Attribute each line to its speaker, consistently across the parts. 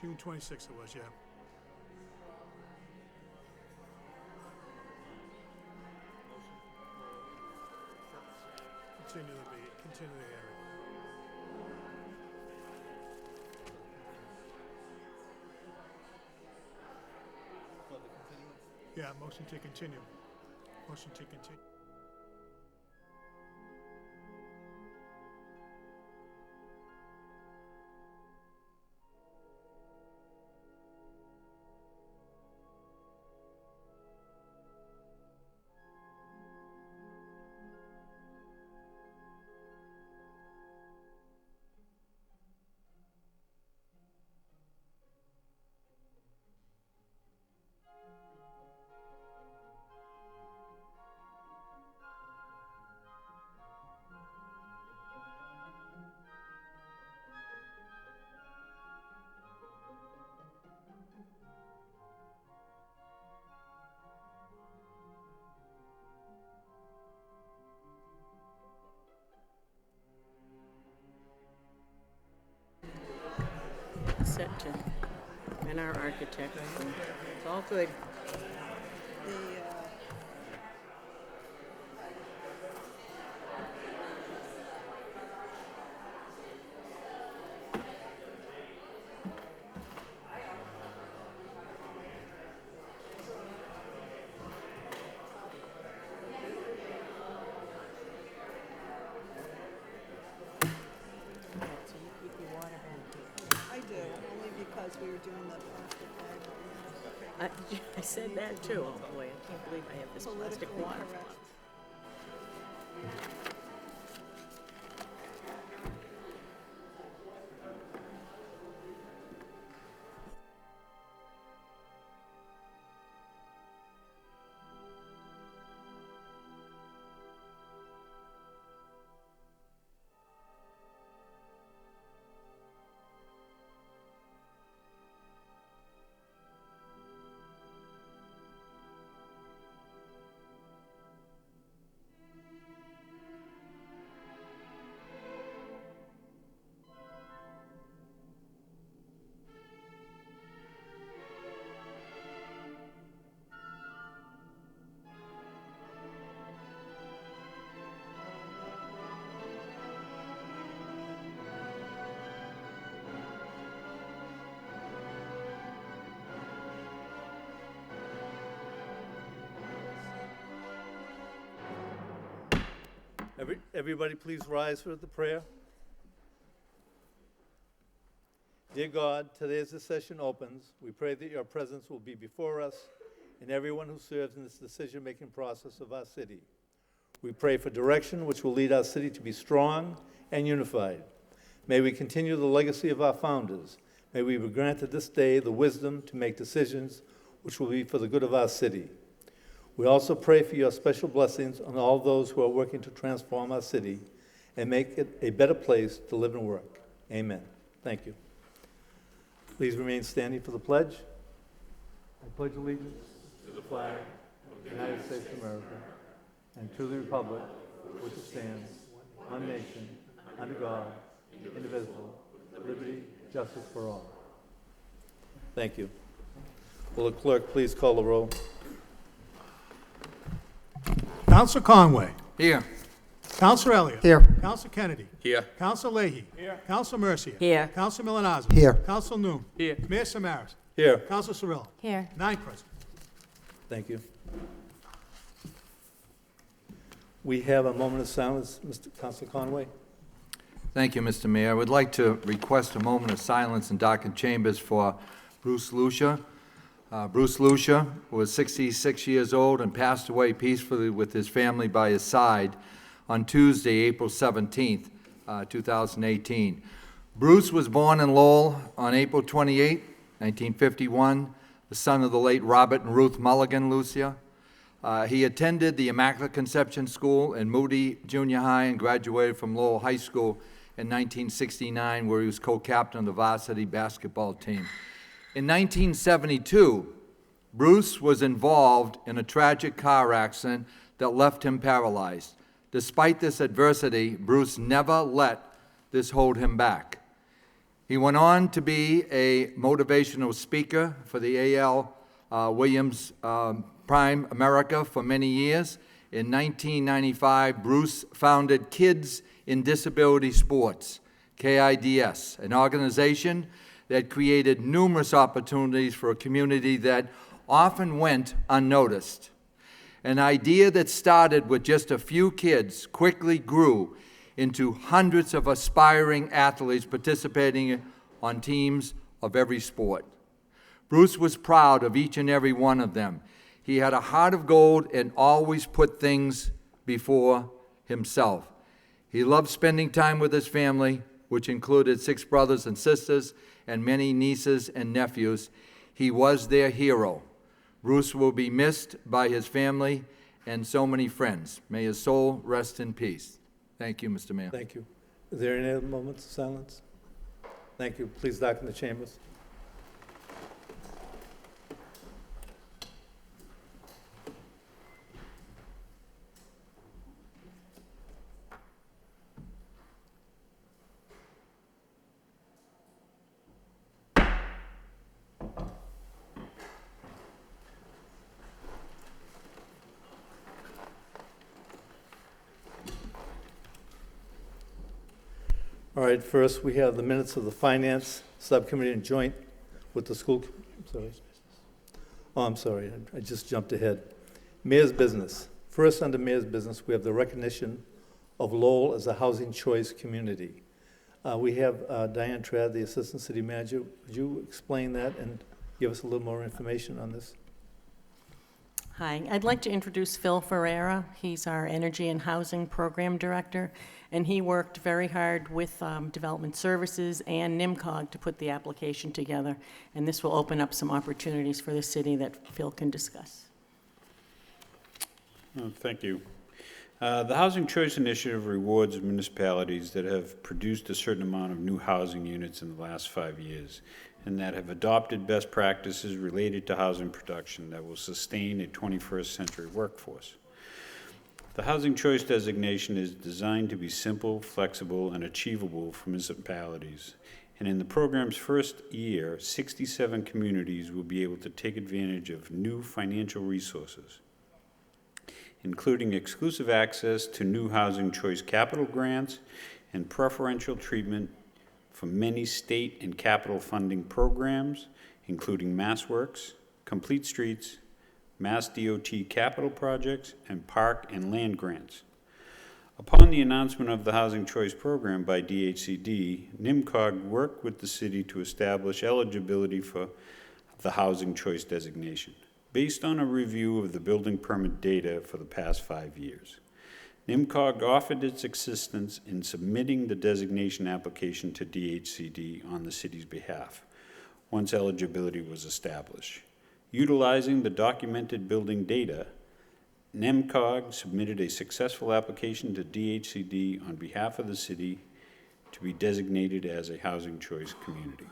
Speaker 1: June 26th it was, yeah. Continue the hearing. Yeah, motion to continue. Motion to continue.
Speaker 2: Set to, and our architect, so it's all good. So you keep your water back.
Speaker 3: I do, only because we were doing the plastic bag.
Speaker 2: I said that too. Oh boy, I can't believe I have this plastic
Speaker 3: Politically
Speaker 2: water.
Speaker 3: correct.
Speaker 4: Everybody please rise for the prayer. Dear God, today as the session opens, we pray that your presence will be before us and everyone who serves in this decision-making process of our city. We pray for direction which will lead our city to be strong and unified. May we continue the legacy of our founders. May we be granted this day the wisdom to make decisions which will be for the good of our city. We also pray for your special blessings on all those who are working to transform our city and make it a better place to live and work. Amen. Thank you. Please remain standing for the pledge. I pledge allegiance to the flag of the United States of America and to the republic for which it stands, one nation, under God, indivisible, with liberty, justice for all. Thank you. Will the clerk please call the roll?
Speaker 1: Counselor Conway.
Speaker 5: Here.
Speaker 1: Counselor Elliott.
Speaker 5: Here.
Speaker 1: Counselor Kennedy.
Speaker 5: Here.
Speaker 1: Counselor Leahy. Here. Counselor Mercier.
Speaker 2: Here.
Speaker 1: Counselor Milanazzo.
Speaker 5: Here.
Speaker 1: Counselor Noon.
Speaker 5: Here.
Speaker 1: Mayor Samaras.
Speaker 4: Here.
Speaker 1: Counselor Cirillo.
Speaker 2: Here.
Speaker 1: 9 present.
Speaker 4: Thank you. We have a moment of silence, Mr. Counselor Conway.
Speaker 5: Thank you, Mr. Mayor. I would like to request a moment of silence in darkened chambers for Bruce Lucia. Bruce Lucia was 66 years old and passed away peacefully with his family by his side on Tuesday, April 17th, 2018. Bruce was born in Lowell on April 28, 1951, the son of the late Robert and Ruth Mulligan Lucia. He attended the Immaculate Conception School and Moody Junior High and graduated from Lowell High School in 1969, where he was co-captain of the varsity basketball team. In 1972, Bruce was involved in a tragic car accident that left him paralyzed. Despite this adversity, Bruce never let this hold him back. He went on to be a motivational speaker for the A.L. Williams Prime America for many years. In 1995, Bruce founded Kids in Disability Sports, KIDS, an organization that created numerous opportunities for a community that often went unnoticed. An idea that started with just a few kids quickly grew into hundreds of aspiring athletes participating on teams of every sport. Bruce was proud of each and every one of them. He had a heart of gold and always put things before himself. He loved spending time with his family, which included 6 brothers and sisters and many nieces and nephews. He was their hero. Bruce will be missed by his family and so many friends. May his soul rest in peace. Thank you, Mr. Mayor.
Speaker 4: Thank you. Is there any other moments of silence? Thank you. Please darken the chambers. All right, first we have the minutes of the Finance Subcommittee and joint with the school, I'm sorry, I just jumped ahead. Mayor's business. First, under Mayor's business, we have the recognition of Lowell as a housing choice community. We have Diane Trad, the Assistant City Manager. Would you explain that and give us a little more information on this?
Speaker 2: Hi, I'd like to introduce Phil Ferreira. He's our Energy and Housing Program Director, and he worked very hard with Development Services and NIMCOG to put the application together, and this will open up some opportunities for the city that Phil can discuss.
Speaker 6: Thank you. The Housing Choice Initiative rewards municipalities that have produced a certain amount of new housing units in the last 5 years and that have adopted best practices related to housing production that will sustain a 21st century workforce. The Housing Choice designation is designed to be simple, flexible, and achievable for municipalities. And in the program's first year, 67 communities will be able to take advantage of new financial resources, including exclusive access to new Housing Choice capital grants and preferential treatment for many state and capital funding programs, including MassWorks, Complete Streets, Mass DOT capital projects, and park and land grants. Upon the announcement of the Housing Choice Program by DHCD, NIMCOG worked with the city to establish eligibility for the Housing Choice designation, based on a review of the building permit data for the past 5 years. NIMCOG offered its assistance in submitting the designation application to DHCD on the city's behalf, once eligibility was established. Utilizing the documented building data, NIMCOG submitted a successful application to DHCD on behalf of the city to be designated as a housing choice community.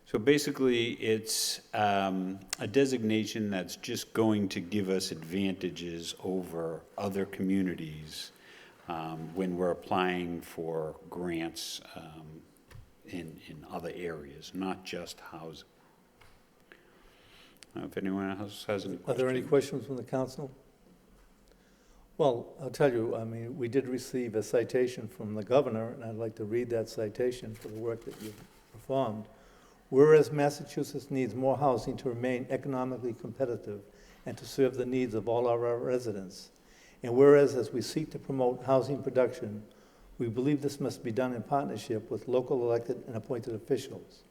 Speaker 6: So basically, it's a designation that's just going to give us advantages over other communities when we're applying for grants in other areas, not just housing. If anyone else has any questions.
Speaker 4: Are there any questions from the council? Well, I'll tell you, I mean, we did receive a citation from the governor, and I'd like to read that citation for the work that you've performed. Whereas Massachusetts needs more housing to remain economically competitive and to serve the needs of all of our residents. And whereas as we seek to promote housing production, we believe this must be done in partnership with local elected and appointed officials.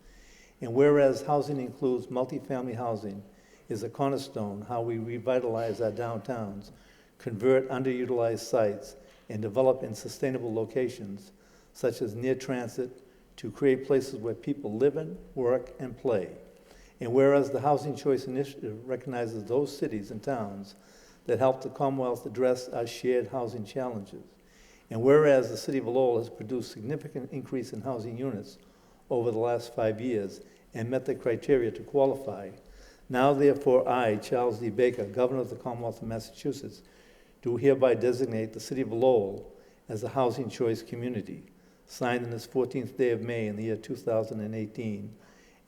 Speaker 4: And whereas housing includes multifamily housing is a cornerstone how we revitalize our downtowns, convert underutilized sites, and develop in sustainable locations, such as near transit, to create places where people live in, work, and play. And whereas the Housing Choice Initiative recognizes those cities and towns that help the Commonwealth address our shared housing challenges. And whereas the City of Lowell has produced significant increase in housing units over the last 5 years and met the criteria to qualify, now therefore I, Charles D. Baker, Governor of the Commonwealth of Massachusetts, do hereby designate the City of Lowell as a housing choice community. signed on this 14th day of May in the year 2018,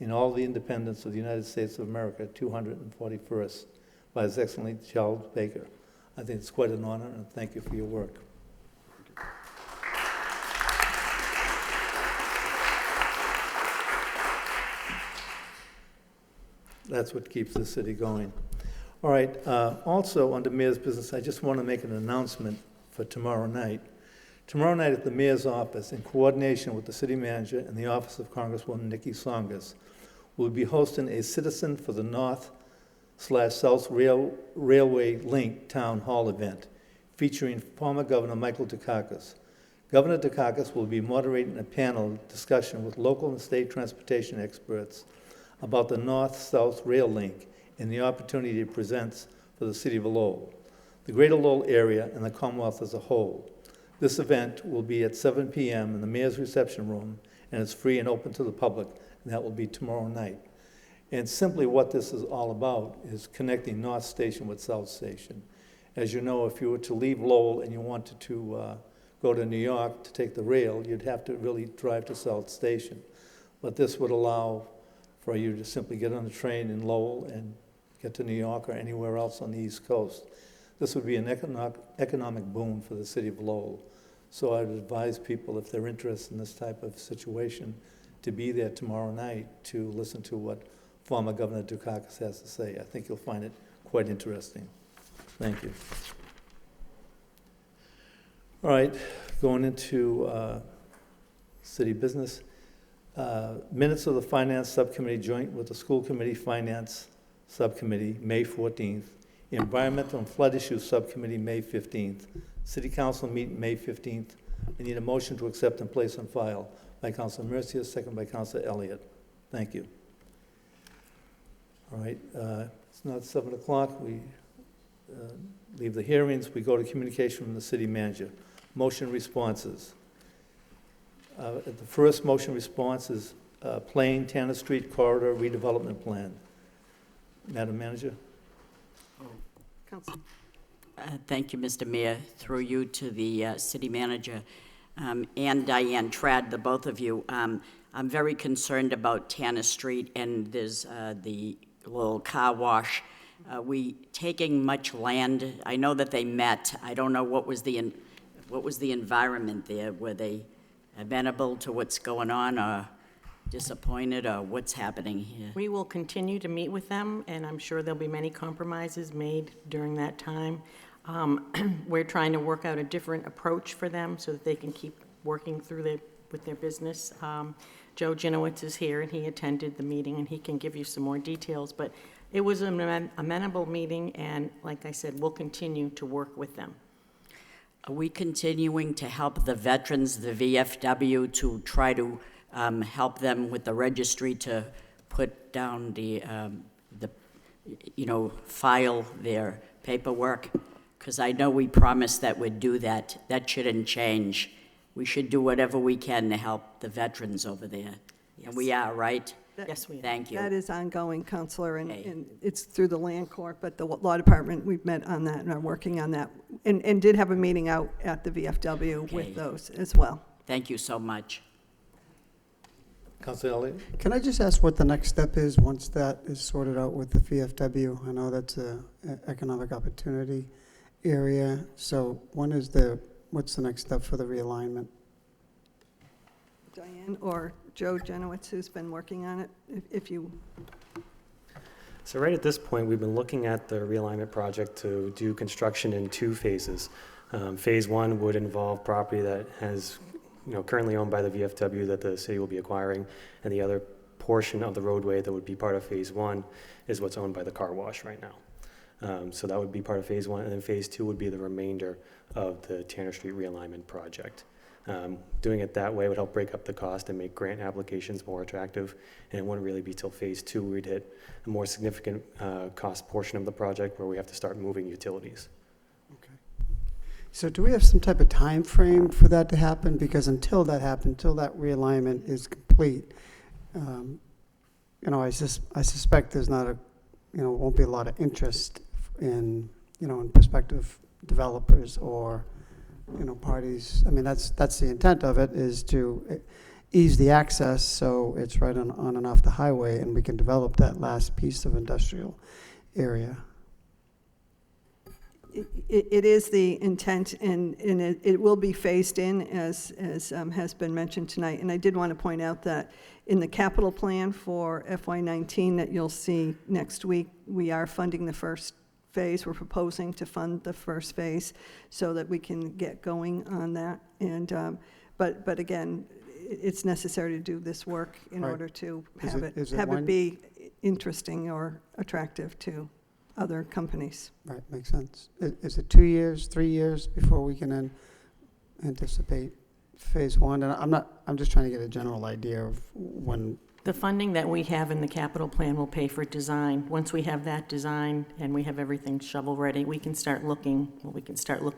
Speaker 4: in all the independence of the United States of America, 241st, by His Excellency Charles Baker. I think it's quite an honor, and thank you for your work. That's what keeps the city going. All right, also under Mayor's business, I just want to make an announcement for tomorrow night. Tomorrow night at the Mayor's office, in coordination with the City Manager and the Office of Congresswoman Nikki Songas, we'll be hosting a Citizen for the North/South Railway Link Town Hall event featuring former Governor Michael Dukakis. Governor Dukakis will be moderating a panel discussion with local and state transportation experts about the North-South Rail Link and the opportunity it presents for the city of Lowell, the greater Lowell area, and the Commonwealth as a whole. This event will be at 7 p.m. in the Mayor's Reception Room, and it's free and open to the public, and that will be tomorrow night. And simply what this is all about is connecting North Station with South Station. As you know, if you were to leave Lowell and you wanted to go to New York to take the rail, you'd have to really drive to South Station. But this would allow for you to simply get on the train in Lowell and get to New York or anywhere else on the East Coast. This would be an economic boom for the city of Lowell. So I would advise people, if they're interested in this type of situation, to be there tomorrow night to listen to what former Governor Dukakis has to say. I think you'll find it quite interesting. Thank you. All right, going into city business. Minutes of the Finance Subcommittee joint with the School Committee Finance Subcommittee, May 14th. Environmental and Flood Issues Subcommittee, May 15th. City Council meeting, May 15th. I need a motion to accept and place on file by Councilor Mercia, second by Councilor Elliott. Thank you. All right, it's not 7 o'clock. We leave the hearings. We go to communication from the city manager. Motion responses. The first motion response is Plain Tanner Street Corridor Redevelopment Plan. Madam Manager.
Speaker 3: Council.
Speaker 7: Thank you, Mr. Mayor. Through you to the city manager and Diane Trad, the both of you. I'm very concerned about Tanner Street, and there's the little car wash. We taking much land. I know that they met. I don't know what was the environment there. Were they amenable to what's going on, or disappointed, or what's happening here?
Speaker 2: We will continue to meet with them, and I'm sure there'll be many compromises made during that time. We're trying to work out a different approach for them so that they can keep working through with their business. Joe Jinowitz is here, and he attended the meeting, and he can give you some more details. But it was an amenable meeting, and like I said, we'll continue to work with them.
Speaker 7: Are we continuing to help the veterans, the VFW, to try to help them with the registry to put down file their paperwork? Because I know we promised that we'd do that. That shouldn't change. We should do whatever we can to help the veterans over there.
Speaker 2: Yes.
Speaker 7: And we are, right?
Speaker 2: Yes, we are.
Speaker 7: Thank you.
Speaker 3: That is ongoing, Counselor,
Speaker 7: Okay.
Speaker 3: and it's through the Land Court, but the Law Department, we've met on that and are working on that, and did have a meeting out at the VFW
Speaker 7: Okay.
Speaker 3: with those as well.
Speaker 7: Thank you so much.
Speaker 4: Councilor Elliott.
Speaker 8: Can I just ask what the next step is once that is sorted out with the VFW? I know that's a economic opportunity area, so what's the next step for the realignment?
Speaker 3: Diane or Joe Jenowitz, who's been working on it, if you...
Speaker 9: So right at this point, we've been looking at the realignment project to do construction in 2 phases. Phase 1 would involve property that has, currently owned by the VFW that the city will be acquiring, and the other portion of the roadway that would be part of Phase 1 is what's owned by the car wash right now. So that would be part of Phase 1, and then Phase 2 would be the remainder of the Tanner Street realignment project. Doing it that way would help break up the cost and make grant applications more attractive, and it wouldn't really be till Phase 2 we'd hit a more significant cost portion of the project where we have to start moving utilities.
Speaker 8: Okay. So do we have some type of time frame for that to happen? Because until that happens, until that realignment is complete, I suspect there's not won't be a lot of interest in, in prospective developers or parties, I mean, that's the intent of it, is to ease the access so it's right on and off the highway, and we can develop that last piece of industrial area.
Speaker 3: It is the intent, and it will be phased in, as has been mentioned tonight. And I did want to point out that in the capital plan for FY19 that you'll see next week, we are funding the first phase. We're proposing to fund the first phase so that we can get going on that. And but again, it's necessary to do this work in
Speaker 8: Right.
Speaker 3: order to
Speaker 8: Is
Speaker 3: have
Speaker 8: it-
Speaker 3: it
Speaker 8: is it
Speaker 3: have
Speaker 8: one-
Speaker 3: it be interesting or attractive to other companies.
Speaker 8: Right, makes sense. Is it 2 years, 3 years before we can then anticipate phase one? And I'm just trying to get a general idea of when.
Speaker 2: The funding that we have in the capital plan will pay for design. Once we have that design and we have everything shovel-ready, we can start looking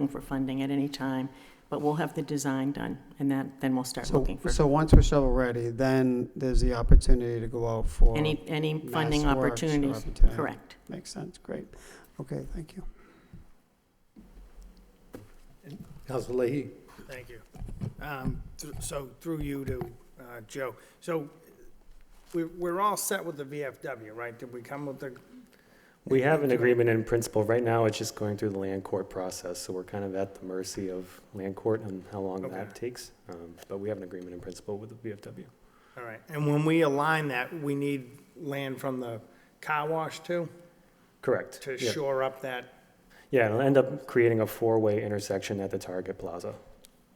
Speaker 2: for funding at any time. But we'll have the design done, and then we'll start looking for
Speaker 8: So once we're shovel-ready, then there's the opportunity to go out for.
Speaker 2: any funding
Speaker 8: Mass Works or
Speaker 2: opportunities.
Speaker 8: opportunity.
Speaker 2: Correct.
Speaker 8: Makes sense, great. Okay, thank you.
Speaker 4: Council Leahy?
Speaker 10: Thank you. So through you to Joe. So we're all set with the VFW, right? Did we come with the?
Speaker 9: We have an agreement in principle. Right now, it's just going through the land court process, so we're kind of at the mercy of land court and how long
Speaker 10: Okay.
Speaker 9: that takes. But we have an agreement in principle with the VFW.
Speaker 10: All right. And when we align that, we need land from the car wash too,
Speaker 9: Correct.
Speaker 10: to
Speaker 9: Yeah.
Speaker 10: shore up that?
Speaker 9: Yeah, it'll end up creating a four-way intersection at the Target Plaza.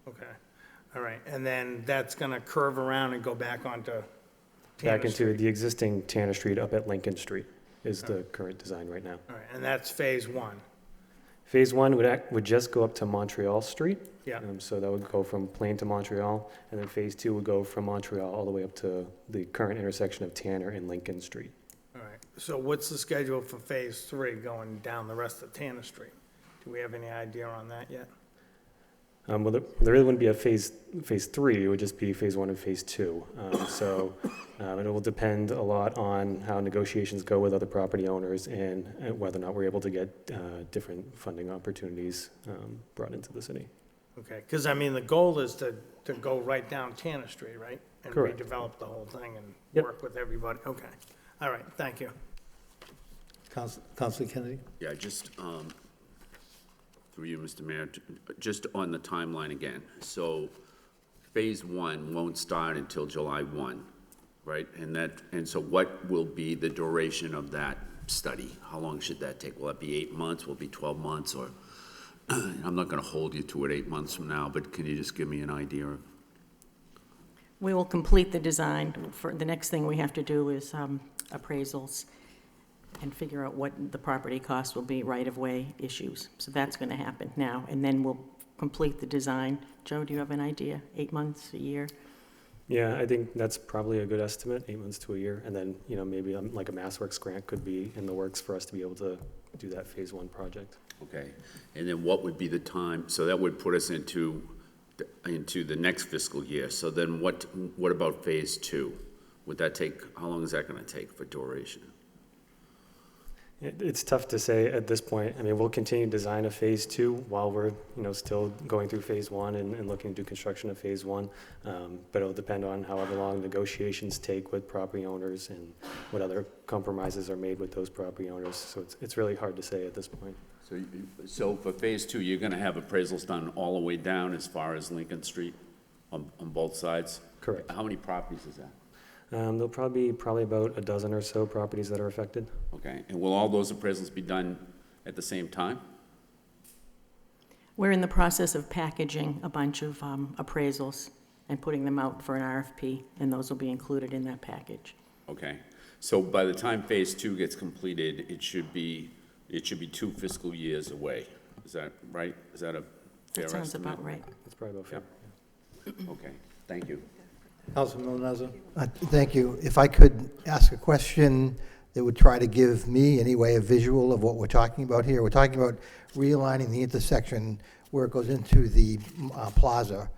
Speaker 10: Okay. All right. And then that's going to curve around and go back onto
Speaker 9: Back
Speaker 10: Tanner
Speaker 9: into
Speaker 10: Street.
Speaker 9: the existing Tanner Street up at Lincoln Street is the current design right now.
Speaker 10: All right. And that's phase one.
Speaker 9: Phase one would just go up to Montreal Street.
Speaker 10: Yeah.
Speaker 9: So that would go from Plain to Montreal, and then phase two would go from Montreal all the way up to the current intersection of Tanner and Lincoln Street.
Speaker 10: All right. So what's the schedule for phase three going down the rest of Tanner Street? Do we have any idea on that yet?
Speaker 9: Well, there really wouldn't be a phase three, it would just be phase one and phase two. It will depend a lot on how negotiations go with other property owners and whether or not we're able to get different funding opportunities brought into the city.
Speaker 10: Okay, because I mean, the goal is to go right down Tanner Street, right? And
Speaker 9: Correct.
Speaker 10: redevelop the whole thing and
Speaker 9: Yep.
Speaker 10: work with everybody. Okay. All right, thank you.
Speaker 4: Councilor Kennedy?
Speaker 11: Yeah, just, through you, Mr. Mayor, just on the timeline again. So phase one won't start until July 1, right? And so what will be the duration of that study? How long should that take? Will that be 8 months? Will it be 12 months? Or, I'm not going to hold you to it 8 months from now, but can you just give me an idea of?
Speaker 2: We will complete the design. The next thing we have to do is appraisals and figure out what the property cost will be, right-of-way issues. So that's going to happen now, and then we'll complete the design. Joe, do you have an idea? 8 months, a year?
Speaker 9: Yeah, I think that's probably a good estimate, 8 months to a year. And then, maybe like a MassWorks grant could be in the works for us to be able to do that phase one project.
Speaker 11: Okay, and then what would be the time? So that would put us into the next fiscal year. So then what about phase two? Would that take, how long is that going to take for duration?
Speaker 9: It's tough to say at this point. I mean, we'll continue to design a phase two while we're, still going through phase one and looking to do construction of phase one. But it'll depend on however long negotiations take with property owners and what other compromises are made with those property owners. So it's really hard to say at this point.
Speaker 11: So for phase two, you're gonna have appraisals done all the way down as far as Lincoln Street on both sides?
Speaker 9: Correct.
Speaker 11: How many properties is that?
Speaker 9: There'll probably about a dozen or so properties that are affected.
Speaker 11: Okay, and will all those appraisals be done at the same time?
Speaker 2: We're in the process of packaging a bunch of appraisals and putting them out for an RFP, and those will be included in that package.
Speaker 11: Okay, so by the time phase two gets completed, it should be 2 fiscal years away. Is that right? Is that a fair estimate?
Speaker 2: That sounds about right.
Speaker 9: That's probably about fair.
Speaker 11: Okay, thank you.
Speaker 4: Councilman Mendoza?
Speaker 12: Thank you. If I could ask a question that would try to give me, anyway, a visual of what we're talking about here. We're talking about realigning the intersection where it goes into the plaza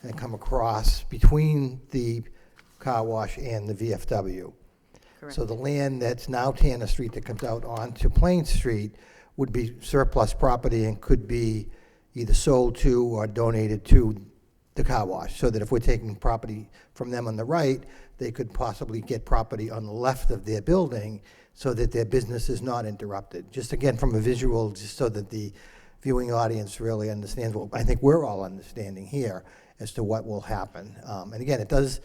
Speaker 12: and come across between the car wash and the VFW.
Speaker 2: Correct.
Speaker 12: So the land that's now Tanner Street that comes out onto Plain Street would be surplus property and could be either sold to or donated to the car wash, so that if we're taking property from them on the right, they could possibly get property on the left of their building so that their business is not interrupted. Just again, from a visual, just so that the viewing audience really understands what I think we're all understanding here as to what will happen. And again, it does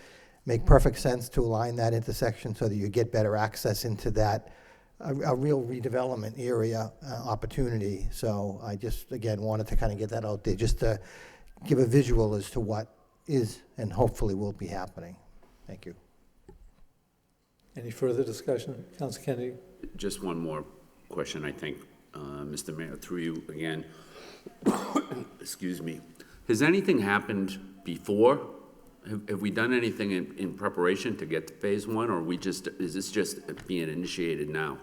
Speaker 12: make perfect sense to align that intersection so that you get better access into that, a real redevelopment area opportunity. So I just, again, wanted to kind of get that out there, just to give a visual as to what is and hopefully will be happening. Thank you.
Speaker 4: Any further discussion? Council Kennedy?
Speaker 11: Just one more question, I think, Mr. Mayor, through you again. Excuse me. Has anything happened before? Have we done anything in preparation to get to phase one, or is this just being initiated now?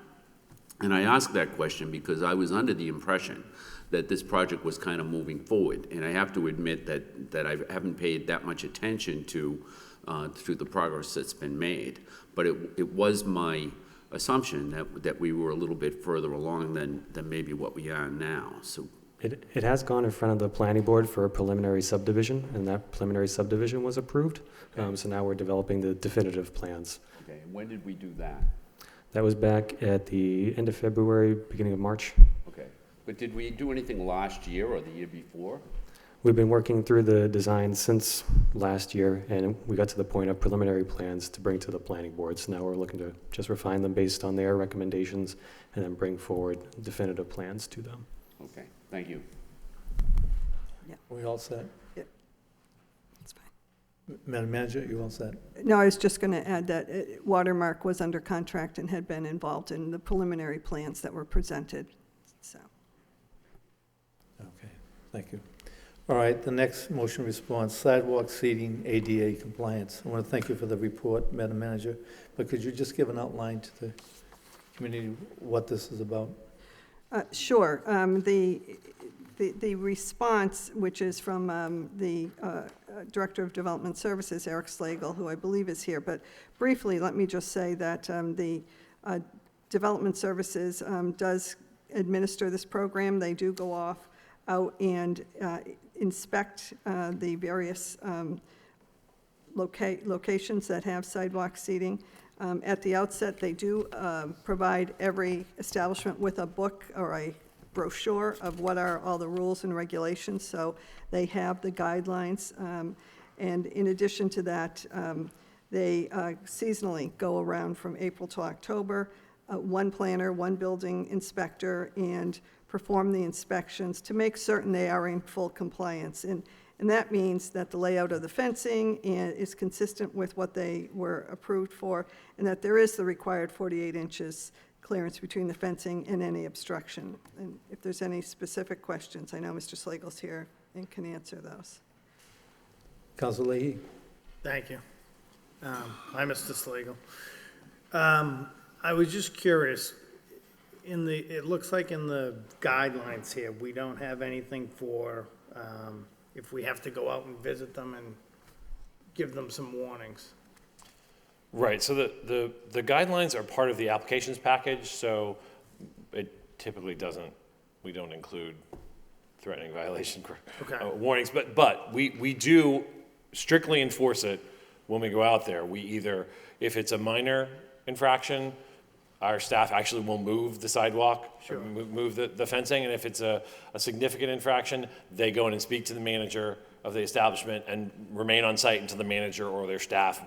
Speaker 11: And I ask that question because I was under the impression that this project was kind of moving forward, and I have to admit that I haven't paid that much attention to the progress that's been made. But it was my assumption that we were a little bit further along than maybe what we are now. So
Speaker 9: It has gone in front of the planning board for a preliminary subdivision, and that preliminary subdivision was approved. So now we're developing the definitive plans.
Speaker 11: okay, and when did we do that?
Speaker 9: That was back at the end of February, beginning of March.
Speaker 11: Okay, but did we do anything last year or the year before?
Speaker 9: We've been working through the design since last year, and we got to the point of preliminary plans to bring to the planning board. So now we're looking to just refine them based on their recommendations and then bring forward definitive plans to them.
Speaker 11: Okay, thank you.
Speaker 4: We all set?
Speaker 3: Yep. That's fine.
Speaker 4: Madam Manager, you all set?
Speaker 3: No, I was just going to add that Watermark was under contract and had been involved in the preliminary plans that were presented, so.
Speaker 4: Okay, thank you. All right, the next motion response, sidewalk seating, ADA compliance. I want to thank you for the report, Madam Manager, but could you just give an outline to the community what this is about?
Speaker 3: Sure. The response, which is from the Director of Development Services, Eric Slagle, who I believe is here, but briefly, let me just say that the Development Services does administer this program. They do go off out and inspect the various locations that have sidewalk seating. At the outset, they do provide every establishment with a book or a brochure of what are all the rules and regulations, so they have the guidelines. And in addition to that, they seasonally go around from April to October, one planner, one building inspector, and perform the inspections to make certain they are in full compliance. And that means that the layout of the fencing is consistent with what they were approved for, and that there is the required 48 inches clearance between the fencing and any obstruction. And if there's any specific questions, I know Mr. Slagle's here and can answer those.
Speaker 4: Council Leahy?
Speaker 10: Thank you. Hi, Mr. Slagle. I was just curious, it looks like in the guidelines here, we don't have anything for if we have to go out and visit them and give them some warnings.
Speaker 13: Right, so the guidelines are part of the applications package, so it typically we don't include threatening violation warnings, but we do strictly enforce it when we go out there. We either, if it's a minor infraction, our staff actually will move the sidewalk,
Speaker 10: Sure.
Speaker 13: move the fencing, and if it's a significant infraction, they go in and speak to the manager of the establishment and remain on site until the manager or their staff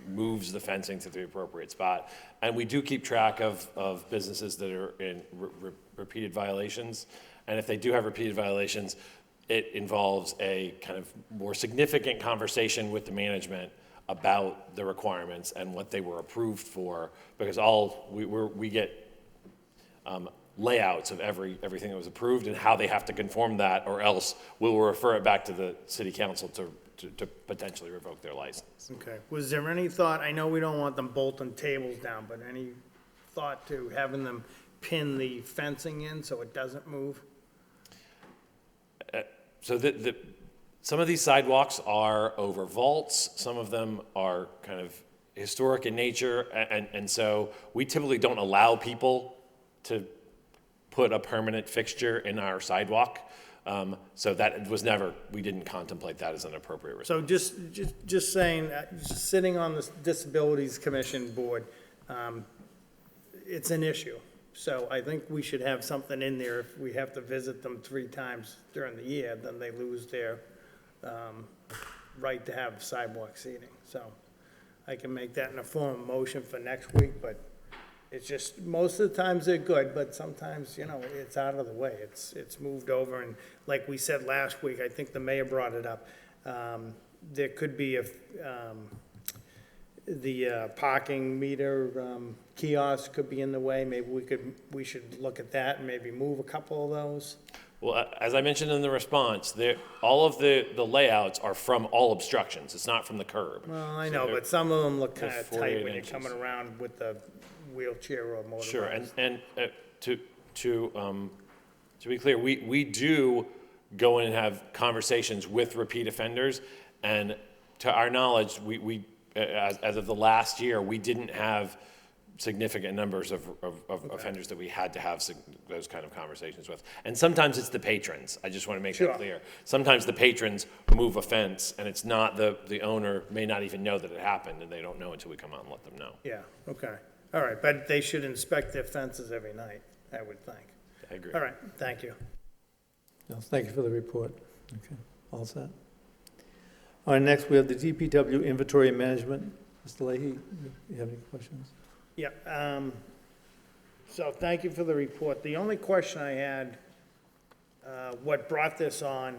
Speaker 13: moves the fencing to the appropriate spot. And we do keep track of businesses that are in repeated violations, and if they do have repeated violations, it involves a kind of more significant conversation with the management about the requirements and what they were approved for, because we get layouts of everything that was approved and how they have to conform that, or else we'll refer it back to the city council to potentially revoke their license.
Speaker 10: Okay. Was there any thought, I know we don't want them bolting tables down, but any thought to having them pin the fencing in so it doesn't move?
Speaker 13: So some of these sidewalks are over vaults, some of them are kind of historic in nature, and so we typically don't allow people to put a permanent fixture in our sidewalk. So that was never, we didn't contemplate that as an appropriate response.
Speaker 10: So just saying, sitting on the Disabilities Commission board, it's an issue. So I think we should have something in there. If we have to visit them 3 times during the year, then they lose their right to have sidewalk seating. So I can make that in a form of motion for next week, but it's just, most of the times they're good, but sometimes, you know, it's out of the way. It's moved over, and like we said last week, I think the mayor brought it up, there could be the parking meter kiosk could be in the way. Maybe we should look at that and maybe move a couple of those.
Speaker 13: Well, as I mentioned in the response, all of the layouts are from all obstructions. It's not from the curb.
Speaker 10: Well, I
Speaker 13: So
Speaker 10: know,
Speaker 13: they're-
Speaker 10: but some of them look
Speaker 13: they're
Speaker 10: kind of
Speaker 13: 48
Speaker 10: tight when you're
Speaker 13: inches.
Speaker 10: coming around with the wheelchair or motorbike.
Speaker 13: Sure, and to be clear, we do go in and have conversations with repeat offenders, and to our knowledge, we as of the last year, we didn't have significant numbers of offenders that we had to have those kind of conversations with. And sometimes it's the patrons. I just want to make
Speaker 10: Sure.
Speaker 13: that clear. Sometimes the patrons remove a fence, and it's not the owner may not even know that it happened, and they don't know until we come out and let them know.
Speaker 10: Yeah, okay. All right, but they should inspect their fences every night, I would think.
Speaker 13: I agree.
Speaker 10: All right, thank you.
Speaker 4: Thank you for the report. Okay, all set. All right, next we have the DPW inventory management. Mr. Leahy, you have any questions?
Speaker 10: Yeah, so thank you for the report. The only question I had, what brought this on,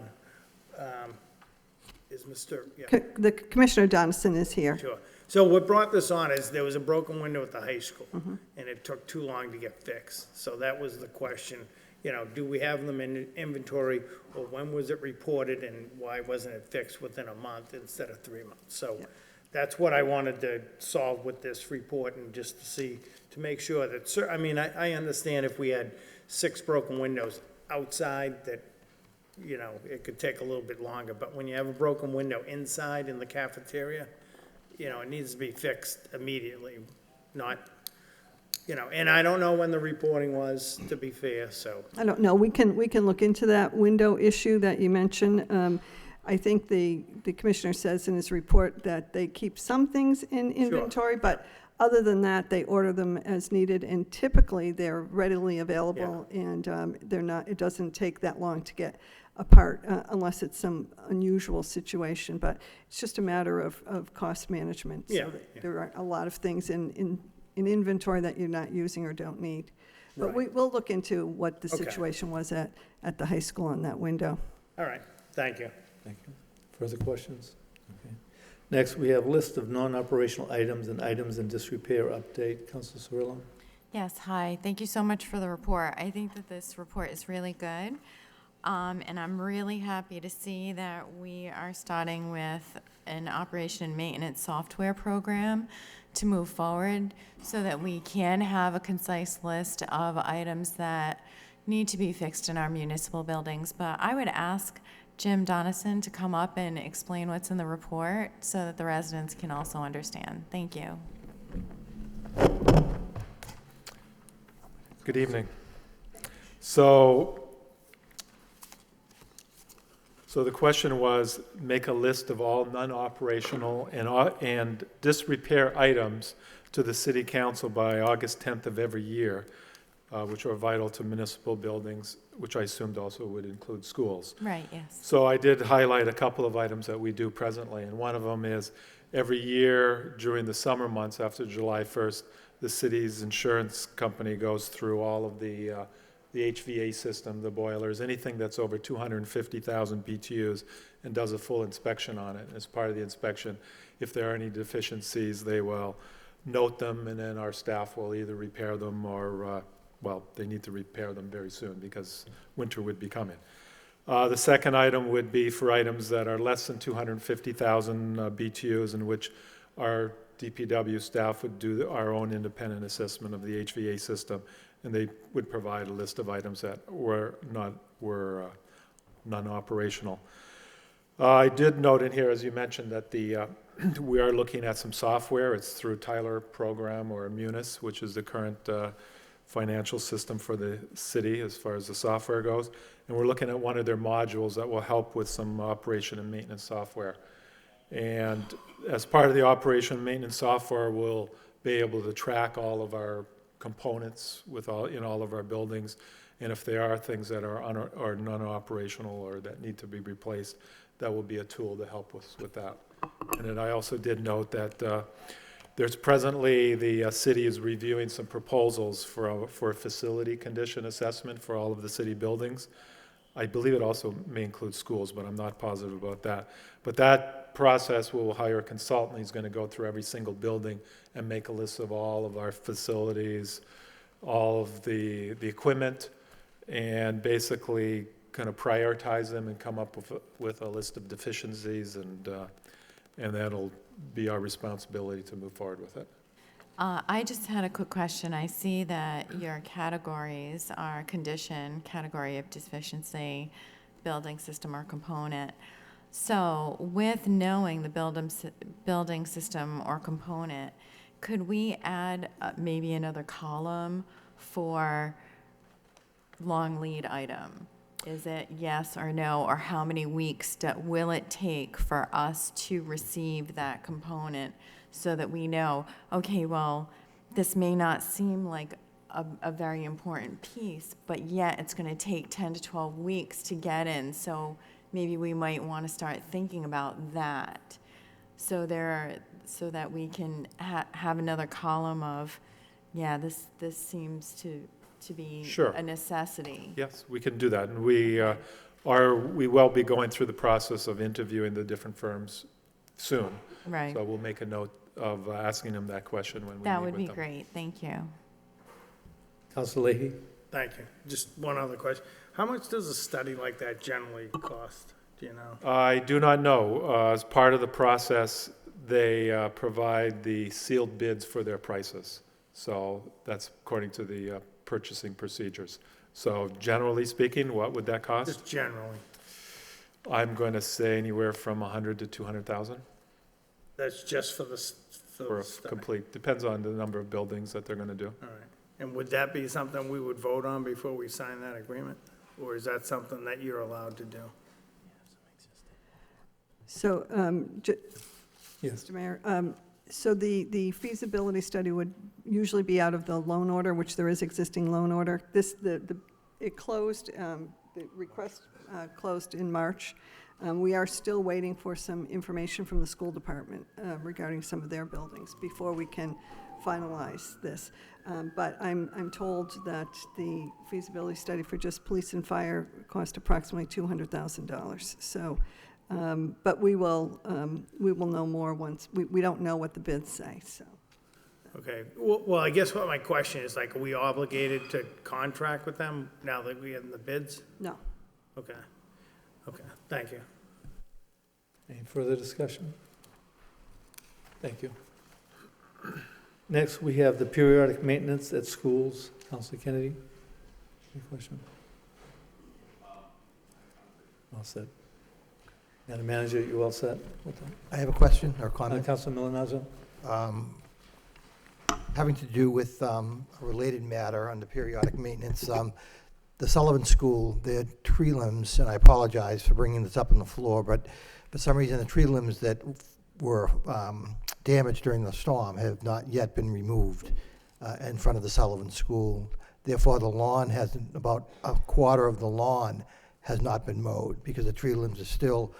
Speaker 10: is Mr., yeah,
Speaker 3: The Commissioner Donaldson is here.
Speaker 10: sure. So what brought this on is there was a broken window at the high school, and it took too long to get fixed. So that was the question, you know, do we have them in inventory, or when was it reported, and why wasn't it fixed within a month instead of 3 months? So that's what I wanted to solve with this report, and just to see, to make sure that, I mean, I understand if we had 6 broken windows outside, that, you know, it could take a little bit longer, but when you have a broken window inside in the cafeteria, you know, it needs to be fixed immediately, not, you know, and I don't know when the reporting was, to be fair, so.
Speaker 3: I don't know, we can look into that window issue that you mentioned. I think the Commissioner says in his report that they keep some things in inventory, but other than that, they order them as needed, and typically they're readily available, and they're not, it doesn't take that long to get apart unless it's some unusual situation, but it's just a matter of cost management.
Speaker 10: Yeah,
Speaker 3: So there are a lot of things in inventory that you're not using or don't need. But
Speaker 10: Right.
Speaker 3: we'll look into what the
Speaker 10: Okay.
Speaker 3: situation was at the high school on that window.
Speaker 10: All right, thank you.
Speaker 4: Thank you. Further questions? Okay. Next, we have list of non-operational items and items in disrepair update. Councilor Cirillo?
Speaker 14: Yes, hi. Thank you so much for the report. I think that this report is really good. And I'm really happy to see that we are starting with an operation and maintenance software program to move forward so that we can have a concise list of items that need to be fixed in our municipal buildings. But I would ask Jim Donison to come up and explain what's in the report so that the residents can also understand. Thank you.
Speaker 15: Good evening. So the question was, make a list of all non-operational and disrepair items to the city council by August 10th of every year, which are vital to municipal buildings, which I assumed also would include schools.
Speaker 14: Right, yes.
Speaker 15: So I did highlight a couple of items that we do presently, and one of them is every year during the summer months after July 1st, the city's insurance company goes through all of the HVA system, the boilers, anything that's over 250,000 BTUs, and does a full inspection on it. As part of the inspection, if there are any deficiencies, they will note them, and then our staff will either repair them or, well, they need to repair them very soon because winter would be coming. The second item would be for items that are less than 250,000 BTUs, in which our DPW staff would do our own independent assessment of the HVA system, and they would provide a list of items that were non-operational. I did note in here, as you mentioned, that we are looking at some software. It's through Tyler Program or Munis, which is the current financial system for the city as far as the software goes. And we're looking at one of their modules that will help with some operation and maintenance software. And as part of the operation and maintenance software, we'll be able to track all of our components in all of our buildings. And if there are things that are non-operational or that need to be replaced, that will be a tool to help us with that. And then I also did note that there's presently, the city is reviewing some proposals for a facility condition assessment for all of the city buildings. I believe it also may include schools, but I'm not positive about that. But that process will hire a consultant. He's going to go through every single building and make a list of all of our facilities, all of the equipment, and basically kind of prioritize them and come up with a list of deficiencies, and that'll be our responsibility to move forward with it.
Speaker 14: I just had a quick question. I see that your categories are condition, category of deficiency, building system or component. So with knowing the building system or component, could we add maybe another column for long lead item? Is it yes or no, or how many weeks will it take for us to receive that component so that we know, okay, well, this may not seem like a very important piece, but yet it's going to take 10 to 12 weeks to get in. So maybe we might want to start thinking about that, so that we can have another column of, yeah, this seems to be
Speaker 15: Sure.
Speaker 14: a necessity.
Speaker 15: Yes, we can do that. And we will be going through the process of interviewing the different firms soon.
Speaker 14: Right.
Speaker 15: So we'll make a note of asking them that question when we meet with
Speaker 14: That
Speaker 15: them.
Speaker 14: would be great. Thank you.
Speaker 4: Councilor Leahy?
Speaker 10: Thank you. Just one other question. How much does a study like that generally cost? Do you know?
Speaker 15: I do not know. As part of the process, they provide the sealed bids for their prices. So that's according to the purchasing procedures. So generally speaking, what would that cost?
Speaker 10: Just generally.
Speaker 15: I'm going to say anywhere from 100 to 200,000
Speaker 10: That's just for the
Speaker 15: for a
Speaker 10: study.
Speaker 15: complete, depends on the number of buildings that they're going to do.
Speaker 10: All right. And would that be something we would vote on before we sign that agreement? Or is that something that you're allowed to do?
Speaker 3: So,
Speaker 4: Yes.
Speaker 3: Mr. Mayor, so the feasibility study would usually be out of the loan order, which there is existing loan order. It closed, the request closed in March. We are still waiting for some information from the school department regarding some of their buildings before we can finalize this. But I'm told that the feasibility study for just police and fire cost approximately $200,000. So, but we will know more once, we don't know what the bids say, so.
Speaker 10: Okay. Well, I guess what my question is, like, are we obligated to contract with them now that we have the bids?
Speaker 3: No.
Speaker 10: Okay. Okay. Thank you.
Speaker 4: Any further discussion? Thank you. Next, we have the periodic maintenance at schools. Councilor Kennedy, any question? All set. Madam Manager, you all set?
Speaker 12: I have a question or comment.
Speaker 4: Councilor Milonazo?
Speaker 12: Having to do with a related matter on the periodic maintenance. The Sullivan School, their tree limbs, and I apologize for bringing this up on the floor, but for some reason the tree limbs that were damaged during the storm have not yet been removed in front of the Sullivan School. Therefore, the lawn hasn't, about a quarter of the lawn has not been mowed because the tree limbs are still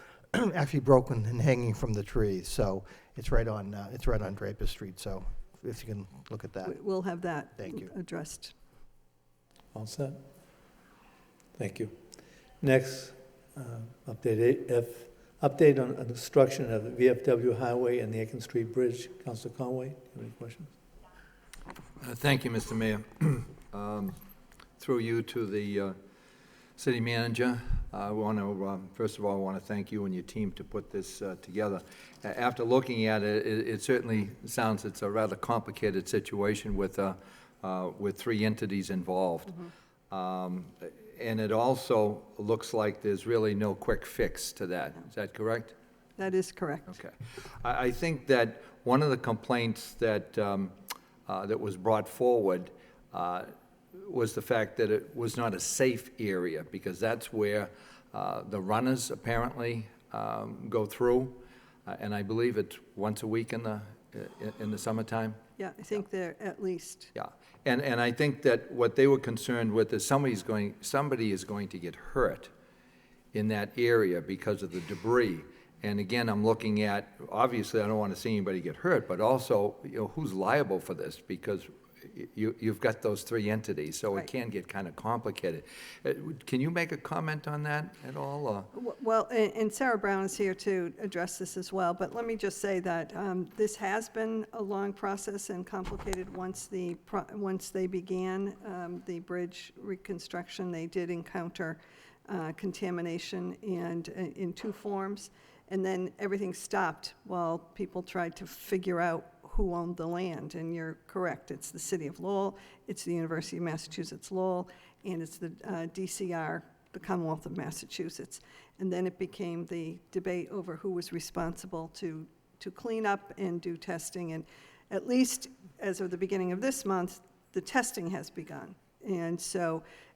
Speaker 12: actually broken and hanging from the trees. So it's right on Draper Street. So if you can look at that.
Speaker 3: We'll have that
Speaker 12: Thank you.
Speaker 3: addressed.
Speaker 4: All set? Thank you. Next, update on construction of the VFW Highway and the Aiken Street Bridge. Councilor Conway, do you have any questions?
Speaker 5: Thank you, Mr. Mayor. Through you to the city manager, I want to, first of all, I want to thank you and your team to put this together. After looking at it, it certainly sounds it's a rather complicated situation with three entities involved. And it also looks like there's really no quick fix to that. Is that correct?
Speaker 3: That is correct.
Speaker 5: Okay. I think that one of the complaints that, that was brought forward was the fact that it was not a safe area, because that's where the runners apparently go through, and I believe it's once a week in the summertime.
Speaker 3: Yeah, I think they're at least.
Speaker 5: Yeah, and I think that what they were concerned with is somebody is going to get hurt in that area because of the debris. And again, I'm looking at, obviously, I don't want to see anybody get hurt, but also, who's liable for this? Because you've got those three entities, so
Speaker 3: Right.
Speaker 5: it can get kind of complicated. Can you make a comment on that at all? Or?
Speaker 3: Well, and Sarah Brown is here to address this as well, but let me just say that this has been a long process and complicated. Once they began the bridge reconstruction, they did encounter contamination, and in two forms, and then everything stopped while people tried to figure out who owned the land. And you're correct, it's the city of Lowell, it's the University of Massachusetts Lowell, and it's the DCR, the Commonwealth of Massachusetts. And then it became the debate over who was responsible to clean up and do testing. And at least as of the beginning of this month, the testing has begun.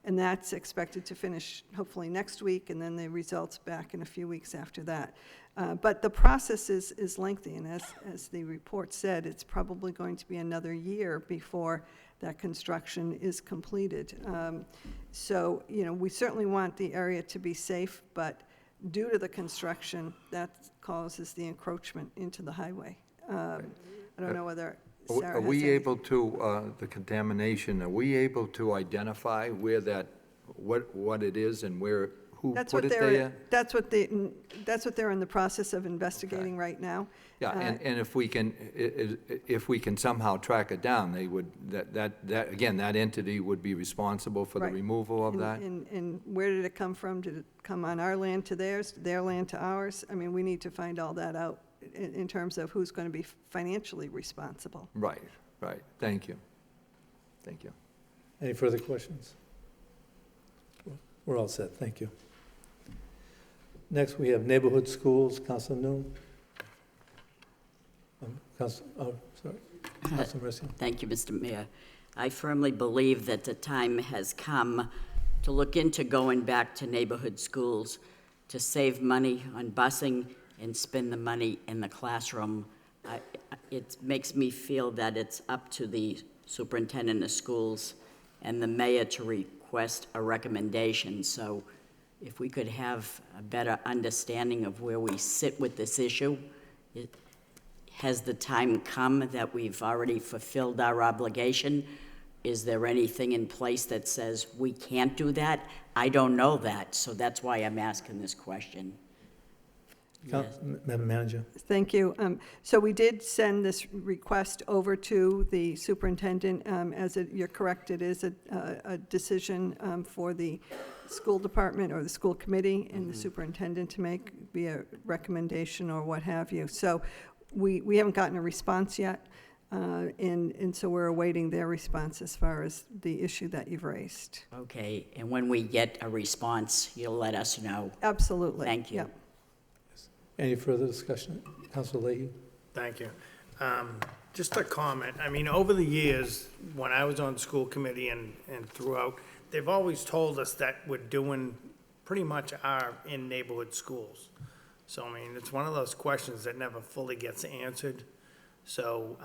Speaker 3: And that's expected to finish hopefully next week, and then the results back in a few weeks after that. But the process is lengthy, and as the report said, it's probably going to be another year before that construction is completed. So, we certainly want the area to be safe, but due to the construction, that causes the encroachment into the highway. I don't know whether Sarah
Speaker 5: Are
Speaker 3: has
Speaker 5: we
Speaker 3: any-
Speaker 5: able to, the contamination, are we able to identify where what it is and who put it there?
Speaker 3: That's what they're in the process of investigating right now.
Speaker 5: Yeah, and if we can somehow track it down, they would, again, that entity would be responsible for the
Speaker 3: Right.
Speaker 5: removal of that?
Speaker 3: And where did it come from? Did it come on our land to theirs, their land to ours? I mean, we need to find all that out in terms of who's going to be financially responsible.
Speaker 5: Right. Thank you.
Speaker 4: Any further questions? We're all set, thank you. Next, we have neighborhood schools, Councilor Noon. Councilor Mercy.
Speaker 7: Thank you, Mr. Mayor. I firmly believe that the time has come to look into going back to neighborhood schools to save money on busing and spend the money in the classroom. It makes me feel that it's up to the superintendent of schools and the mayor to request a recommendation. So if we could have a better understanding of where we sit with this issue, has the time come that we've already fulfilled our obligation? Is there anything in place that says we can't do that? I don't know that, so that's why I'm asking this question. Yes.
Speaker 4: Madam Manager.
Speaker 3: Thank you. So we did send this request over to the superintendent. You're correct, it is a decision for the school department or the school committee and the superintendent to make via recommendation or what have you. So we haven't gotten a response yet, and so we're awaiting their response as far as the issue that you've raised.
Speaker 7: Okay, and when we get a response, you'll let us know.
Speaker 3: Absolutely.
Speaker 7: Thank you.
Speaker 3: Yep.
Speaker 4: Any further discussion? Councilor Leahy?
Speaker 10: Thank you. Just a comment. I mean, over the years, when I was on the school committee and throughout, they've always told us that we're doing pretty much our in-neighborhood schools. So, I mean, it's one of those questions that never fully gets answered. So,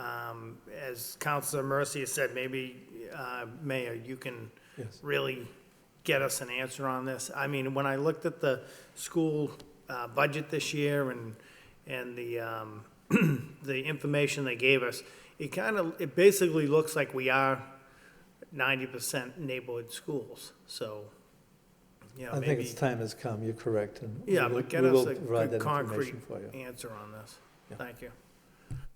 Speaker 10: as Councilor Mercy has said, maybe, Mayor, you can really get us an answer on this. I mean, when I looked at the school budget this year and the the information they gave us, it basically looks like we are 90% neighborhood schools. So,
Speaker 4: I think it's time has come, you're correct. And
Speaker 10: but get us a good concrete answer on this.
Speaker 4: Yeah.
Speaker 10: Thank you.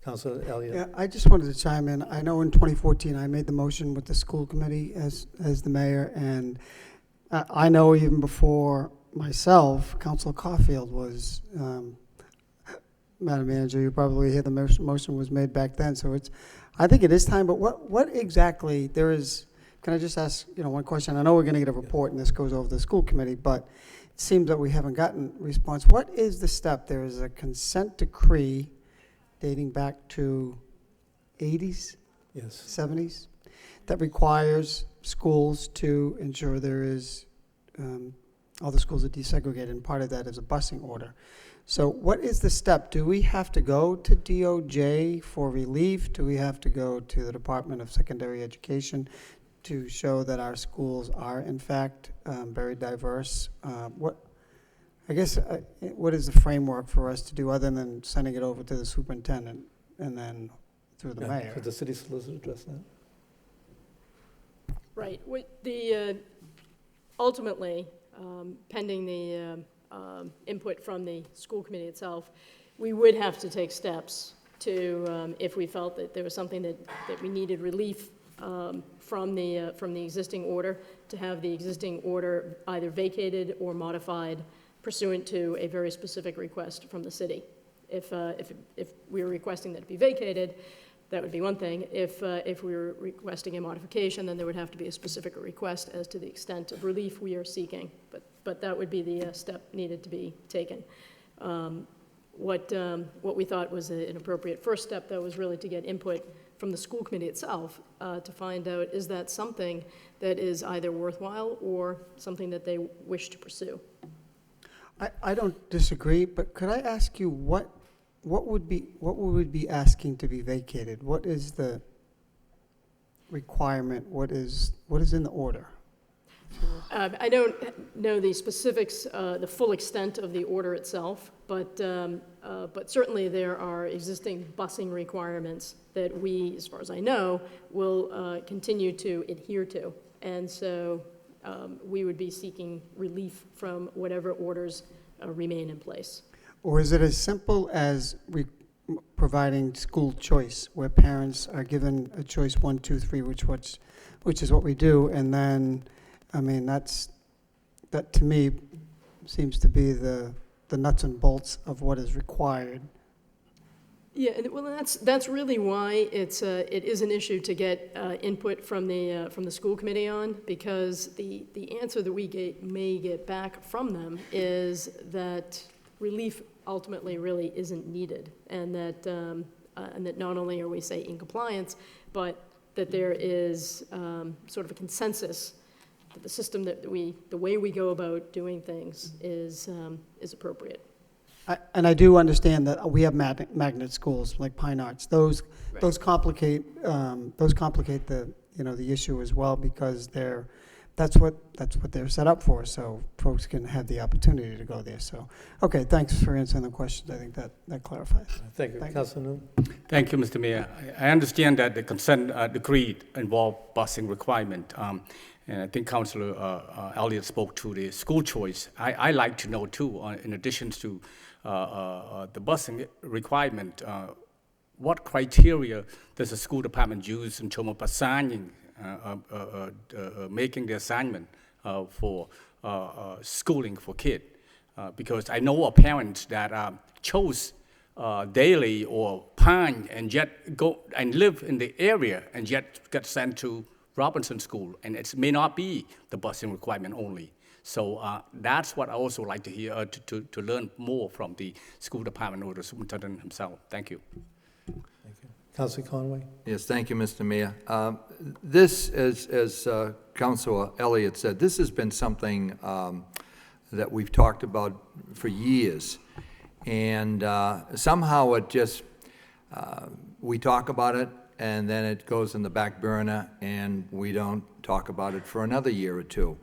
Speaker 4: Councilor Elliott?
Speaker 8: Yeah, I just wanted to chime in. I know in 2014, I made the motion with the school committee as the mayor, and I know even before myself, Councilor Caulfield was, Madam Manager, you probably hear the motion was made back then, so I think it is time, but what exactly, can I just ask, one question? I know we're going to get a report and this goes over to the school committee, but it seems that we haven't gotten response. What is the step? There is a consent decree dating back to 80s?
Speaker 4: Yes.
Speaker 8: 70s? That requires schools to ensure there is, all the schools are desegregated, and part of that is a busing order. So what is the step? Do we have to go to DOJ for relief? Do we have to go to the Department of Secondary Education to show that our schools are in fact very diverse? What is the framework for us to do other than sending it over to the superintendent and then through the mayor?
Speaker 4: Could the city solicitor address that?
Speaker 2: Right. Ultimately, pending the input from the school committee itself, we would have to take steps to, if we felt that there was something that we needed relief from the existing order, to have the existing order either vacated or modified pursuant to a very specific request from the city. If we were requesting that it be vacated, that would be one thing. If we were requesting a modification, then there would have to be a specific request as to the extent of relief we are seeking. But that would be the step needed to be taken. What we thought was an appropriate first step, though, was really to get input from the school committee itself to find out, is that something that is either worthwhile or something that they wish to pursue?
Speaker 8: I don't disagree, but could I ask you what would we be asking to be vacated? What is the requirement? What is in the order?
Speaker 2: I don't know the specifics, the full extent of the order itself, but certainly there are existing busing requirements that we, as far as I know, will continue to adhere to. And so we would be seeking relief from whatever orders remain in place.
Speaker 8: Or is it as simple as providing school choice, where parents are given a choice 1, 2, 3, which is what we do, and then, I mean, that to me seems to be the nuts and bolts of what is required.
Speaker 2: Yeah, well, that's really why it is an issue to get input from the school committee on, because the answer that we may get back from them is that relief ultimately really isn't needed, and that not only are we, say, in compliance, but that there is sort of a consensus that the system the way we go about doing things is appropriate.
Speaker 8: And I do understand that we have magnet schools like Pine Arts. Those complicate the the issue as well, because that's what they're set up for. So folks can have the opportunity to go there. So okay, thanks for answering the questions. I think that clarifies.
Speaker 4: Thank you, Councilor Newman.
Speaker 16: Thank you, Mr. Mayor. I understand that the consent decree involved busing requirement. And I think Councilor Elliott spoke to the school choice. I like to know too, in addition to the busing requirement, what criteria does the school department use in terms of assigning, making the assignment for schooling for kids? Because I know of parents that chose Daly or Pine and yet go and live in the area and yet get sent to Robinson School, and it may not be the busing requirement only. So that's what I also like to hear, to learn more from the school department or the superintendent himself. Thank you.
Speaker 4: Thank you. Councilor Conway?
Speaker 5: Yes, thank you, Mr. Mayor. This, as Councilor Elliott said, this has been something that we've talked about for years. And somehow it just, we talk about it, and then it goes in the back burner, and we don't talk about it for another year or two.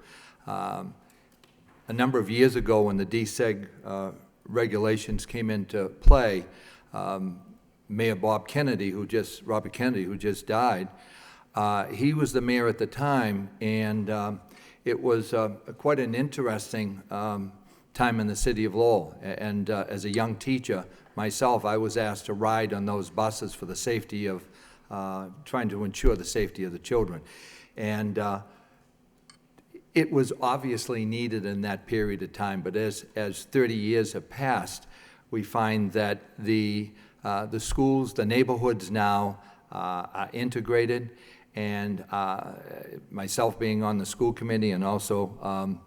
Speaker 5: A number of years ago, when the DSEG regulations came into play, Mayor Robert Kennedy, who just died, he was the mayor at the time, and it was quite an interesting time in the city of Lowell. And as a young teacher myself, I was asked to ride on those buses for the safety of, trying to ensure the safety of the children. And it was obviously needed in that period of time, but as 30 years have passed, we find that the schools, the neighborhoods now are integrated, and myself being on the school committee, and also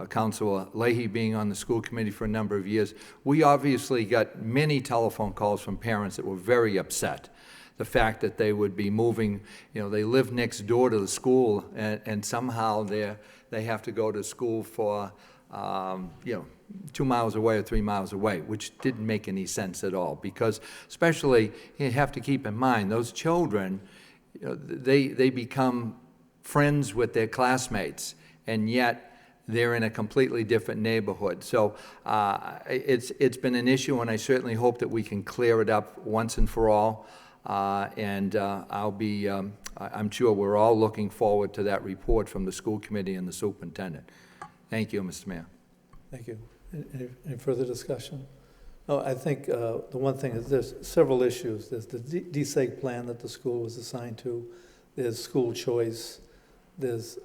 Speaker 5: Councilor Leahy being on the school committee for a number of years, we obviously got many telephone calls from parents that were very upset. the fact that they would be moving, they live next door to the school, and somehow they have to go to school for, 2 miles away or 3 miles away, which didn't make any sense at all, because especially, you have to keep in mind, those children, they become friends with their classmates, and yet they're in a completely different neighborhood. So it's been an issue, and I certainly hope that we can clear it up once and for all. And I'm sure we're all looking forward to that report from the school committee and the superintendent. Thank you, Mr. Mayor.
Speaker 4: Thank you. Any further discussion? No, I think the one thing is there's several issues. There's the DSEG plan that the school was assigned to. There's school choice. There's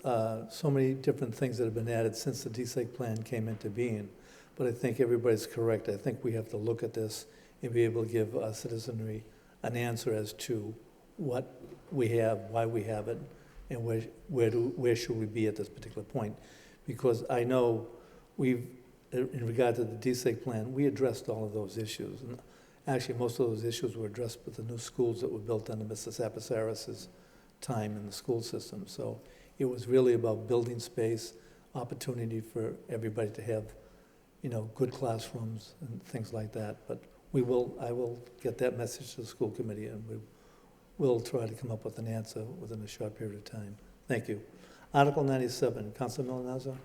Speaker 4: so many different things that have been added since the DSEG plan came into being. But I think everybody's correct. I think we have to look at this and be able to give our citizenry an answer as to what we have, why we have it, and where should we be at this particular point. Because I know in regard to the DSEG plan, we addressed all of those issues. And actually, most of those issues were addressed with the new schools that were built under Mr. Sapasaris's time in the school system. So it was really about building space, opportunity for everybody to have, good classrooms and things like that. But I will get that message to the school committee, and we'll try to come up with an answer within a short period of time. Thank you. Article 97, Councilor Milanazzo.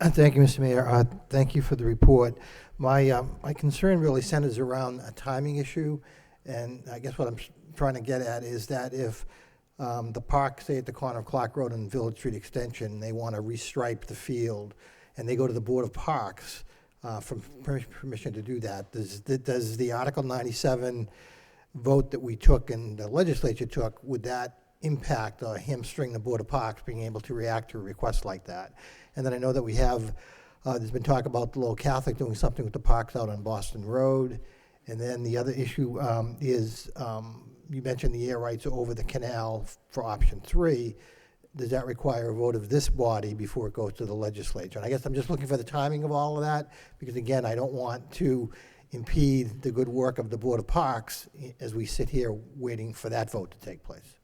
Speaker 12: Thank you, Mr. Mayor. Thank you for the report. My concern really centers around a timing issue, and I guess what I'm trying to get at is that if the park, say at the corner of Clark Road and Village Street Extension, they want to restripe the field, and they go to the Board of Parks for permission to do that, does the Article 97 vote that we took and the legislature took, would that impact or hamstring the Board of Parks being able to react to a request like that? And then I know that we have, there's been talk about the Lowell Catholic doing something with the parks out on Boston Road. And then the other issue is, you mentioned the air rights over the canal for option 3. Does that require a vote of this body before it goes to the legislature? And I guess I'm just looking for the timing of all of that, because again, I don't want to impede the good work of the Board of Parks as we sit here waiting for that vote to take place.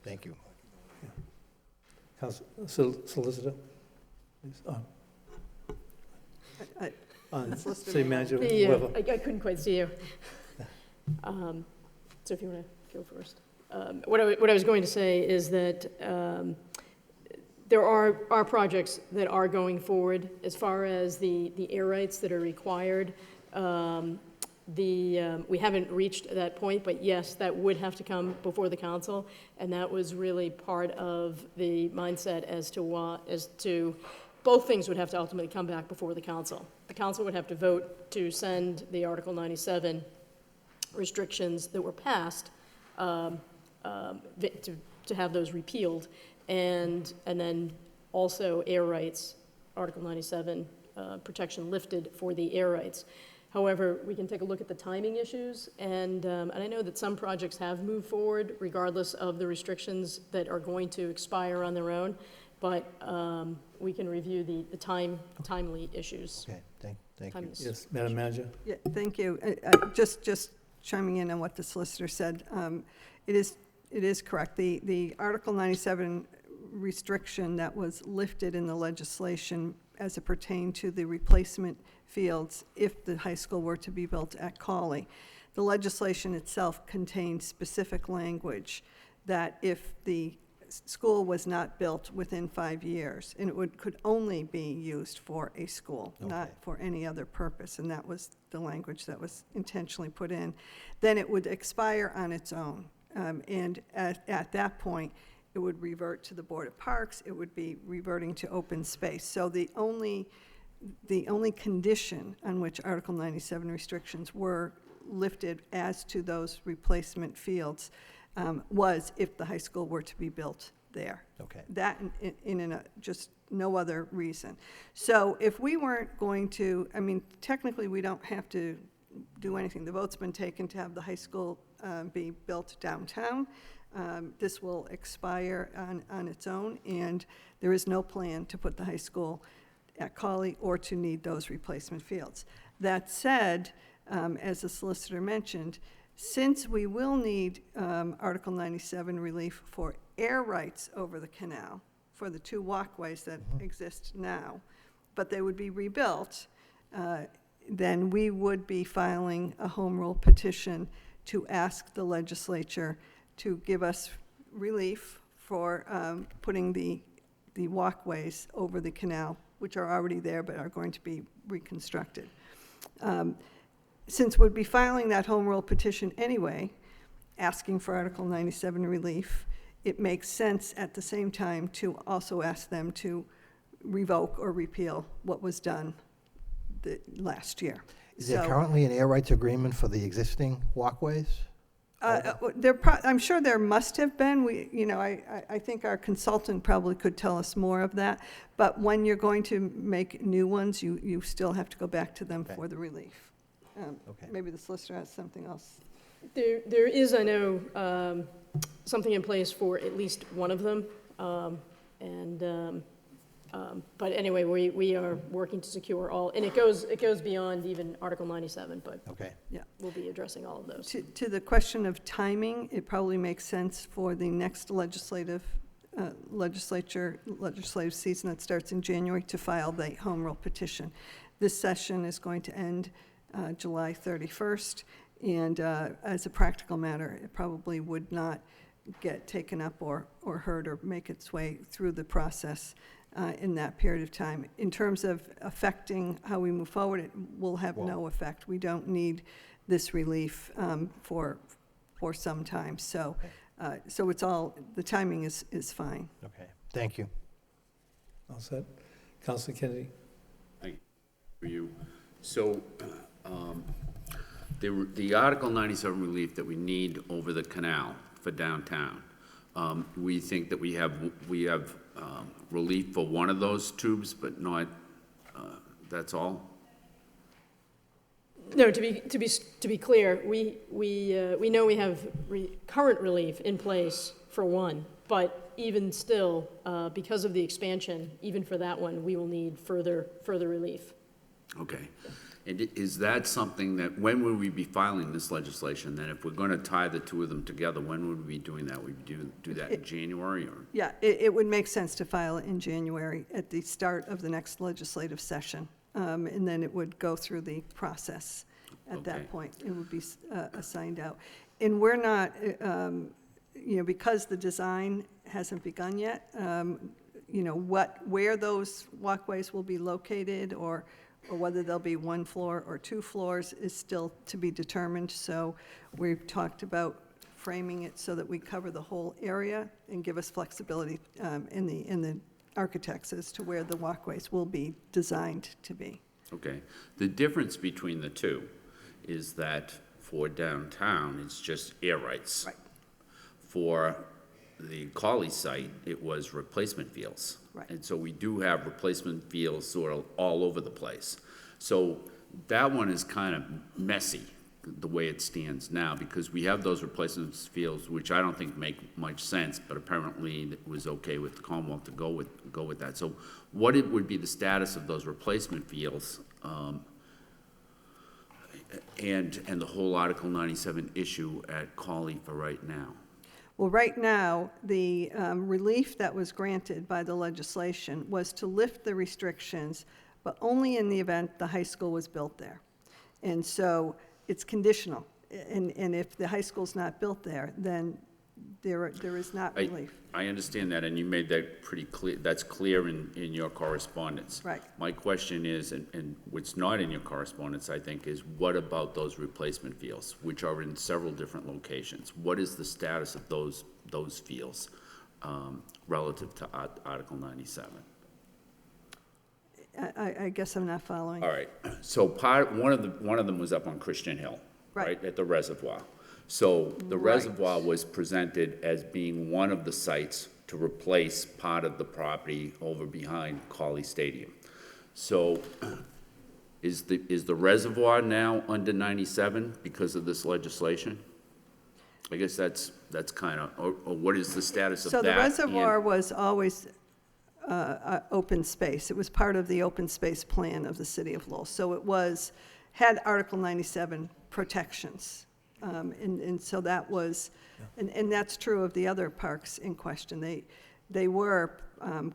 Speaker 12: Thank you.
Speaker 4: Solicitor? City Manager, whoever.
Speaker 17: I couldn't quite see you. So if you want to go first. What I was going to say is that there are projects that are going forward as far as the air rights that are required. We haven't reached that point, but yes, that would have to come before the council, and that was really part of the mindset as to both things would have to ultimately come back before the council. The council would have to vote to send the Article 97 restrictions that were passed to have those repealed, and then also air rights, Article 97 protection lifted for the air rights. However, we can take a look at the timing issues, and I know that some projects have moved forward regardless of the restrictions that are going to expire on their own, but we can review the timely issues.
Speaker 12: Okay, thank you.
Speaker 4: Yes, Madam Manager?
Speaker 3: Yeah, thank you. Just chiming in on what the solicitor said, it is correct. The Article 97 restriction that was lifted in the legislation as it pertained to the replacement fields if the high school were to be built at Cawley. The legislation itself contained specific language that if the school was not built within 5 years, and it could only be used for a school, not for any other purpose, and that was the language that was intentionally put in, then it would expire on its own. And at that point, it would revert to the Board of Parks, it would be reverting to open space. So the only condition on which Article 97 restrictions were lifted as to those replacement fields was if the high school were to be built there.
Speaker 12: Okay.
Speaker 3: That in just no other reason. So if we weren't going to, I mean, technically we don't have to do anything. The vote's been taken to have the high school be built downtown. This will expire on its own, and there is no plan to put the high school at Cawley or to need those replacement fields. That said, as the solicitor mentioned, Since we will need Article 97 relief for air rights over the canal, for the two walkways that exist now, but they would be rebuilt, then we would be filing a home rule petition to ask the legislature to give us relief for putting the walkways over the canal, which are already there but are going to be reconstructed. Since we'd be filing that home rule petition anyway, asking for Article 97 relief, it makes sense at the same time to also ask them to revoke or repeal what was done last year.
Speaker 12: Is there currently an air rights agreement for the existing walkways?
Speaker 3: I'm sure there must have been. I think our consultant probably could tell us more of that. But when you're going to make new ones, you still have to go back to them for the relief. Maybe the solicitor has something else.
Speaker 17: There is, I know, something in place for at least one of them. But anyway, we are working to secure all, and it goes beyond even Article 97, but
Speaker 3: yeah,
Speaker 17: we'll be addressing all of those.
Speaker 3: To the question of timing, it probably makes sense for the next legislative season that starts in January to file the home rule petition. This session is going to end July 31st, and as a practical matter, it probably would not get taken up or heard or make its way through the process in that period of time. In terms of affecting how we move forward, it will have no effect. We don't need this relief for some time. So, so it's all, the timing is fine.
Speaker 12: Okay, thank you.
Speaker 4: All set. Councilor Kennedy?
Speaker 11: Thank you. For you. So, the Article 97 relief that we need over the canal for downtown, we think that we have relief for one of those tubes, but not, that's all?
Speaker 17: No, to be clear, we know we have current relief in place for one, but even still, because of the expansion, even for that one, we will need further relief.
Speaker 11: Okay. And is that something that, when would we be filing this legislation? Then if we're going to tie the two of them together, when would we be doing that? Would we do that in January or?
Speaker 3: Yeah, it would make sense to file it in January at the start of the next legislative session. And then it would go through the process at that point. It would be assigned out. And we're not, because the design hasn't begun yet, where those walkways will be located or whether there'll be one floor or two floors is still to be determined. So we've talked about framing it so that we cover the whole area and give us flexibility in the architects as to where the walkways will be designed to be.
Speaker 11: Okay. The difference between the two is that for downtown, it's just air rights.
Speaker 3: Right.
Speaker 11: For the Colley site, it was replacement fields.
Speaker 3: Right.
Speaker 11: And so we do have replacement fields sort of all over the place. So that one is kind of messy, the way it stands now, because we have those replacement fields, which I don't think make much sense, but apparently it was okay with the Commonwealth to go with that. So what would be the status of those replacement fields and the whole Article 97 issue at Colley for right now?
Speaker 3: Well, right now, the relief that was granted by the legislation was to lift the restrictions, but only in the event the high school was built there. And so it's conditional. And if the high school's not built there, then there is not relief.
Speaker 11: I understand that, and you made that pretty clear. That's clear in your correspondence.
Speaker 3: Right.
Speaker 11: My question is, and what's not in your correspondence, I think, is what about those replacement fields, which are in several different locations? What is the status of those fields relative to Article 97?
Speaker 3: I guess I'm not following.
Speaker 11: All right. So one of them was up on Christian Hill, right, at the reservoir. So the reservoir was presented as being one of the sites to replace part of the property over behind Colley Stadium. So is the reservoir now under 97 because of this legislation? I guess that's kind of, or what is the status of that?
Speaker 3: So the reservoir was always open space. It was part of the open space plan of the city of Lowell. So it had Article 97 protections. And so that was, and that's true of the other parks in question. They were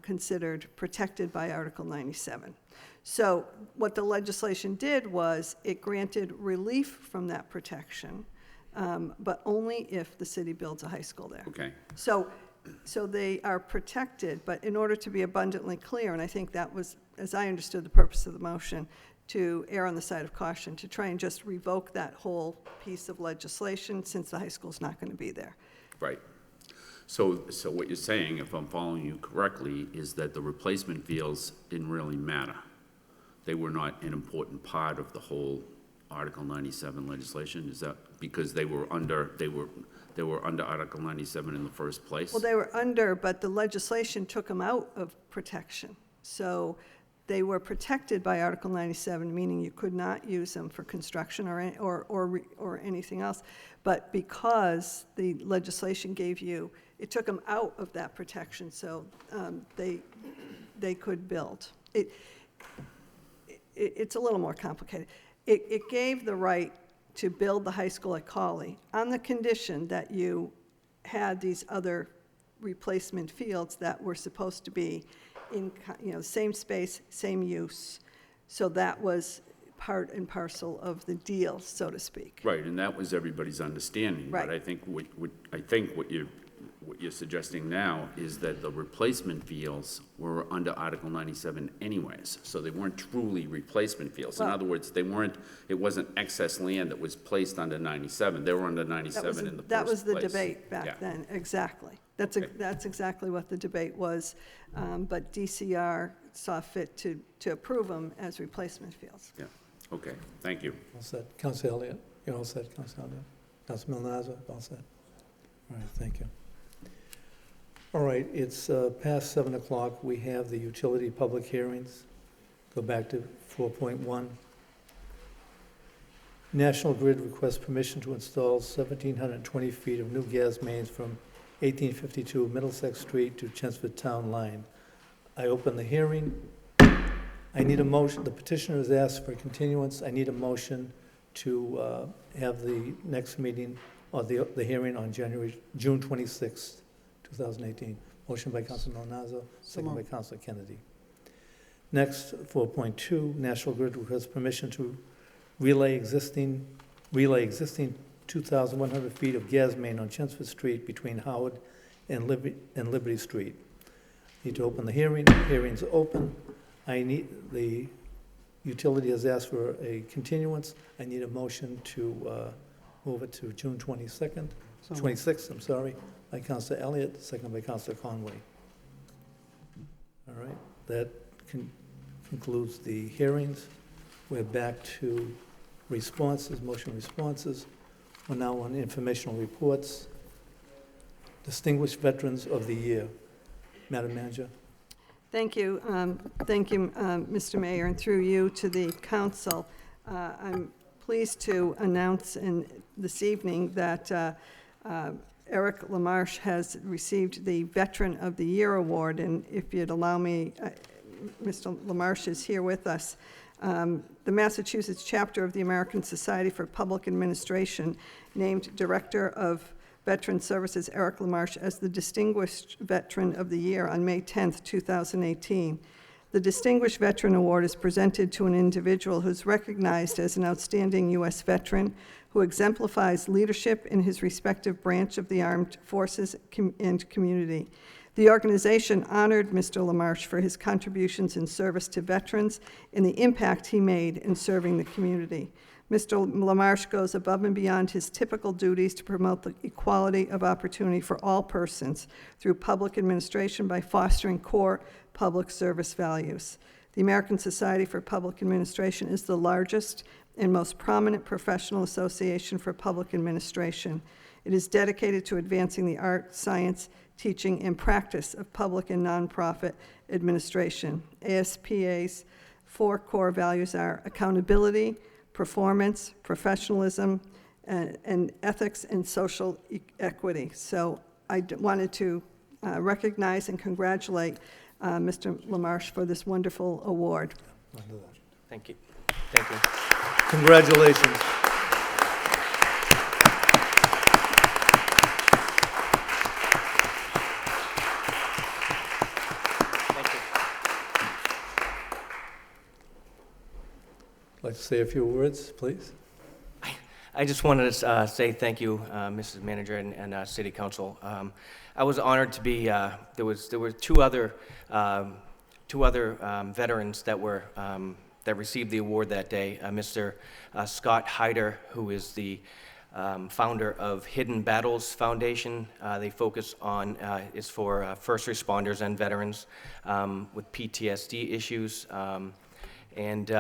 Speaker 3: considered protected by Article 97. So what the legislation did was it granted relief from that protection, but only if the city builds a high school there.
Speaker 11: Okay.
Speaker 3: So they are protected, but in order to be abundantly clear, and I think that was, as I understood the purpose of the motion, to err on the side of caution, to try and just revoke that whole piece of legislation since the high school's not going to be there.
Speaker 11: Right. So what you're saying, if I'm following you correctly, is that the replacement fields didn't really matter. They were not an important part of the whole Article 97 legislation? Is that because they were under Article 97 in the first place?
Speaker 3: Well, they were under, but the legislation took them out of protection. So they were protected by Article 97, meaning you could not use them for construction or anything else. But because the legislation gave you, it took them out of that protection, so they could build. It's a little more complicated. It gave the right to build the high school at Cawley on the condition that you had these other replacement fields that were supposed to be in, same space, same use. So that was part and parcel of the deal, so to speak.
Speaker 11: Right, and that was everybody's understanding.
Speaker 3: Right.
Speaker 11: But I think what you're suggesting now is that the replacement fields were under Article 97 anyways, so they weren't truly replacement fields. In
Speaker 3: Well,
Speaker 11: other words, it wasn't excess land that was placed under 97. They were under 97 in the first place.
Speaker 3: That was the debate back
Speaker 11: Yeah.
Speaker 3: then, exactly. That's
Speaker 11: Okay.
Speaker 3: that's exactly what the debate was, but DCR saw fit to approve them as replacement fields.
Speaker 11: Yeah, okay, thank you.
Speaker 4: All set. Council Elliott, you're all set, Council Elliott. Council Milnaza, all set. All right, thank you. All right, it's past 7 o'clock. We have the utility public hearings. Go back to 4.1. National Grid requests permission to install 1,720 feet of new gas mains from 1852 Middlesex Street to Chelmsford Town Line. I open the hearing. I need a motion. The petitioner has asked for a continuance. I need a motion to have the next meeting, or the hearing on June 26th, 2018. Motion by Councilor Milnaza, second by Councilor Kennedy. Next, 4.2, National Grid requests permission to relay existing 2,100 feet of gas main on Chelmsford Street between Howard and Liberty Street. Need to open the hearing. Hearing's open. The utility has asked for a continuance. I need a motion to move it to June 26th, I'm sorry, by Councilor Elliott, second by Councilor Conway. All right, that concludes the hearings. We're back to motion responses. We're now on informational reports. Distinguished Veterans of the Year. Madam Manager.
Speaker 3: Thank you, Mr. Mayor, and through you to the council. I'm pleased to announce this evening that Eric LaMarche has received the Veteran of the Year Award, and if you'd allow me, Mr. LaMarche is here with us. The Massachusetts chapter of the American Society for Public Administration named Director of Veteran Services Eric LaMarche as the Distinguished Veteran of the Year on May 10th, 2018. The Distinguished Veteran Award is presented to an individual who is recognized as an outstanding U.S. veteran who exemplifies leadership in his respective branch of the armed forces and community. The organization honored Mr. LaMarche for his contributions in service to veterans and the impact he made in serving the community. Mr. LaMarche goes above and beyond his typical duties to promote the equality of opportunity for all persons through public administration by fostering core public service values. The American Society for Public Administration is the largest and most prominent professional association for public administration. It is dedicated to advancing the art, science, teaching, and practice of public and nonprofit administration. ASPA's 4 core values are accountability, performance, professionalism, and ethics and social equity. So I wanted to recognize and congratulate Mr. LaMarche for this wonderful award.
Speaker 9: Thank you. Thank you.
Speaker 4: Congratulations. say a few words, please?
Speaker 18: I just wanted to say thank you, Mrs. Manager and City Council. I was honored to be. There were two other veterans that were that received the award that day. Mr. Scott Hyder, who is the founder of Hidden Battles Foundation. They focus on is for first responders and veterans with PTSD issues, and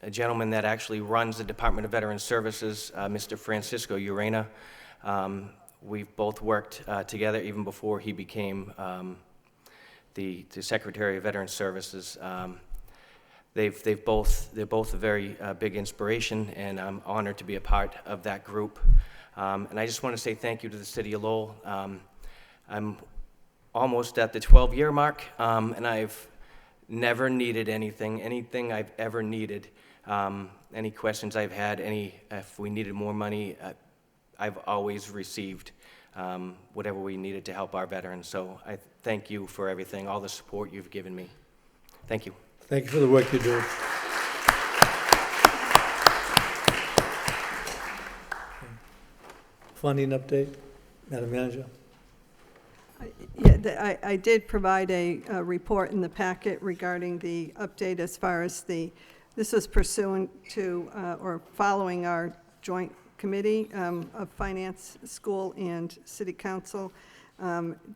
Speaker 18: a gentleman that actually runs the Department of Veterans Services, Mr. Francisco Urena. We've both worked together even before he became the Secretary of Veterans Services. They're both a very big inspiration, and I'm honored to be a part of that group. And I just want to say thank you to the City of Lowell. I'm almost at the 12-year mark, and I've never needed anything I've ever needed. Any questions I've had, if we needed more money, I've always received whatever we needed to help our veterans. So I thank you for everything, all the support you've given me. Thank you.
Speaker 4: Thank you for the work you do. Funding update, Madam Manager.
Speaker 3: Yeah, I did provide a report in the packet regarding the update as far as this was pursuant to or following our joint committee of Finance, School, and City Council.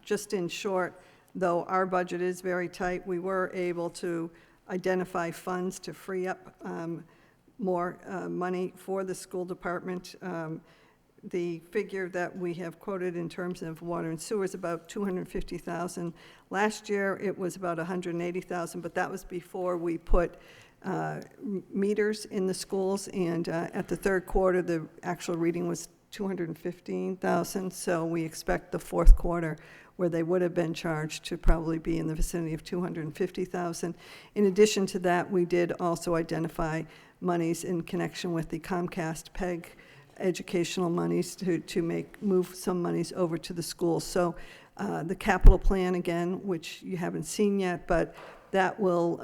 Speaker 3: Just in short, though our budget is very tight, we were able to identify funds to free up more money for the school department. The figure that we have quoted in terms of water and sewer is about $250,000. Last year, it was about $180,000, but that was before we put meters in the schools, and at the third quarter, the actual reading was $215,000, so we expect the fourth quarter, where they would have been charged, to probably be in the vicinity of $250,000. In addition to that, we did also identify monies in connection with the Comcast PEG educational monies to move some monies over to the schools. So the capital plan, again, which you haven't seen yet, but that will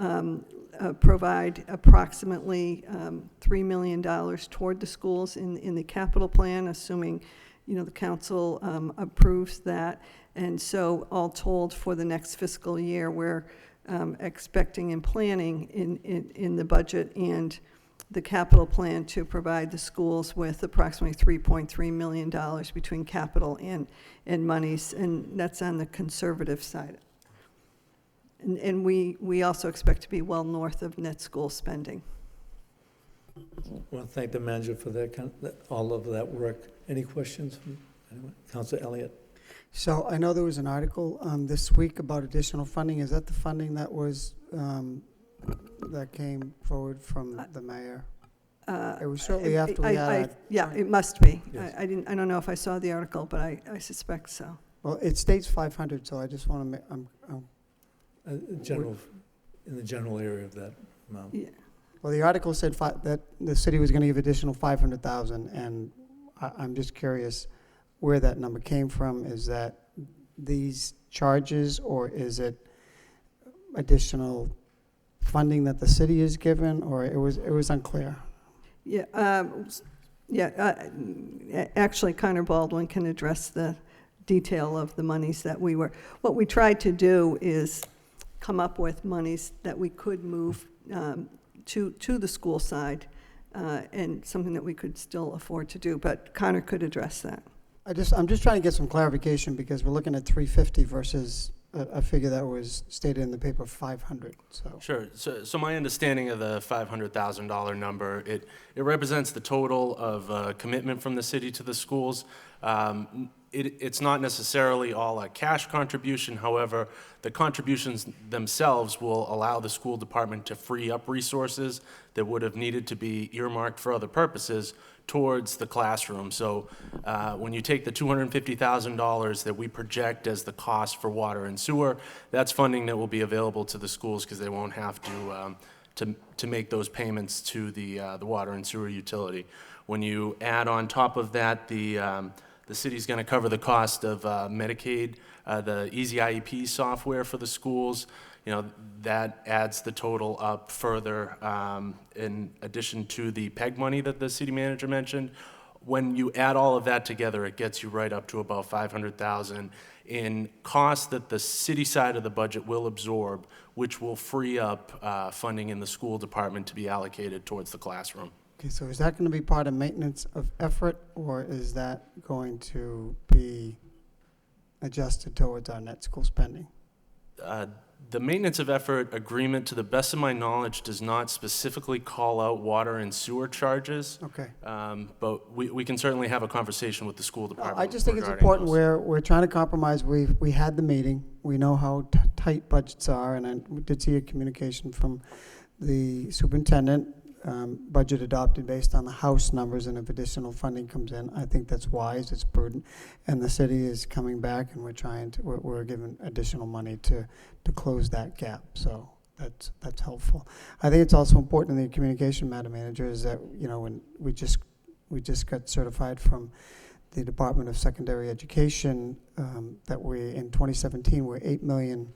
Speaker 3: provide approximately $3 million toward the schools in the capital plan, assuming the council approves that. And so all told, for the next fiscal year, we're expecting and planning in the budget and the capital plan to provide the schools with approximately $3.3 million between capital and monies, and that's on the conservative side. And we also expect to be well north of net school spending.
Speaker 4: I want to thank the manager for all of that work. Any questions from anyone? Councilor Elliott.
Speaker 8: So I know there was an article this week about additional funding. Is that the funding that was that came forward from the mayor? It was shortly after we had.
Speaker 3: Yeah, it must be.
Speaker 4: Yes.
Speaker 3: I don't know if I saw the article, but I suspect so.
Speaker 8: Well, it states 500, so I just want to make.
Speaker 4: In the general area of that amount.
Speaker 3: Yeah.
Speaker 8: Well, the article said that the city was going to give additional 500,000, and I'm just curious where that number came from. Is that these charges, or is it additional funding that the city is given, or it was unclear?
Speaker 3: Yeah, actually, Connor Baldwin can address the detail of the monies that what we tried to do is come up with monies that we could move to the school side, and something that we could still afford to do, but Connor could address that.
Speaker 8: I'm just trying to get some clarification, because we're looking at 350 versus a figure that was stated in the paper, 500. So
Speaker 19: sure. So my understanding of the $500,000 number, it represents the total of commitment from the city to the schools. It's not necessarily all a cash contribution. However, the contributions themselves will allow the school department to free up resources that would have needed to be earmarked for other purposes towards the classroom. So when you take the $250,000 that we project as the cost for water and sewer, that's funding that will be available to the schools, because they won't have to make those payments to the water and sewer utility. When you add on top of that the city's going to cover the cost of Medicaid, the Easy IEP software for the schools. that adds the total up further, in addition to the PEG money that the city manager mentioned. When you add all of that together, it gets you right up to about $500,000 in costs that the city side of the budget will absorb, which will free up funding in the school department to be allocated towards the classroom.
Speaker 8: Okay, so is that going to be part of maintenance of effort, or is that going to be adjusted towards our net school spending?
Speaker 19: The maintenance of effort agreement, to the best of my knowledge, does not specifically call out water and sewer charges.
Speaker 8: Okay.
Speaker 19: But we can certainly have a conversation with the school department.
Speaker 8: I just think it's
Speaker 19: regarding
Speaker 8: important.
Speaker 19: those.
Speaker 8: We're trying to compromise. We had the meeting. We know how tight budgets are, and I did see a communication from the superintendent. Budget adopted based on the House numbers, and if additional funding comes in, I think that's wise, it's prudent, and the city is coming back, and we're giving additional money to close that gap, so that's helpful. I think it's also important in the communication, Madam Manager, is that, when we just got certified from the Department of Secondary Education, that we, in 2017, we're $8 million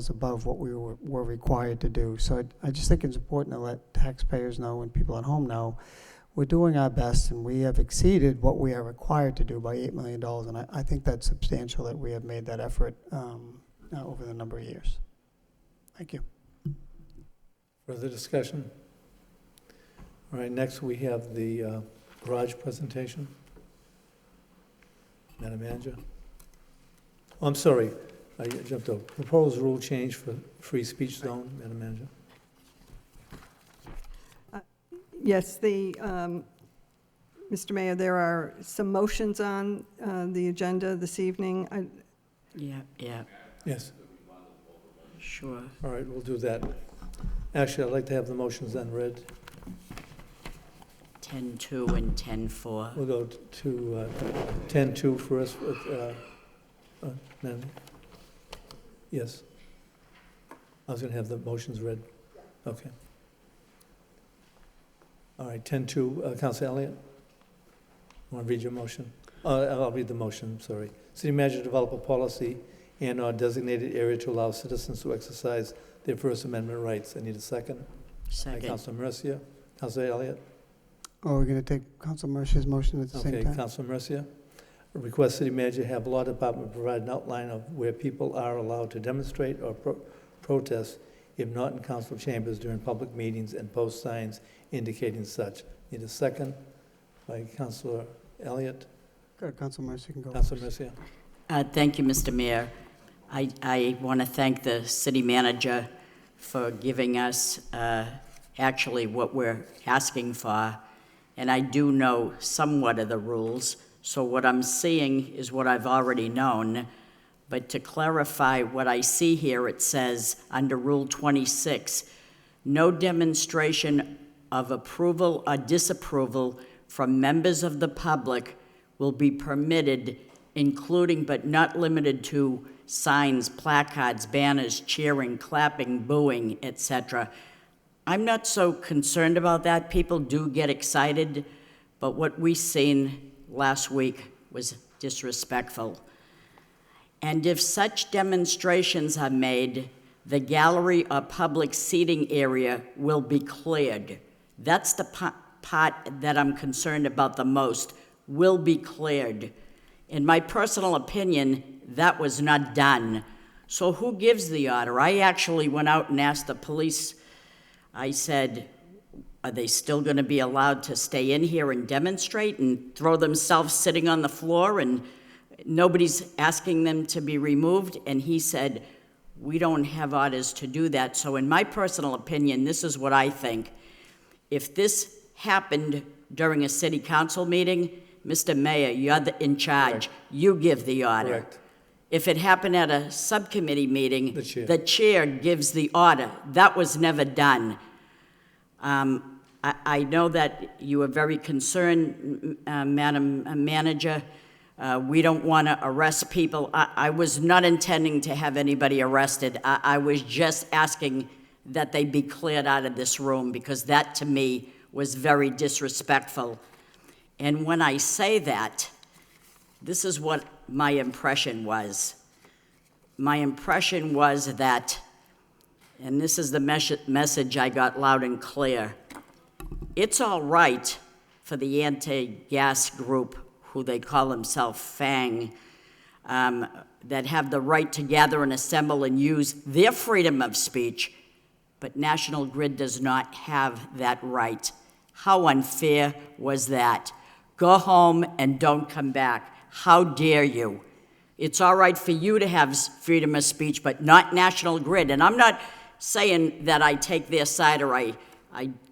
Speaker 8: above what we were required to do. So I just think it's important to let taxpayers know and people at home know we're doing our best, and we have exceeded what we are required to do by $8 million. And I think that's substantial that we have made that effort over the number of years. Thank you.
Speaker 4: Further discussion? All right, next we have the garage presentation. Madam Manager? Oh, I'm sorry. I jumped over. Proposed rule change for free speech zone, Madam Manager.
Speaker 3: Yes, Mr. Mayor, there are some motions on the agenda this evening.
Speaker 7: Yeah.
Speaker 4: Yes.
Speaker 7: Sure.
Speaker 4: All right, we'll do that. Actually, I'd like to have the motions then read.
Speaker 7: 10-2 and 10-4.
Speaker 4: We'll go to 10-2 first. Madam. Yes. I was going to have the motions read. Okay. All right, 10-2, Councilor Elliott. Want to read your motion? I'll read the motion, sorry. City manager to develop a policy and/or designated area to allow citizens to exercise their First Amendment rights. I need a second.
Speaker 7: Second.
Speaker 4: Councilor Mercia. Councilor Elliott.
Speaker 8: Oh, we're going to take Council Mercia's motion at the same time?
Speaker 4: Okay, Councilor Mercia. Request city manager have law department provide an outline of where people are allowed to demonstrate or protest, if not in council chambers during public meetings, and post signs indicating such. Need a second by Councilor Elliott.
Speaker 8: Good, Council Mercia can go.
Speaker 4: Councilor Mercia.
Speaker 7: Thank you, Mr. Mayor. I want to thank the city manager for giving us actually what we're asking for, and I do know somewhat of the rules. So what I'm seeing is what I've already known, but to clarify what I see here, it says under Rule 26, no demonstration of approval or disapproval from members of the public will be permitted, including but not limited to signs, placards, banners, cheering, clapping, booing, etc. I'm not so concerned about that. People do get excited, but what we've seen last week was disrespectful. And if such demonstrations are made, the gallery or public seating area will be cleared. That's the part that I'm concerned about the most, will be cleared. In my personal opinion, that was not done. So who gives the order? I actually went out and asked the police. I said, are they still going to be allowed to stay in here and demonstrate and throw themselves sitting on the floor and nobody's asking them to be removed? And he said, we don't have orders to do that. So in my personal opinion, this is what I think. If this happened during a city council meeting, Mr. Mayor, you're in charge. Correct. You give the order.
Speaker 4: Correct.
Speaker 7: If it happened at a subcommittee meeting, the chair gives the order. That was never done. I know that you are very concerned, Madam Manager. We don't want to arrest people. I was not intending to have anybody arrested. I was just asking that they be cleared out of this room, because that, to me, was very disrespectful. And when I say that, this is what my impression was. my impression was that, and this is the message I got loud and clear, it's all right for the anti-gas group, who they call themselves FANG, that have the right to gather and assemble and use their freedom of speech, but National Grid does not have that right. How unfair was that? Go home and don't come back. How dare you? It's all right for you to have freedom of speech, but not National Grid. And I'm not saying that I take their side or I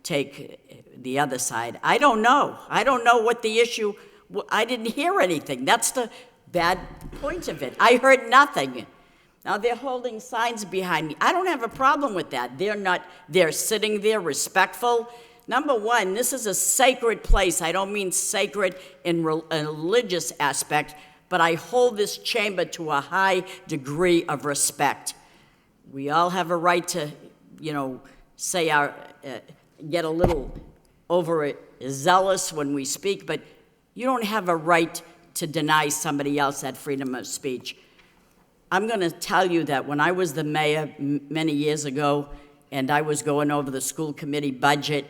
Speaker 7: take the other side. I don't know. I don't know what the issue, I didn't hear anything. That's the bad point of it. I heard nothing. Now they're holding signs behind me. I don't have a problem with that. They're sitting there respectful. Number one, this is a sacred place. I don't mean sacred in a religious aspect, but I hold this chamber to a high degree of respect. We all have a right to, say get a little overzealous when we speak, but you don't have a right to deny somebody else that freedom of speech. I'm going to tell you that when I was the mayor many years ago and I was going over the school committee budget,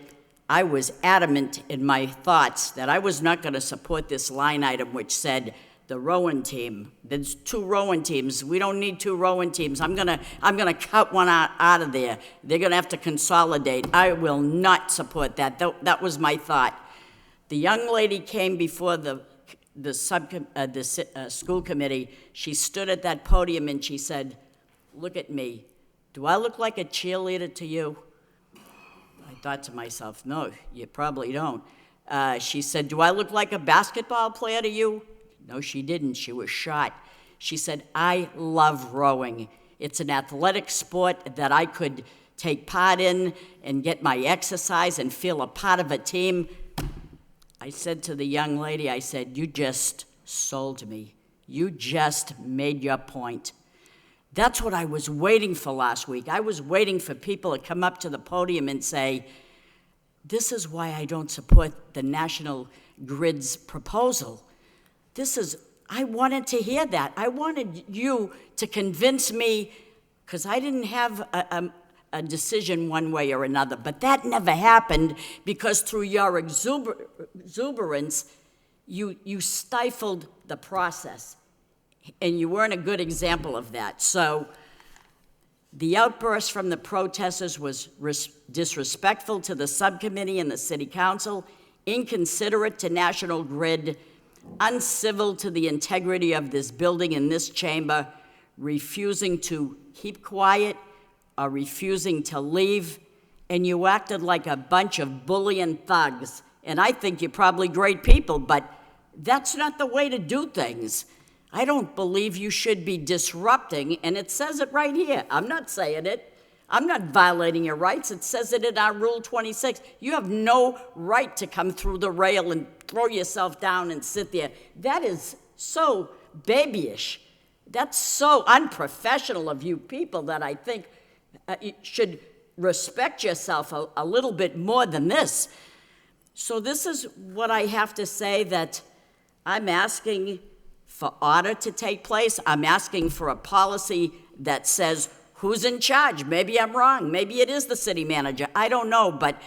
Speaker 7: I was adamant in my thoughts that I was not going to support this line item which said the rowing team. There's 2 rowing teams. We don't need 2 rowing teams. I'm gonna cut one out of there. They're going to have to consolidate. I will not support that. That was my thought. The young lady came before the school committee. She stood at that podium and she said, "Look at me. Do I look like a cheerleader to you?" I thought to myself, no, you probably don't. She said, "Do I look like a basketball player to you?" No, she didn't. She was shot. She said, "I love rowing. It's an athletic sport that I could take part in and get my exercise and feel a part of a team." I said to the young lady, I said, "You just sold me. You just made your point." That's what I was waiting for last week. I was waiting for people to come up to the podium and say, "This is why I don't support the National Grid's proposal." I wanted to hear that. I wanted you to convince me, because I didn't have a decision one way or another, but that never happened because through your exuberance, you stifled the process, and you weren't a good example of that. So the outburst from the protesters was disrespectful to the subcommittee and the city council, inconsiderate to National Grid, uncivil to the integrity of this building and this chamber, refusing to keep quiet or refusing to leave, and you acted like a bunch of bullying thugs. And I think you're probably great people, but that's not the way to do things. I don't believe you should be disrupting, and it says it right here. I'm not saying it. I'm not violating your rights. It says it in our Rule 26. You have no right to come through the rail and throw yourself down and sit there. That is so babyish. That's so unprofessional of you people that I think you should respect yourself a little bit more than this. So this is what I have to say, that I'm asking for order to take place. I'm asking for a policy that says who's in charge. Maybe I'm wrong. Maybe it is the city manager. I don't know, but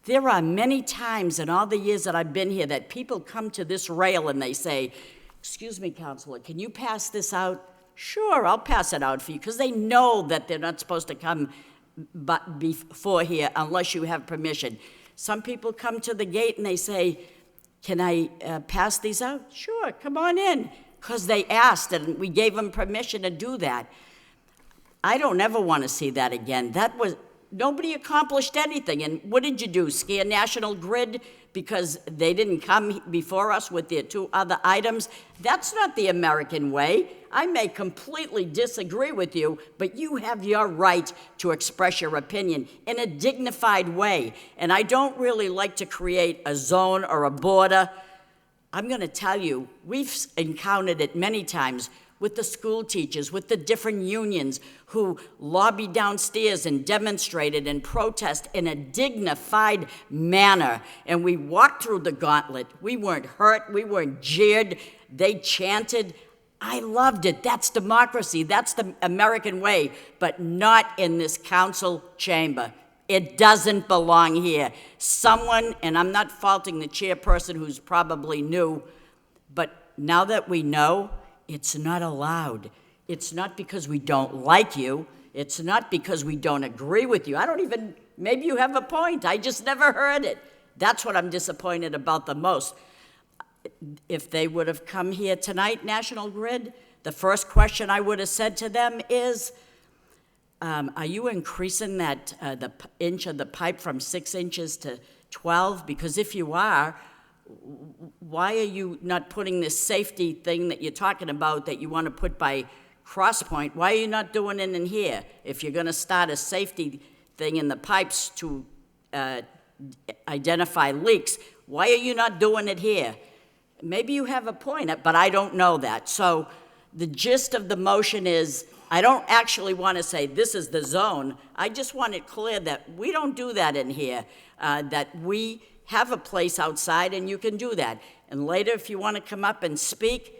Speaker 7: there are many times in all the years that I've been here that people come to this rail and they say, "Excuse me, Counselor, can you pass this out?" "Sure, I'll pass it out for you," because they know that they're not supposed to come before here unless you have permission. Some people come to the gate and they say, "Can I pass these out?" "Sure, come on in," because they asked and we gave them permission to do that. I don't ever want to see that again. Nobody accomplished anything. And what did you do, scare National Grid because they didn't come before us with their 2 other items? That's not the American way. I may completely disagree with you, but you have your right to express your opinion in a dignified way. And I don't really like to create a zone or a border. I'm going to tell you, we've encountered it many times with the school teachers, with the different unions who lobbied downstairs and demonstrated and protest in a dignified manner. And we walked through the gauntlet. We weren't hurt. We weren't jeered. They chanted. I loved it. That's democracy. That's the American way, but not in this council chamber. It doesn't belong here. Someone, and I'm not faulting the chairperson who's probably new, but now that we know, it's not allowed. It's not because we don't like you. It's not because we don't agree with you. I don't even, maybe you have a point. I just never heard it. That's what I'm disappointed about the most. If they would have come here tonight, National Grid, the first question I would have said to them is, are you increasing that the inch of the pipe from 6 inches to 12? Because if you are, why are you not putting this safety thing that you're talking about that you want to put by Crosspoint? Why are you not doing it in here? If you're going to start a safety thing in the pipes to identify leaks, why are you not doing it here? Maybe you have a point, but I don't know that. So the gist of the motion is, I don't actually want to say this is the zone. I just want it clear that we don't do that in here, that we have a place outside and you can do that. And later, if you want to come up and speak,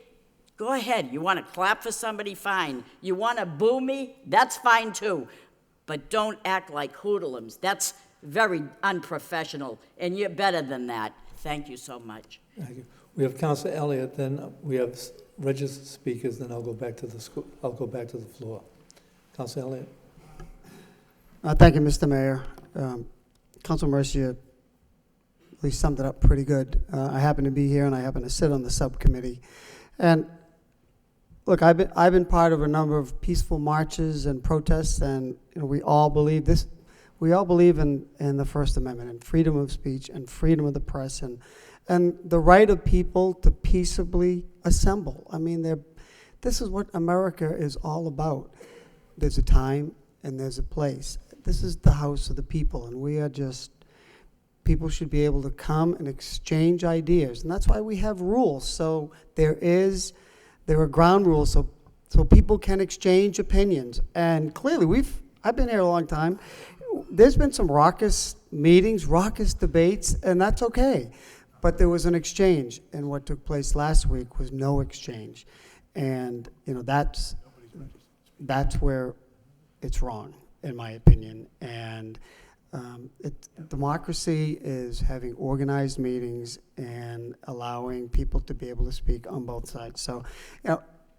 Speaker 7: go ahead. You want to clap for somebody, fine. You want to boo me, that's fine too. But don't act like hoodlums. That's very unprofessional, and you're better than that. Thank you so much.
Speaker 4: Thank you. We have Councilor Elliott, then we have registered speakers, then I'll go back to the floor. Councilor Elliott.
Speaker 8: Thank you, Mr. Mayor. Councilor Mercier at least summed it up pretty good. I happen to be here and I happen to sit on the subcommittee. And look, I've been part of a number of peaceful marches and protests, and we all believe this. We all believe in the First Amendment and freedom of speech and freedom of the press and the right of people to peaceably assemble. I mean, this is what America is all about. There's a time and there's a place. This is the house of the people, and we are just, people should be able to come and exchange ideas, and that's why we have rules. So there are ground rules so people can exchange opinions. And clearly, I've been here a long time. There's been some raucous meetings, raucous debates, and that's okay. But there was an exchange, and what took place last week was no exchange. And that's where it's wrong, in my opinion. And democracy is having organized meetings and allowing people to be able to speak on both sides. So,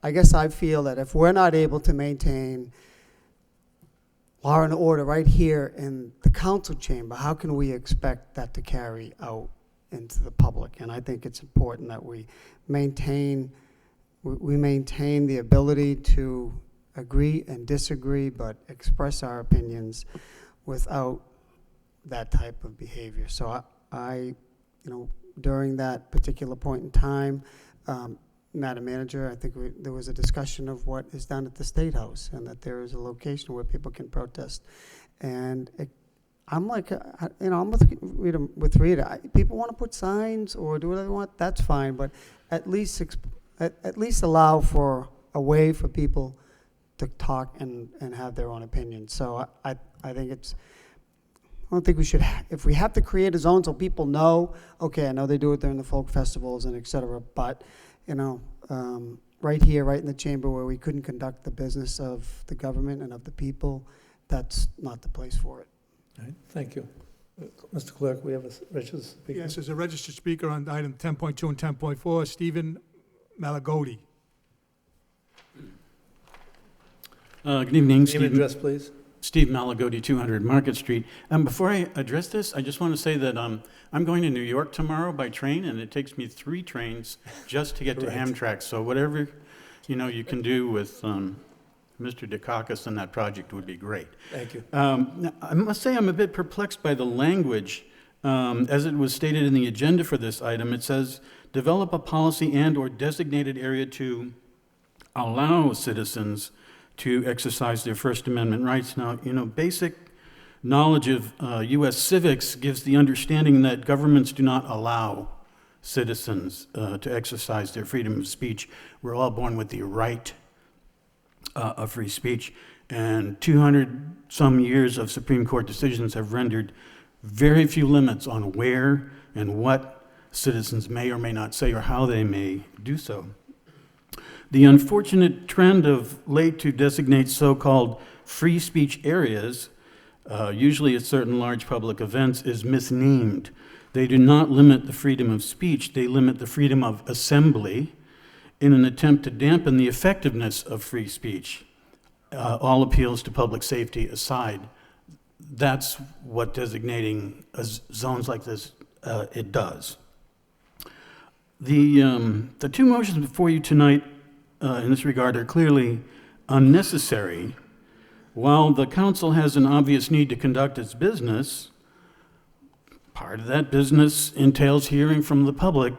Speaker 8: I guess I feel that if we're not able to maintain law and order right here in the council chamber, how can we expect that to carry out into the public? And I think it's important that we maintain the ability to agree and disagree, but express our opinions without that type of behavior. So I during that particular point in time, Madam Manager, I think there was a discussion of what is done at the State House, and that there is a location where people can protest. And I'm like, I'm with Rita. People want to put signs or do whatever they want, that's fine, but at least allow for a way for people to talk and have their own opinions. So I think I don't think we should, if we have to create a zone so people know, okay, I know they do it during the folk festivals and et cetera, but, right here, right in the chamber where we couldn't conduct the business of the government and of the people, that's not the place for it.
Speaker 4: All right, thank you. Mr. Clerk, we have a registered speaker.
Speaker 1: Yes, there's a registered speaker on item 10.2 and 10.4, Stephen Malagodi.
Speaker 20: Good evening,
Speaker 4: Name and address, please.
Speaker 20: Steve Malagodi, 200 Market Street. Before I address this, I just want to say that I'm going to New York tomorrow by train, and it takes me 3 trains just to get to Amtrak. So whatever you can do with Mr. Dukakis and that project would be great.
Speaker 4: Thank you.
Speaker 20: Now, I must say I'm a bit perplexed by the language. As it was stated in the agenda for this item, it says, develop a policy and/or designated area to allow citizens to exercise their First Amendment rights. Now, basic knowledge of U.S. civics gives the understanding that governments do not allow citizens to exercise their freedom of speech. We're all born with the right of free speech, and 200-some years of Supreme Court decisions have rendered very few limits on where and what citizens may or may not say or how they may do so. The unfortunate trend of late to designate so-called free speech areas, usually at certain large public events, is misnamed. They do not limit the freedom of speech, they limit the freedom of assembly in an attempt to dampen the effectiveness of free speech. All appeals to public safety aside, that's what designating zones like this, it does. The two motions before you tonight in this regard are clearly unnecessary. While the council has an obvious need to conduct its business, part of that business entails hearing from the public,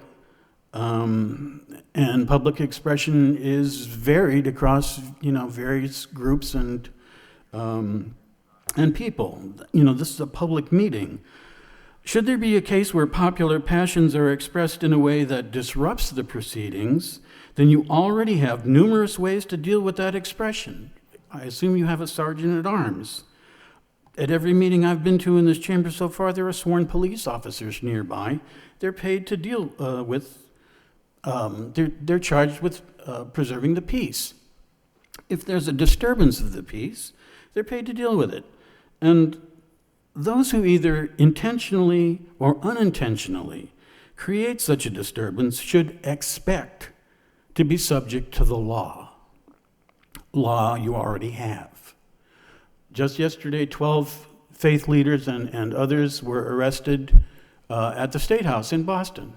Speaker 20: and public expression is varied across, various groups and people. This is a public meeting. Should there be a case where popular passions are expressed in a way that disrupts the proceedings, then you already have numerous ways to deal with that expression. I assume you have a sergeant at arms. At every meeting I've been to in this chamber so far, there are sworn police officers nearby. They're paid to deal they're charged with preserving the peace. If there's a disturbance of the peace, they're paid to deal with it. And those who either intentionally or unintentionally create such a disturbance should expect to be subject to the law. Law you already have. Just yesterday, 12 faith leaders and others were arrested at the State House in Boston.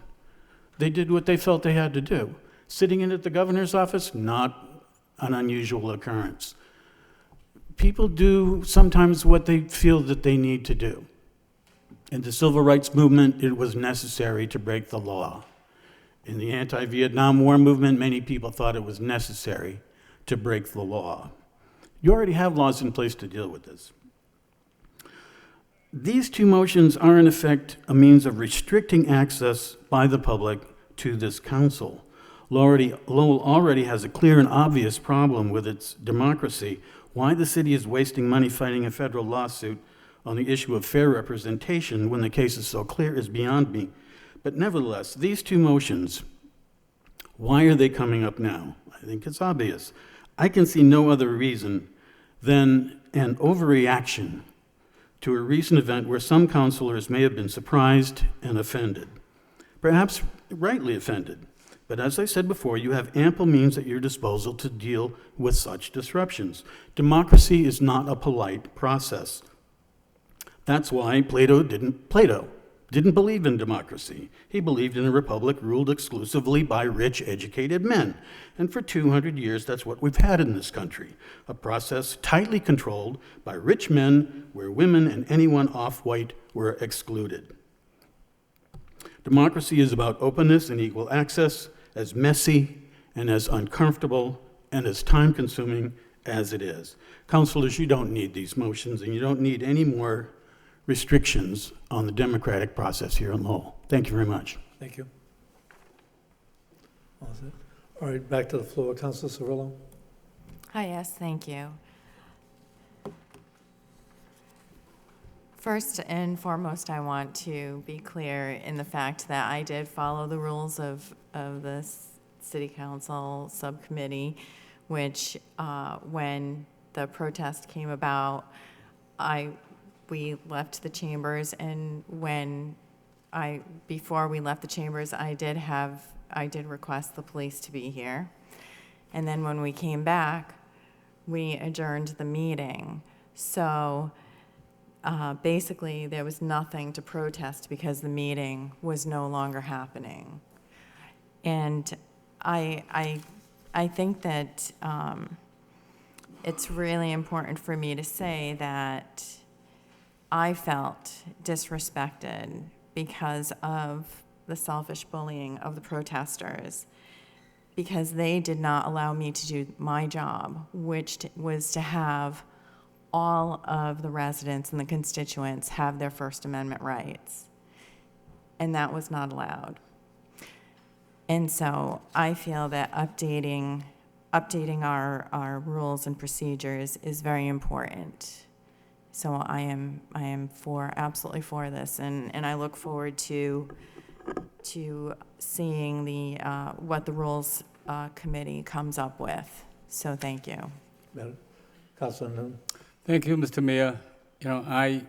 Speaker 20: They did what they felt they had to do. Sitting in at the governor's office, not an unusual occurrence. People do sometimes what they feel that they need to do. In the civil rights movement, it was necessary to break the law. In the anti-Vietnam War movement, many people thought it was necessary to break the law. You already have laws in place to deal with this. These two motions are in effect a means of restricting access by the public to this council. Lowell already has a clear and obvious problem with its democracy. Why the city is wasting money fighting a federal lawsuit on the issue of fair representation when the case is so clear is beyond me. But nevertheless, these two motions, why are they coming up now? I think it's obvious. I can see no other reason than an overreaction to a recent event where some councilors may have been surprised and offended, perhaps rightly offended. But as I said before, you have ample means at your disposal to deal with such disruptions. Democracy is not a polite process. That's why Plato didn't believe in democracy. He believed in a republic ruled exclusively by rich, educated men. And for 200 years, that's what we've had in this country, a process tightly controlled by rich men where women and anyone off-white were excluded. Democracy is about openness and equal access, as messy and as uncomfortable and as time-consuming as it is. Councilors, you don't need these motions, and you don't need any more restrictions on the democratic process here in Lowell. Thank you very much.
Speaker 4: Thank you. All right, back to the floor. Councilor Cirillo.
Speaker 14: Hi, yes, thank you. First and foremost, I want to be clear in the fact that I did follow the rules of the City Council subcommittee, which when the protest came about, we left the chambers, and before we left the chambers, I did request the police to be here. And then when we came back, we adjourned the meeting. So basically, there was nothing to protest because the meeting was no longer happening. And I think that it's really important for me to say that I felt disrespected because of the selfish bullying of the protesters, because they did not allow me to do my job, which was to have all of the residents and the constituents have their First Amendment rights. And that was not allowed. And so I feel that updating our rules and procedures is very important. So I am absolutely for this, and I look forward to seeing what the rules committee comes up with. So thank you.
Speaker 4: Madam Councilor Noon.
Speaker 16: Thank you, Mr. Mayor. You know, I,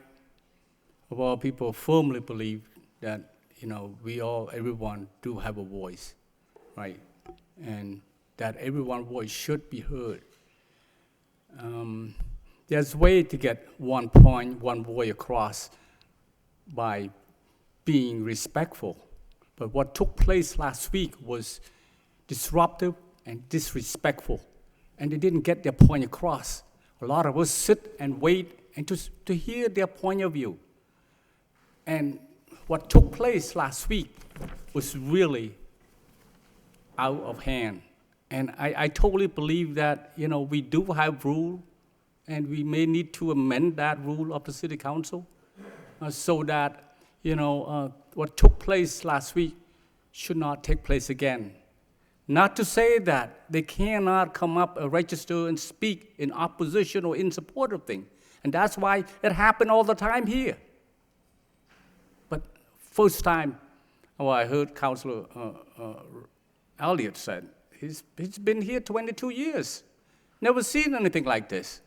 Speaker 16: of all people, firmly believe that, you know, everyone do have a voice, right? And that everyone's voice should be heard. There's a way to get one point, one voice across by being respectful. But what took place last week was disruptive and disrespectful, and they didn't get their point across. A lot of us sit and wait and to hear their point of view. And what took place last week was really out of hand. And I totally believe that, you know, we do have rule, and we may need to amend that rule of the city council so that, you know, what took place last week should not take place again. Not to say that they cannot come up and register and speak in opposition or in support of things. And that's why it happened all the time here. But first time, I heard Councilor Elliott said, he's been here 22 years. Never seen anything like this.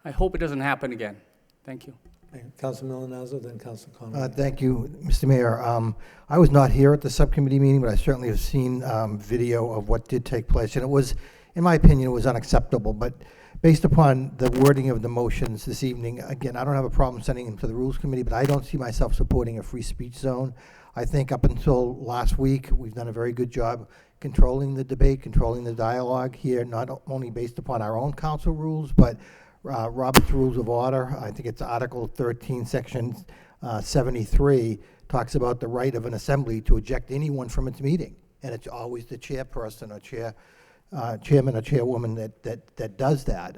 Speaker 16: I hope it doesn't happen again. Thank you.
Speaker 4: Councilor Milonazo, then Councilor Conway.
Speaker 12: Thank you, Mr. Mayor. I was not here at the subcommittee meeting, but I certainly have seen video of what did take place, and it was, in my opinion, it was unacceptable. But based upon the wording of the motions this evening, again, I don't have a problem sending them to the Rules Committee, but I don't see myself supporting a free speech zone. I think up until last week, we've done a very good job controlling the debate, controlling the dialogue here, not only based upon our own council rules, but Robert's Rules of Order. I think it's Article 13, Section 73, talks about the right of an assembly to eject anyone from its meeting. And it's always the chairperson or chairman or chairwoman that does that.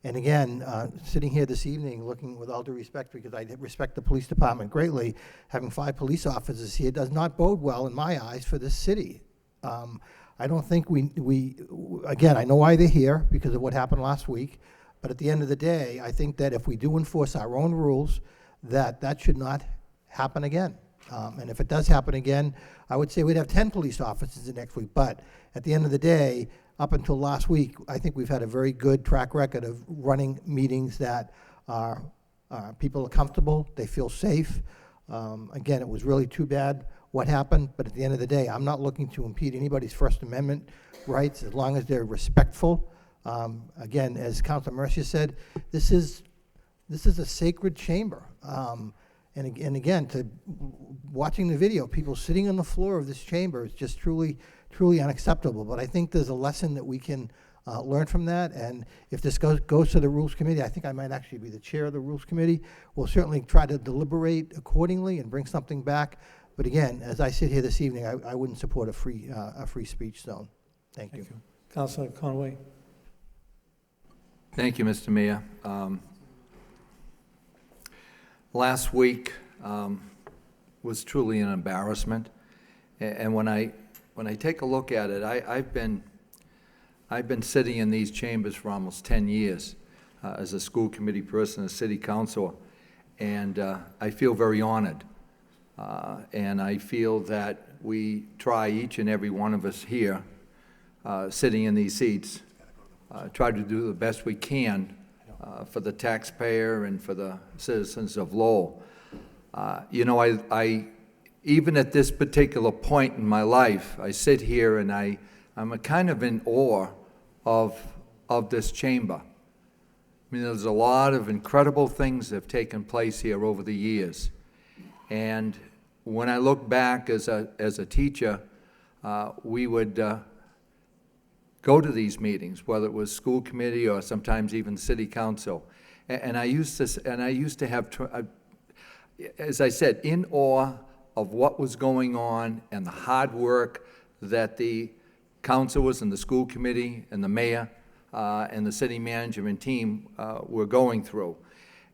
Speaker 12: And again, sitting here this evening, looking with all due respect, because I respect the police department greatly, having 5 police officers here does not bode well in my eyes for this city. I don't think again, I know why they're here, because of what happened last week. But at the end of the day, I think that if we do enforce our own rules, that should not happen again. And if it does happen again, I would say we'd have 10 police officers the next week. But at the end of the day, up until last week, I think we've had a very good track record of running meetings that are people are comfortable, they feel safe. Again, it was really too bad what happened, but at the end of the day, I'm not looking to impede anybody's First Amendment rights as long as they're respectful. Again, as Councilor Mercier said, this is a sacred chamber. And again, watching the video, people sitting on the floor of this chamber is just truly unacceptable. But I think there's a lesson that we can learn from that. And if this goes to the Rules Committee, I think I might actually be the chair of the Rules Committee. We'll certainly try to deliberate accordingly and bring something back. But again, as I sit here this evening, I wouldn't support a free speech zone. Thank you.
Speaker 4: Councilor Conway.
Speaker 5: Thank you, Mr. Mayor. Last week was truly an embarrassment, and when I take a look at it, I've been sitting in these chambers for almost 10 years as a school committee person, a city councilor, and I feel very honored, and I feel that we try, each and every one of us here, sitting in these seats, try to do the best we can for the taxpayer and for the citizens of Lowell. You know, I even at this particular point in my life, I sit here and I'm kind of in awe of this chamber. I mean, there's a lot of incredible things that have taken place here over the years. And when I look back as a teacher, we would go to these meetings, whether it was school committee or sometimes even city council. And I used to have, as I said, in awe of what was going on and the hard work that the councilors and the school committee and the mayor and the city management team were going through.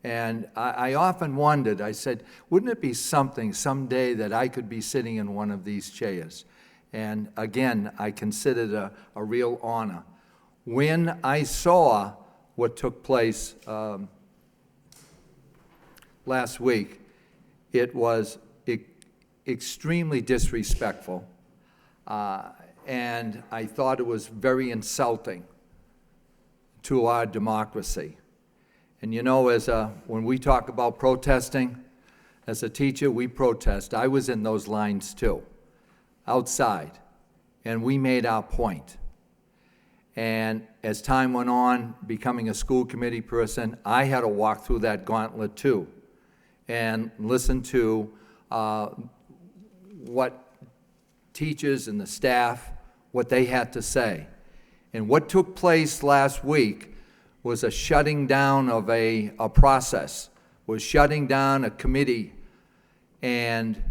Speaker 5: And I often wondered, I said, wouldn't it be something someday that I could be sitting in one of these chairs? And again, I considered a real honor. When I saw what took place last week, it was extremely disrespectful. And I thought it was very insulting to our democracy. And you know, when we talk about protesting, as a teacher, we protest. I was in those lines too, outside, and we made our point. And as time went on, becoming a school committee person, I had to walk through that gauntlet too, and listen to what teachers and the staff, what they had to say. And what took place last week was a shutting down of a process, was shutting down a committee, and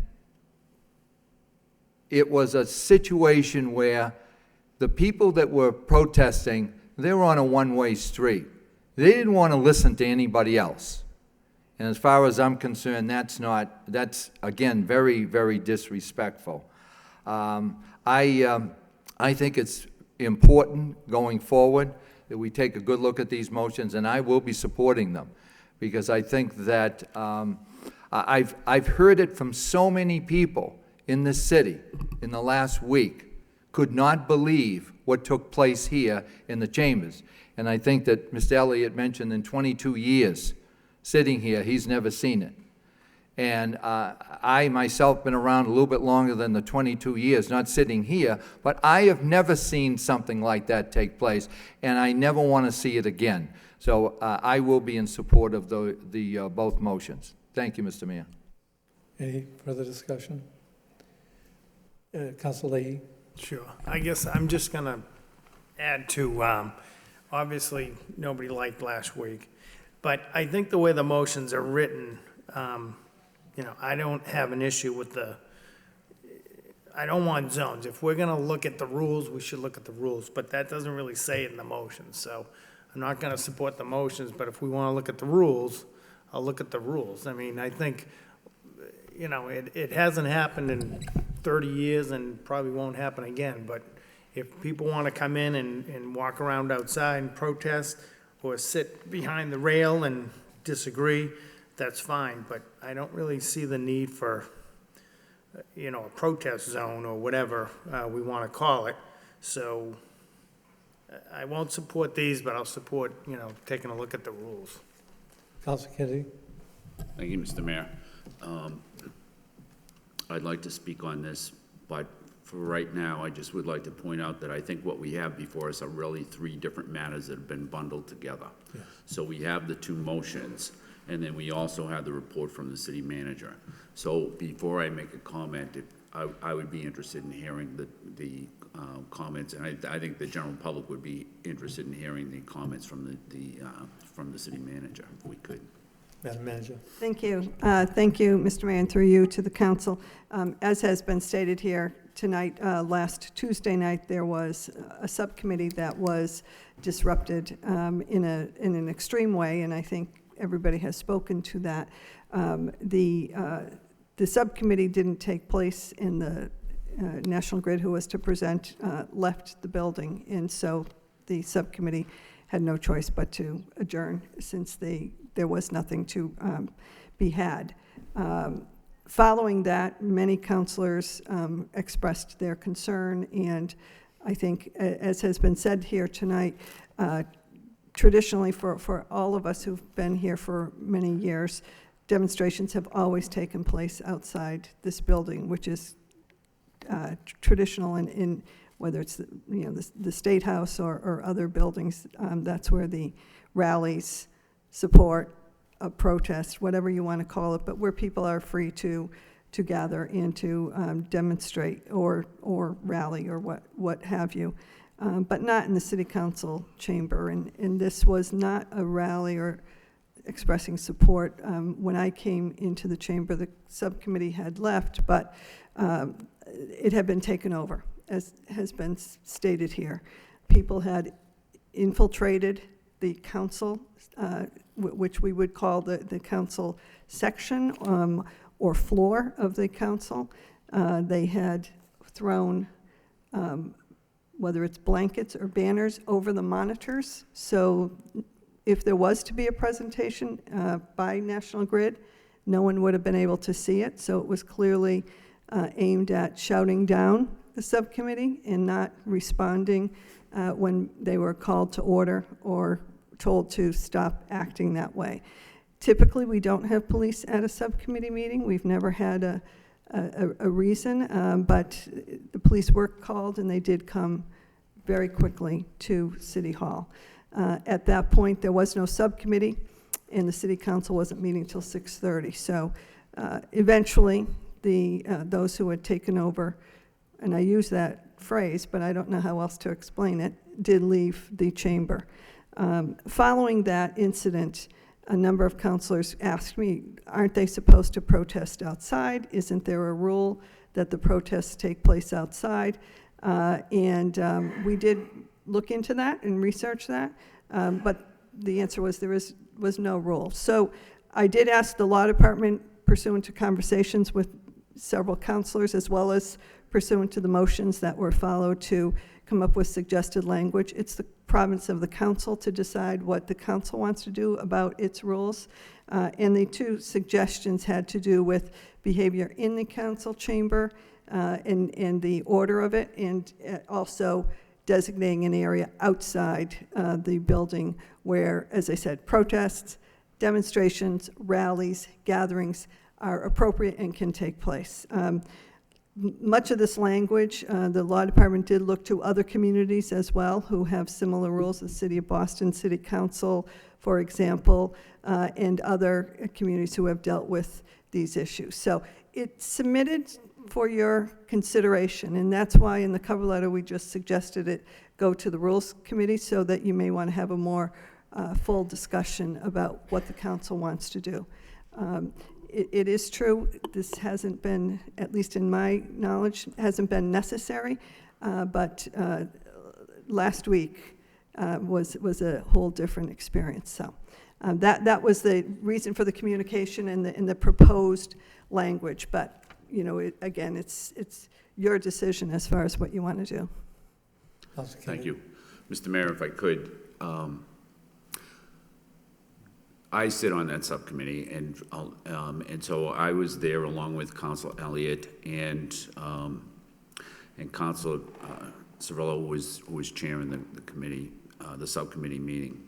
Speaker 5: it was a situation where the people that were protesting, they were on a one-way street. They didn't want to listen to anybody else. And as far as I'm concerned, that's again, very, very disrespectful. I think it's important going forward that we take a good look at these motions, and I will be supporting them, because I think that I've heard it from so many people in this city in the last week, could not believe what took place here in the chambers. And I think that Mr. Elliott mentioned in 22 years sitting here, he's never seen it. And I myself been around a little bit longer than the 22 years, not sitting here, but I have never seen something like that take place, and I never want to see it again. So I will be in support of the both motions. Thank you, Mr. Mayor.
Speaker 4: Any further discussion? Councilor Leahy?
Speaker 10: Sure. I guess I'm just going to add to, obviously, nobody liked last week, but I think the way the motions are written, you know, I don't have an issue with I don't want zones. If we're going to look at the rules, we should look at the rules, but that doesn't really say it in the motions. So I'm not going to support the motions, but if we want to look at the rules, I'll look at the rules. I mean, I think, you know, it hasn't happened in 30 years and probably won't happen again, but if people want to come in and walk around outside and protest or sit behind the rail and disagree, that's fine, but I don't really see the need for, you know, a protest zone or whatever we want to call it. So I won't support these, but I'll support, you know, taking a look at the rules.
Speaker 4: Councilor Kennedy?
Speaker 11: Thank you, Mr. Mayor. I'd like to speak on this, but for right now, I just would like to point out that I think what we have before us are really three different matters that have been bundled together. Yes. So we have the two motions, and then we also have the report from the city manager. So before I make a comment, I would be interested in hearing the comments, and I think the general public would be interested in hearing the comments from the city manager, if we could.
Speaker 4: Madam Manager.
Speaker 3: Thank you. Thank you, Mr. Mayor, and through you to the council. As has been stated here tonight, last Tuesday night, there was a subcommittee that was disrupted in an extreme way, and I think everybody has spoken to that. The subcommittee didn't take place in the National Grid, who was to present, left the building, and so the subcommittee had no choice but to adjourn since there was nothing to be had. Following that, many councilors expressed their concern, and I think, as has been said here tonight, traditionally for all of us who've been here for many years, demonstrations have always taken place outside this building, which is traditional in whether it's the State House or other buildings. That's where the rallies, support, protest, whatever you want to call it, but where people are free to gather and to demonstrate or rally or what have you, but not in the City Council chamber. And this was not a rally or expressing support. When I came into the chamber, the subcommittee had left, but it had been taken over, as has been stated here. People had infiltrated the council, which we would call the council section or floor of the council. They had thrown, whether it's blankets or banners, over the monitors. So if there was to be a presentation by National Grid, no one would have been able to see it. So it was clearly aimed at shouting down the subcommittee in not responding when they were called to order or told to stop acting that way. Typically, we don't have police at a subcommittee meeting. We've never had a reason, but the police were called and they did come very quickly to City Hall. At that point, there was no subcommittee and the City Council wasn't meeting till 6:30. So eventually, those who had taken over, and I use that phrase, but I don't know how else to explain it, did leave the chamber. Following that incident, a number of councilors asked me, aren't they supposed to protest outside? Isn't there a rule that the protests take place outside? We did look into that and research that, but the answer was there was no rule. So I did ask the law department, pursuant to conversations with several councilors, as well as pursuant to the motions that were followed, to come up with suggested language. It's the province of the council to decide what the council wants to do about its rules. And the two suggestions had to do with behavior in the council chamber and the order of it, and also designating an area outside the building where, as I said, protests, demonstrations, rallies, gatherings are appropriate and can take place. Much of this language, the law department did look to other communities as well who have similar rules, the City of Boston City Council, for example, and other communities who have dealt with these issues. So it's submitted for your consideration, and that's why in the cover letter we just suggested it go to the Rules Committee, so that you may want to have a more full discussion about what the council wants to do. It is true, this hasn't been, at least in my knowledge, hasn't been necessary, but last week was a whole different experience. So that was the reason for the communication and the proposed language. But you know, again, it's your decision as far as what you want to do.
Speaker 11: Thank you. Mr. Mayor, if I could, I sit on that subcommittee, and so I was there along with Council Elliott and Council Cirillo was chairing the committee, the subcommittee meeting.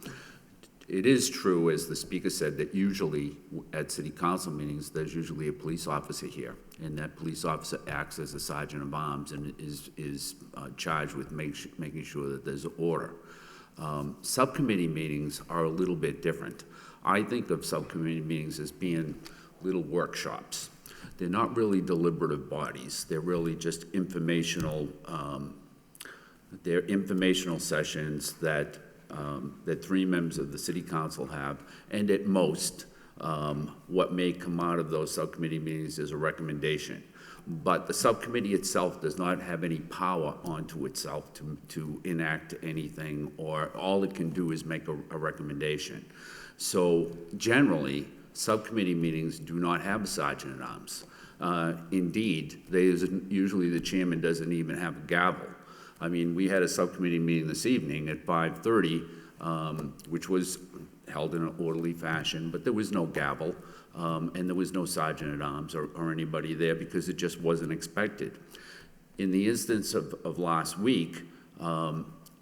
Speaker 11: It is true, as the speaker said, that usually at city council meetings, there's usually a police officer here, and that police officer acts as a sergeant of arms and is charged with making sure that there's order. Subcommittee meetings are a little bit different. I think of subcommittee meetings as being little workshops. They're not really deliberative bodies. They're really just informational. They're informational sessions that that 3 members of the city council have, and at most, what may come out of those subcommittee meetings is a recommendation. But the subcommittee itself does not have any power onto itself to enact anything, or all it can do is make a recommendation. So generally, subcommittee meetings do not have a sergeant at arms. Indeed, usually the chairman doesn't even have a gavel. I mean, we had a subcommittee meeting this evening at 5:30, which was held in an orderly fashion, but there was no gavel, and there was no sergeant at arms or anybody there because it just wasn't expected. In the instance of last week,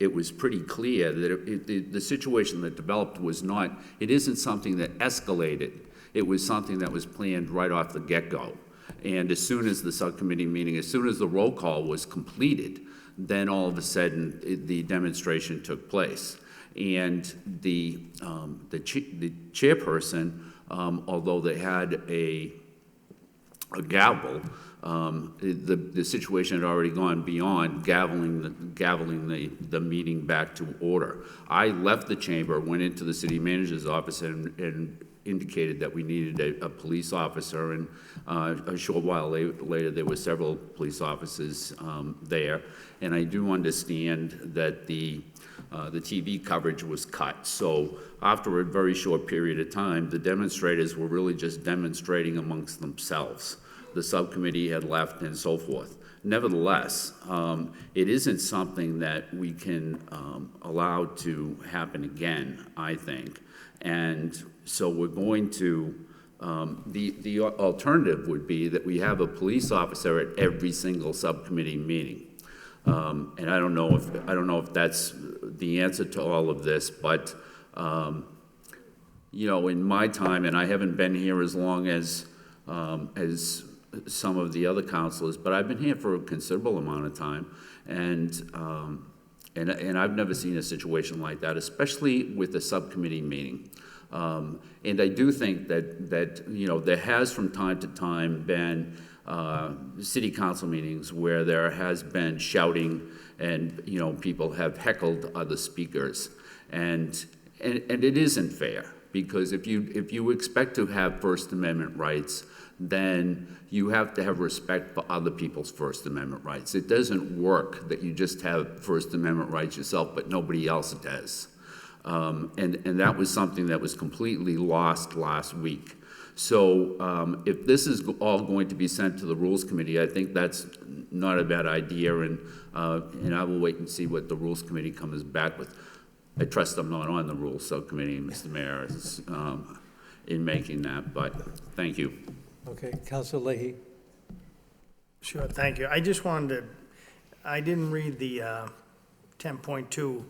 Speaker 11: it was pretty clear that the situation that developed was not, it isn't something that escalated. It was something that was planned right off the get-go. And as soon as the subcommittee meeting, as soon as the roll call was completed, then all of a sudden the demonstration took place. And the chairperson, although they had a gavel, the situation had already gone beyond gaveling the meeting back to order. I left the chamber, went into the city manager's office, and indicated that we needed a police officer, and a short while later there were several police officers there. And I do understand that the TV coverage was cut. So after a very short period of time, the demonstrators were really just demonstrating amongst themselves. The subcommittee had left and so forth. Nevertheless, it isn't something that we can allow to happen again, I think. And so we're going to, the alternative would be that we have a police officer at every single subcommittee meeting. And I don't know if that's the answer to all of this, but, you know, in my time, and I haven't been here as long as some of the other councilors, but I've been here for a considerable amount of time, and I've never seen a situation like that, especially with the subcommittee meeting. And I do think that you know, there has from time to time been city council meetings where there has been shouting, and you know, people have heckled other speakers, and it isn't fair, because if you expect to have First Amendment rights, then you have to have respect for other people's First Amendment rights. It doesn't work that you just have First Amendment rights yourself, but nobody else does. And that was something that was completely lost last week. So if this is all going to be sent to the Rules Committee, I think that's not a bad idea, and I will wait and see what the Rules Committee comes back with. I trust I'm not on the Rules Subcommittee, Mr. Mayor, in making that, but thank you.
Speaker 4: Okay, Councilor Leahy.
Speaker 10: Sure, thank you. I just wanted to, I didn't read the 10.2.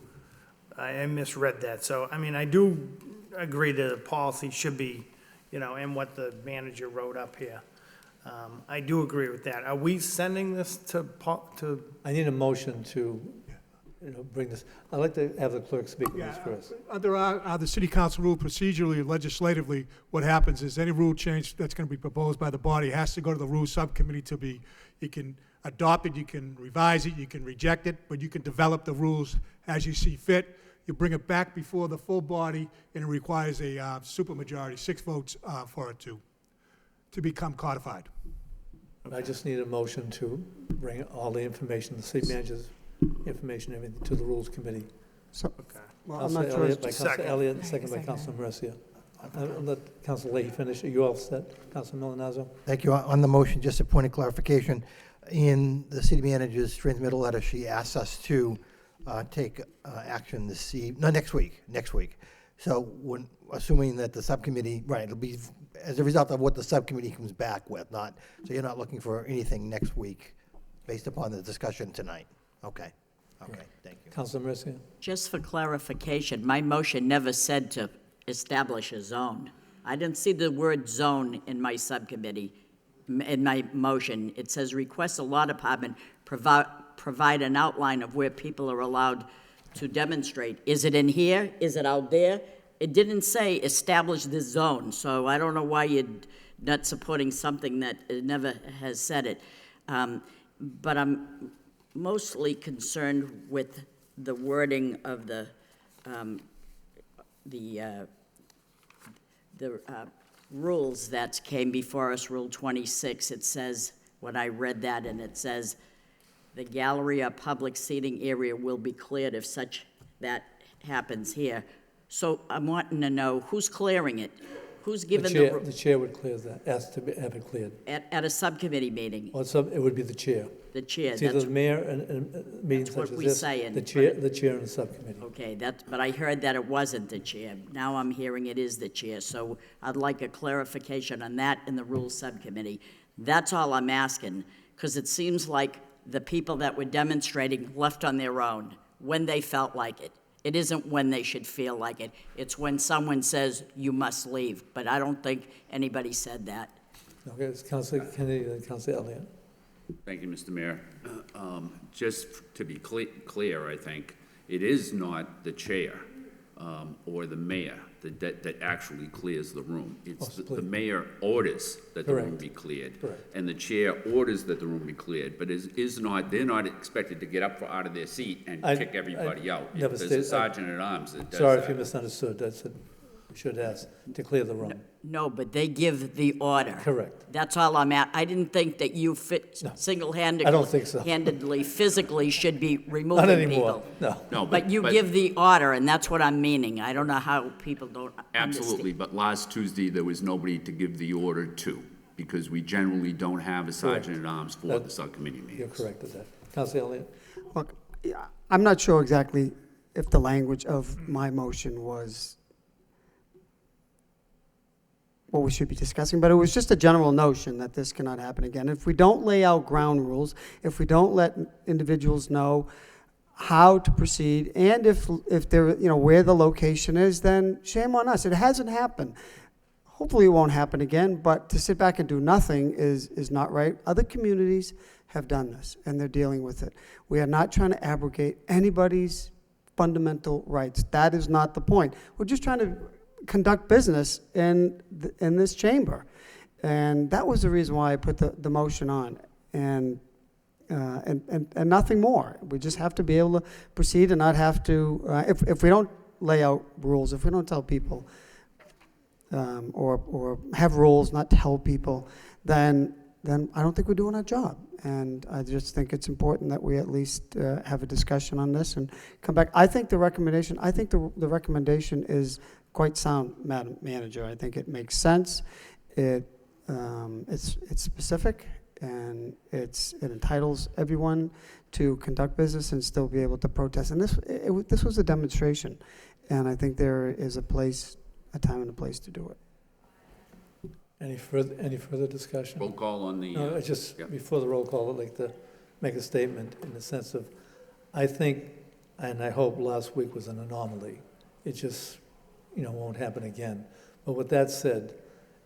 Speaker 10: I misread that. So, I mean, I do agree that the policy should be, you know, and what the manager wrote up here. I do agree with that. Are we sending this to?
Speaker 4: I need a motion to, you know, bring this. I'd like to have the clerk speak on this first.
Speaker 1: Under the city council rule, procedurally and legislatively, what happens is any rule change that's going to be proposed by the body has to go to the rules subcommittee to be, you can adopt it, you can revise it, you can reject it, but you can develop the rules as you see fit. You bring it back before the full body, and it requires a supermajority, 6 votes for it to become codified.
Speaker 4: I just need a motion to bring all the information, the city manager's information, everything, to the Rules Committee.
Speaker 8: So, well, I'm
Speaker 4: Councilor
Speaker 8: not sure.
Speaker 4: Elliott, by Councilor Elliott, second by Councilor Mercia. I'll let Councilor Leahy finish. Are you all set? Councilor Milonazo?
Speaker 12: Thank you. On the motion, just a point of clarification. In the city manager's transmittal letter, she asked us to take action next week. So when, assuming that the subcommittee, right, it'll be as a result of what the subcommittee comes back with, not, so you're not looking for anything next week based upon the discussion tonight. Okay, thank you.
Speaker 4: Councilor Mercia?
Speaker 7: Just for clarification, my motion never said to establish a zone. I didn't see the word zone in my subcommittee, in my motion. It says request a law department provide an outline of where people are allowed to demonstrate. Is it in here? Is it out there? It didn't say establish this zone, so I don't know why you're not supporting something that it never has said it. But I'm mostly concerned with the wording of the rules that came before us, Rule 26. It says, when I read that, and it says, the gallery or public seating area will be cleared if such that happens here. So I'm wanting to know who's clearing it? Who's given
Speaker 4: the chair would clear that, ask to have it cleared.
Speaker 7: At a subcommittee meeting?
Speaker 4: Well, it would be the chair.
Speaker 7: The chair.
Speaker 4: It's either the mayor and meetings such as this.
Speaker 7: That's what we say.
Speaker 4: The chair and the subcommittee.
Speaker 7: Okay, but I heard that it wasn't the chair. Now I'm hearing it is the chair. So I'd like a clarification on that in the rules subcommittee. That's all I'm asking, because it seems like the people that were demonstrating left on their own when they felt like it. It isn't when they should feel like it. It's when someone says, you must leave. But I don't think anybody said that.
Speaker 4: Okay, it's Councilor Kennedy and Councilor Elliott.
Speaker 11: Thank you, Mr. Mayor. Just to be clear, I think, it is not the chair or the mayor that actually clears the room. It's the mayor orders that the room be cleared.
Speaker 4: Correct.
Speaker 11: And the chair orders that the room be cleared, but they're not expected to get up out of their seat and kick everybody out. There's a sergeant at arms that does
Speaker 4: Sorry
Speaker 11: that.
Speaker 4: if you misunderstood. That's it. Should ask to clear the room.
Speaker 7: No, but they give the order.
Speaker 4: Correct.
Speaker 7: That's all I'm at. I didn't think that you single-handedly,
Speaker 4: I don't think so.
Speaker 7: physically should be removing
Speaker 4: Not anymore.
Speaker 7: people.
Speaker 11: No,
Speaker 7: But you give the order, and that's what I'm meaning. I don't know how people don't
Speaker 11: Absolutely,
Speaker 7: understand.
Speaker 11: but last Tuesday, there was nobody to give the order to, because we generally don't have a sergeant at arms for the subcommittee meetings.
Speaker 4: You're correct with that. Councilor Elliott?
Speaker 8: Look, I'm not sure exactly if the language of my motion was what we should be discussing, but it was just a general notion that this cannot happen again. If we don't lay out ground rules, if we don't let individuals know how to proceed, and if they're, where the location is, then shame on us. It hasn't happened. Hopefully it won't happen again, but to sit back and do nothing is not right. Other communities have done this, and they're dealing with it. We are not trying to abrogate anybody's fundamental rights. That is not the point. We're just trying to conduct business in this chamber. And that was the reason why I put the motion on, and nothing more. We just have to be able to proceed and not have to, if we don't lay out rules, if we don't tell people, or have rules, not tell people, then I don't think we're doing our job. And I just think it's important that we at least have a discussion on this and come back. I think the recommendation is quite sound, Madam Manager. I think it makes sense. It's specific, and it entitles everyone to conduct business and still be able to protest. And this was a demonstration, and I think there is a time and a place to do it.
Speaker 4: Any further discussion?
Speaker 11: Roll call on the.
Speaker 4: No, before the roll call, I'd like to make a statement in the sense of, I think, and I hope last week was an anomaly. It just, won't happen again. But with that said,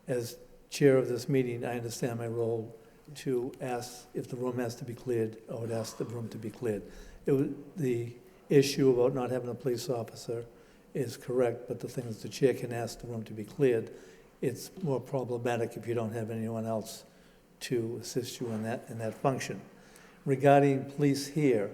Speaker 4: as chair of this meeting, I understand my role to ask if the room has to be cleared. I would ask the room to be cleared. The issue about not having a police officer is correct, but the thing is the chair can ask the room to be cleared. It's more problematic if you don't have anyone else to assist you in that function. Regarding police here,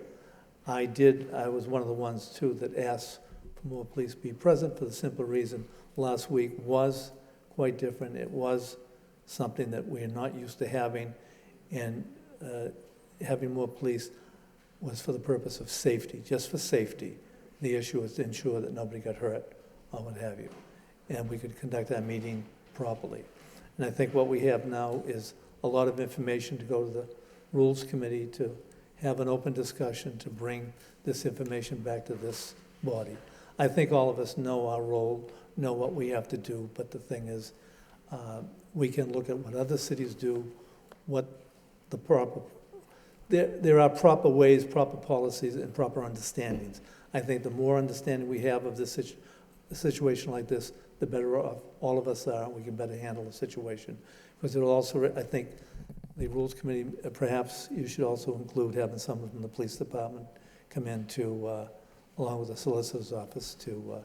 Speaker 4: I was one of the ones too that asked for more police be present for the simple reason last week was quite different. It was something that we're not used to having, and having more police was for the purpose of safety, just for safety. The issue was to ensure that nobody got hurt or what have you, and we could conduct our meeting properly. And I think what we have now is a lot of information to go to the Rules Committee to have an open discussion to bring this information back to this body. I think all of us know our role, know what we have to do, but the thing is, we can look at what other cities do, there are proper ways, proper policies, and proper understandings. I think the more understanding we have of this a situation like this, the better off all of us are, and we can better handle the situation. Because it'll also, I think, the Rules Committee, perhaps you should also include having someone from the police department come in to, along with the solicitor's office, to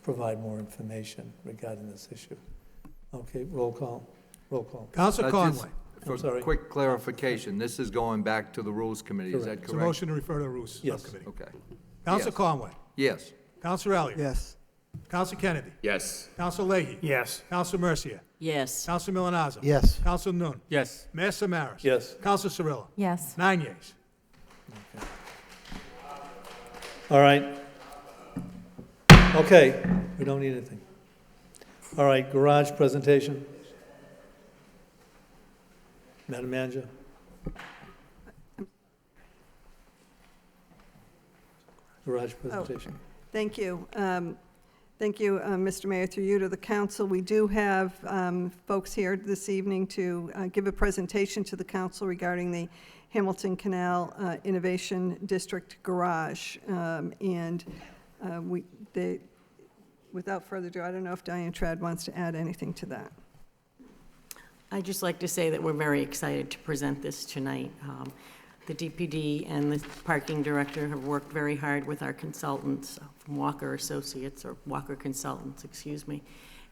Speaker 4: provide more information regarding this issue. Okay, roll call.
Speaker 1: Councilor Conway.
Speaker 5: For quick clarification, this is going back to the Rules Committee, is that correct?
Speaker 1: It's a motion to refer to the Rules
Speaker 4: Yes.
Speaker 1: Subcommittee.
Speaker 5: Okay.
Speaker 1: Councilor
Speaker 5: Yes.
Speaker 1: Conway.
Speaker 5: Yes.
Speaker 1: Councilor Elliott.
Speaker 8: Yes.
Speaker 1: Councilor Kennedy.
Speaker 11: Yes.
Speaker 1: Councilor Leahy.
Speaker 10: Yes.
Speaker 1: Councilor Mercia.
Speaker 7: Yes.
Speaker 1: Councilor Milonazo.
Speaker 12: Yes.
Speaker 1: Councilor Noon.
Speaker 16: Yes.
Speaker 1: Mayor Samaras.
Speaker 4: Yes.
Speaker 1: Councilor Cirillo.
Speaker 14: Yes.
Speaker 1: 9 yeas.
Speaker 4: All right. Okay, we don't need anything. All right, garage presentation. Madam Manager? Garage presentation.
Speaker 3: Thank you. Thank you, Mr. Mayor, through you to the council. We do have folks here this evening to give a presentation to the council regarding the Hamilton Canal Innovation District Garage. Without further ado, I don't know if Diane Trad wants to add anything to that.
Speaker 2: I'd just like to say that we're very excited to present this tonight. The DPD and the parking director have worked very hard with our consultants from Walker Associates, or Walker Consultants, excuse me.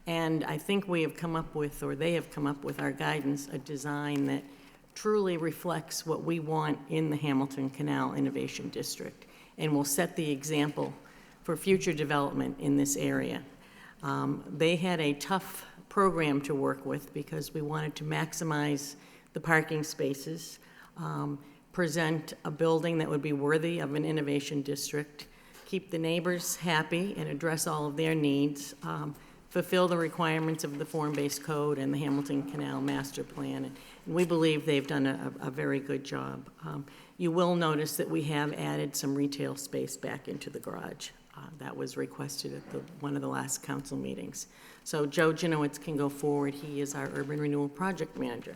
Speaker 2: And I think we have come up with, or they have come up with our guidance, a design that truly reflects what we want in the Hamilton Canal Innovation District, and will set the example for future development in this area. They had a tough program to work with because we wanted to maximize the parking spaces, present a building that would be worthy of an innovation district, keep the neighbors happy and address all of their needs, fulfill the requirements of the form-based code and the Hamilton Canal Master Plan. And we believe they've done a very good job. You will notice that we have added some retail space back into the garage. that was requested at one of the last council meetings. So Joe Janowitz can go forward. He is our urban renewal project manager.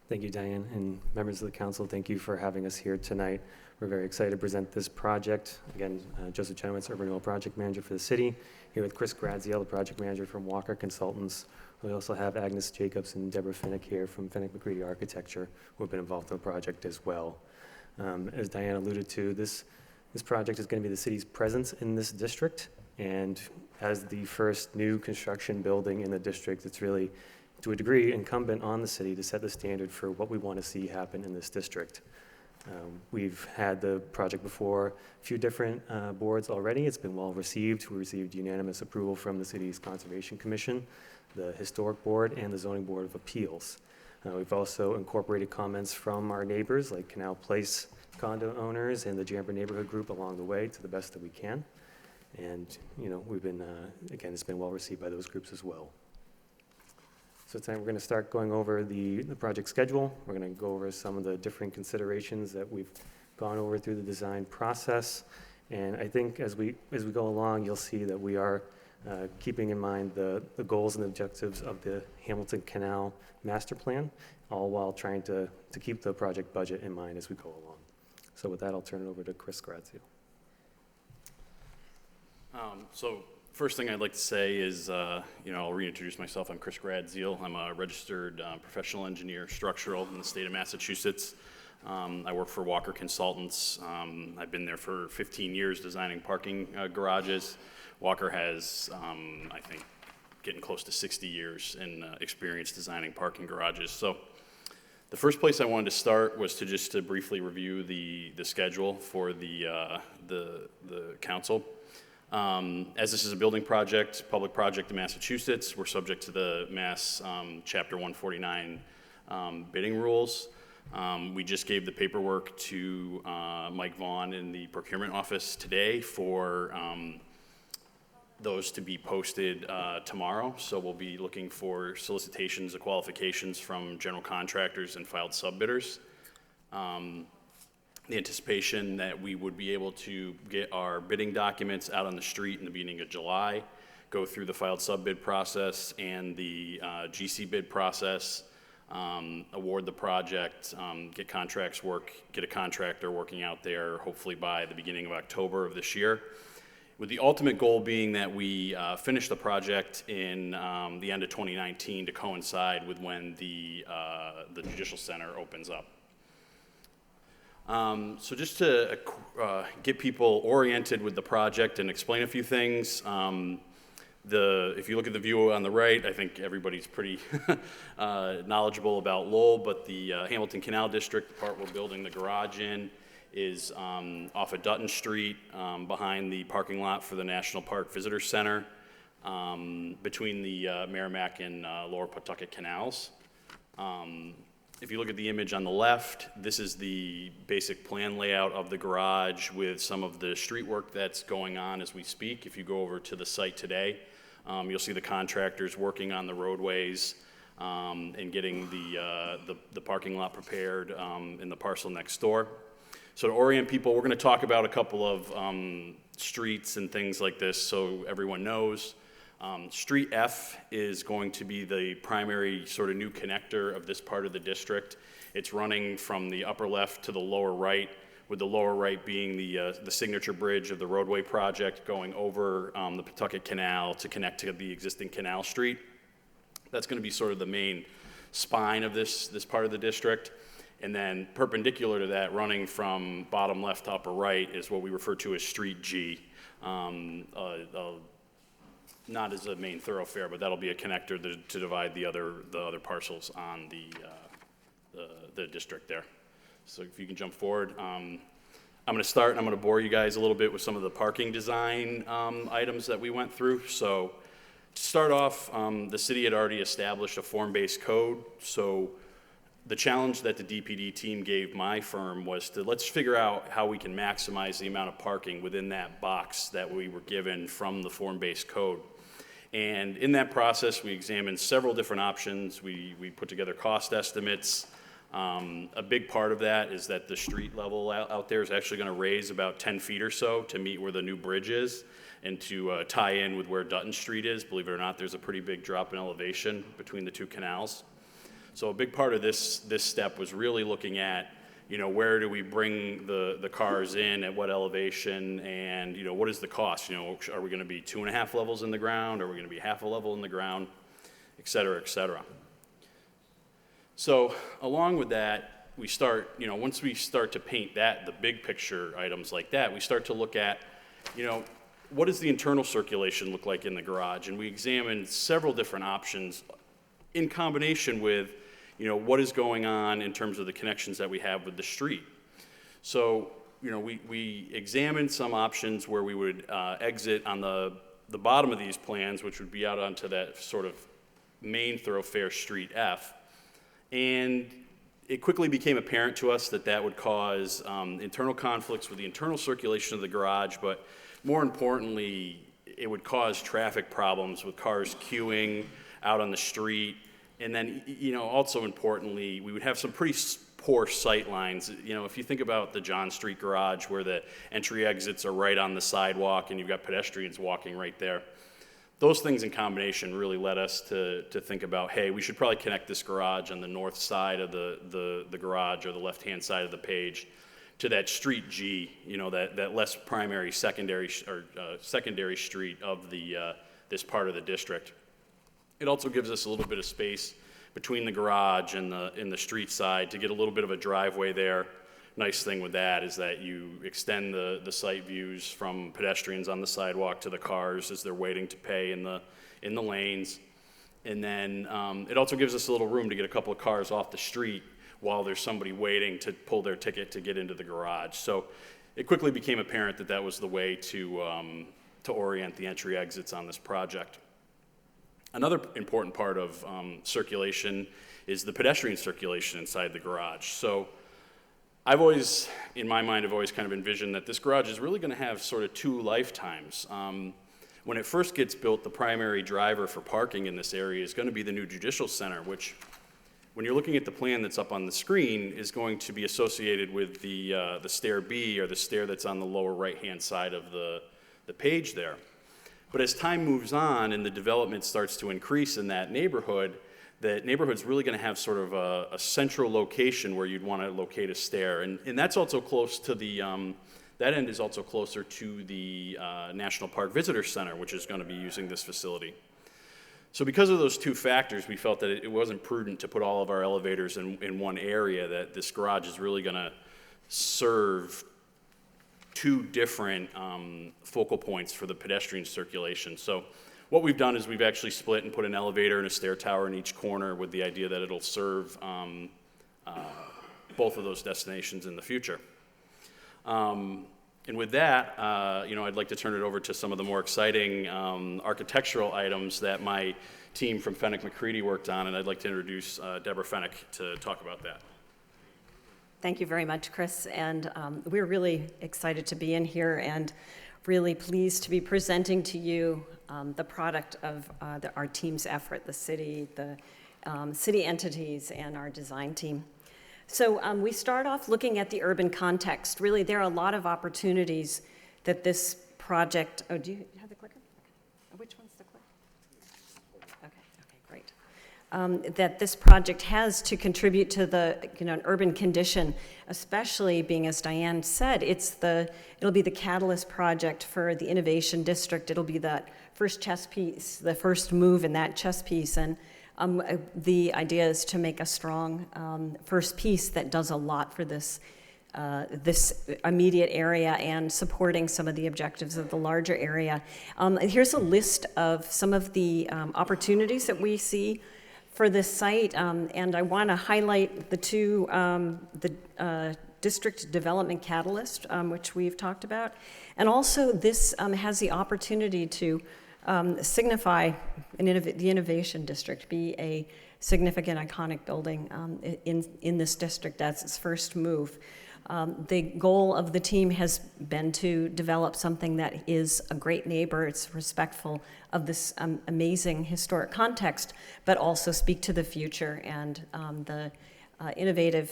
Speaker 9: Thank you, Diane, and members of the council, thank you for having us here tonight. We're very excited to present this project. Again, Joseph Chenowitz, Urban Renewal Project Manager for the city, here with Chris Graziel, the project manager from Walker Consultants. We also have Agnes Jacobs and Deborah Finnick here from Finnick McCready Architecture, who have been involved in the project as well. As Diane alluded to, this project is going to be the city's presence in this district, and as the first new construction building in the district, it's really, to a degree, incumbent on the city to set the standard for what we want to see happen in this district. We've had the project before a few different boards already. It's been well received. We received unanimous approval from the city's Conservation Commission, the Historic Board, and the Zoning Board of Appeals. We've also incorporated comments from our neighbors, like Canal Place condo owners and the Jamber Neighborhood Group along the way to the best that we can. And, you know, we've been, again, it's been well received by those groups as well. So tonight we're going to start going over the project schedule. We're going to go over some of the different considerations that we've gone over through the design process. And I think as we go along, you'll see that we are keeping in mind the goals and objectives of the Hamilton Canal Master Plan, all while trying to keep the project budget in mind as we go along. So with that, I'll turn it over to Chris Graziel.
Speaker 21: So first thing I'd like to say is, I'll reintroduce myself. I'm Chris Graziel. I'm a registered professional engineer, structural in the state of Massachusetts. I work for Walker Consultants. I've been there for 15 years designing parking garages. Walker has, I think, getting close to 60 years in experience designing parking garages. So the first place I wanted to start was to briefly review the schedule for the council. As this is a building project, public project in Massachusetts, we're subject to the Mass Chapter 149 bidding rules. We just gave the paperwork to Mike Vaughn in the procurement office today for those to be posted tomorrow. So we'll be looking for solicitations of qualifications from general contractors and filed sub-bidders. The anticipation that we would be able to get our bidding documents out on the street in the beginning of July, go through the filed sub-bid process and the GC bid process, award the project, get a contractor working out there hopefully by the beginning of October of this year, with the ultimate goal being that we finish the project in the end of 2019 to coincide with when the Judicial Center opens up. So just to get people oriented with the project and explain a few things, if you look at the view on the right, I think everybody's pretty knowledgeable about Lowell, but the Hamilton Canal District, the part we're building the garage in, is off of Dutton Street, behind the parking lot for the National Park Visitor Center, between the Merrimack and Lower Pawtucket Canals. If you look at the image on the left, this is the basic plan layout of the garage with some of the street work that's going on as we speak. If you go over to the site today, you'll see the contractors working on the roadways and getting the parking lot prepared in the parcel next door. So to orient people, we're going to talk about a couple of streets and things like this so everyone knows. Street F is going to be the primary sort of new connector of this part of the district. It's running from the upper left to the lower right, with the lower right being the signature bridge of the roadway project going over the Pawtucket Canal to connect to the existing Canal Street. That's going to be sort of the main spine of this part of the district. And then perpendicular to that, running from bottom left to upper right, is what we refer to as Street G. Not as a main thoroughfare, but that'll be a connector to divide the other parcels on the district there. So if you can jump forward. I'm going to start and I'm going to bore you guys a little bit with some of the parking design items that we went through. So to start off, the city had already established a form-based code. So the challenge that the DPD team gave my firm was to let's figure out how we can maximize the amount of parking within that box that we were given from the form-based code. And in that process, we examined several different options. We put together cost estimates. A big part of that is that the street level out there is actually going to raise about 10 feet or so to meet where the new bridge is and to tie in with where Dutton Street is. Believe it or not, there's a pretty big drop in elevation between the two canals. So a big part of this step was really looking at, where do we bring the cars in, at what elevation, and, what is the cost? Are we going to be 2.5 levels in the ground? Are we going to be half a level in the ground? Et cetera, et cetera. So along with that, we start, once we start to paint the big picture items like that, we start to look at, what does the internal circulation look like in the garage? And we examined several different options in combination with, what is going on in terms of the connections that we have with the street. So, we examined some options where we would exit on the bottom of these plans, which would be out onto that sort of main thoroughfare Street F. And it quickly became apparent to us that would cause internal conflicts with the internal circulation of the garage, but more importantly, it would cause traffic problems with cars queuing out on the street. And then, also importantly, we would have some pretty poor sight lines. If you think about the John Street garage where the entry exits are right on the sidewalk and you've got pedestrians walking right there, those things in combination really led us to think about, hey, we should probably connect this garage on the north side of the garage or the left-hand side of the page to that street G, that less primary, secondary street of this part of the district. It also gives us a little bit of space between the garage and the street side to get a little bit of a driveway there. Nice thing with that is that you extend the sight views from pedestrians on the sidewalk to the cars as they're waiting to pay in the lanes. And then it also gives us a little room to get a couple of cars off the street while there's somebody waiting to pull their ticket to get into the garage. So it quickly became apparent that was the way to orient the entry exits on this project. Another important part of circulation is the pedestrian circulation inside the garage. So I've always, in my mind, I've always kind of envisioned that this garage is really going to have sort of two lifetimes. When it first gets built, the primary driver for parking in this area is going to be the new Judicial Center, which, when you're looking at the plan that's up on the screen, is going to be associated with the stair B, or the stair that's on the lower right-hand side of the page there. But as time moves on and the development starts to increase in that neighborhood's really going to have sort of a central location where you'd want to locate a stair. And that's also close to that end is also closer to the National Park Visitor Center, which is going to be using this facility. So because of those two factors, we felt that it wasn't prudent to put all of our elevators in one area, that this garage is really going to serve two different focal points for the pedestrian circulation. So what we've done is we've actually split and put an elevator and a stair tower in each corner with the idea that it'll serve both of those destinations in the future. And with that, I'd like to turn it over to some of the more exciting architectural items that my team from Fenwick McCready worked on, and I'd like to introduce Deborah Fenwick to talk about that.
Speaker 6: Thank you very much, Chris, and we're really excited to be in here and really pleased to be presenting to you the product of our team's effort, the city entities, and our design team. So we start off looking at the urban context. Really, there are a lot of opportunities that this project, do you have the clicker? Okay. Which one's the clicker? Okay, great. That this project has to contribute to an urban condition, especially being, as Diane said, it'll be the catalyst project for the innovation district. It'll be that first chess piece, the first move in that chess piece, and the idea is to make a strong first piece that does a lot for this immediate area and supporting some of the objectives of the larger area. Here's a list of some of the opportunities that we see for this site, and I want to highlight the two, the district development catalyst, which we've talked about, and also this has the opportunity to signify the innovation district, be a significant iconic building in this district as its first move. The goal of the team has been to develop something that is a great neighbor, it's respectful of this amazing historic context, but also speak to the future and innovation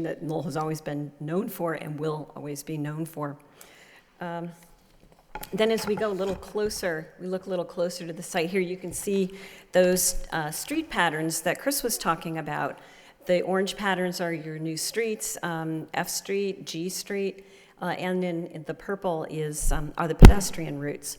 Speaker 6: that Lowell has always been known for and will always be known for. Then as we go a little closer, we look a little closer to the site here, you can see those street patterns that Chris was talking about. The orange patterns are your new streets, F Street, G Street, and in the purple are the pedestrian routes.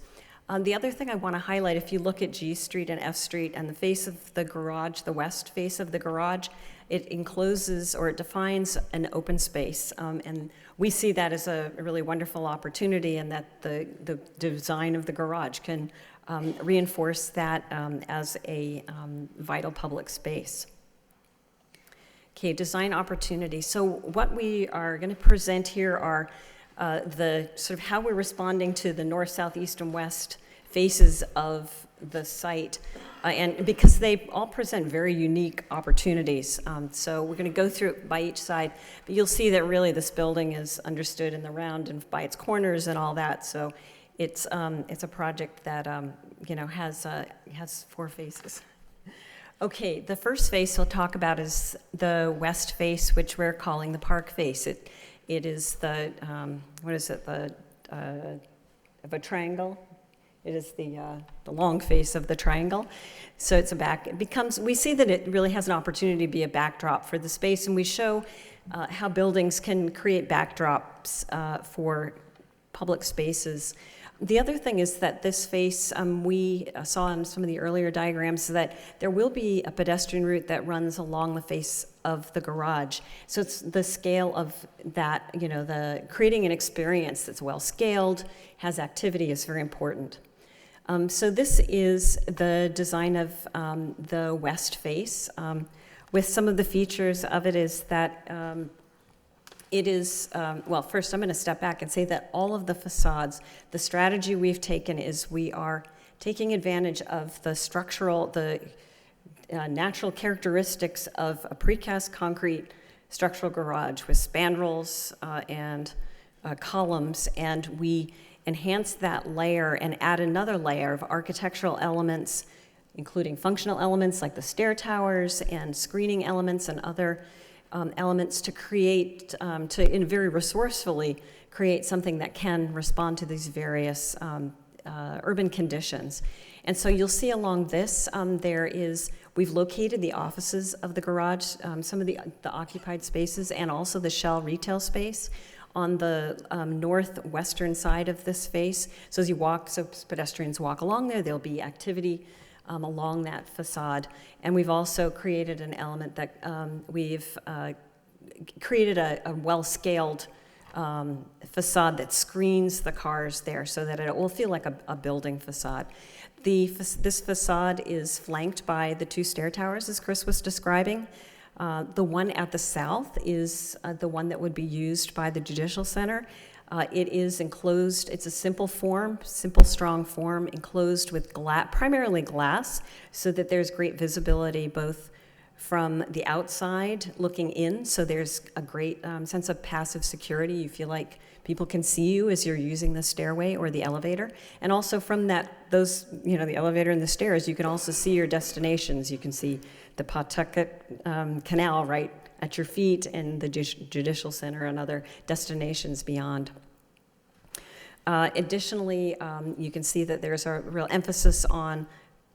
Speaker 6: The other thing I want to highlight, if you look at G Street and F Street and the face of the garage, the west face of the garage, it encloses or it defines an open space. And we see that as a really wonderful opportunity, and that the design of the garage can reinforce that as a vital public space. Okay, design opportunity. So what we are going to present here are the sort of how we're responding to the north, south, east, and west faces of the site, and because they all present very unique opportunities. So we're going to go through it by each side, but you'll see that really this building is understood in the round and by its corners and all that. So it's a project that has 4 faces. Okay, the first face we'll talk about is the west face, which we're calling the park face. It is the, of a triangle. It is the long face of the triangle. So it's we see that it really has an opportunity to be a backdrop for the space, and we show how buildings can create backdrops for public spaces. The other thing is that this face, we saw in some of the earlier diagrams, that there will be a pedestrian route that runs along the face of the garage. So it's the scale of that, the creating an experience that's well scaled, has activity, is very important. So this is the design of the west face. With some of the features of it is that it is, well, first I'm going to step back and say that all of the facades, the strategy we've taken is we are taking advantage of the natural characteristics of a precast concrete structural garage with spandrels and columns, and we enhance that layer and add another layer of architectural elements, including functional elements like the stair towers and screening elements and other elements to create, very resourcefully create something that can respond to these various urban conditions. And so you'll see along this, we've located the offices of the garage, some of the occupied spaces, and also the shell retail space on the northwestern side of this face. So as pedestrians walk along there, there'll be activity along that facade. And we've also created an element that we've created a well-scaled facade that screens the cars there so that it will feel like a building facade. This facade is flanked by the 2 stair towers, as Chris was describing. The one at the south is the one that would be used by the Judicial Center. It is enclosed, it's a simple, strong form, enclosed with primarily glass, so that there's great visibility both from the outside looking in, so there's a great sense of passive security. You feel like people can see you as you're using the stairway or the elevator. And also from the elevator and the stairs, you can also see your destinations. You can see the Pawtucket Canal right at your feet, and the Judicial Center and other destinations beyond. Additionally, you can see that there's a real emphasis on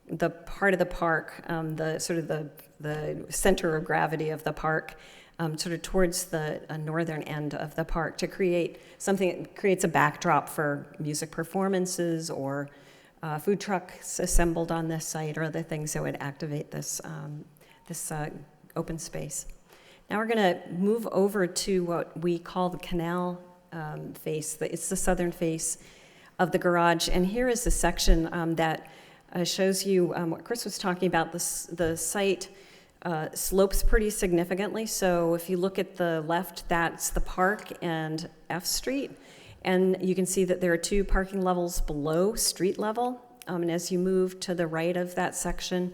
Speaker 6: the part of the park, the center of gravity of the park, sort of towards the northern end of the park, to create something that creates a backdrop for music performances or food trucks assembled on this site, or other things that would activate this open space. Now we're going to move over to what we call the canal face. It's the southern face of the garage, and here is the section that shows you what Chris was talking about. The site slopes pretty significantly. So if you look at the left, that's the park and F Street, and you can see that there are 2 parking levels below street level. And as you move to the right of that section,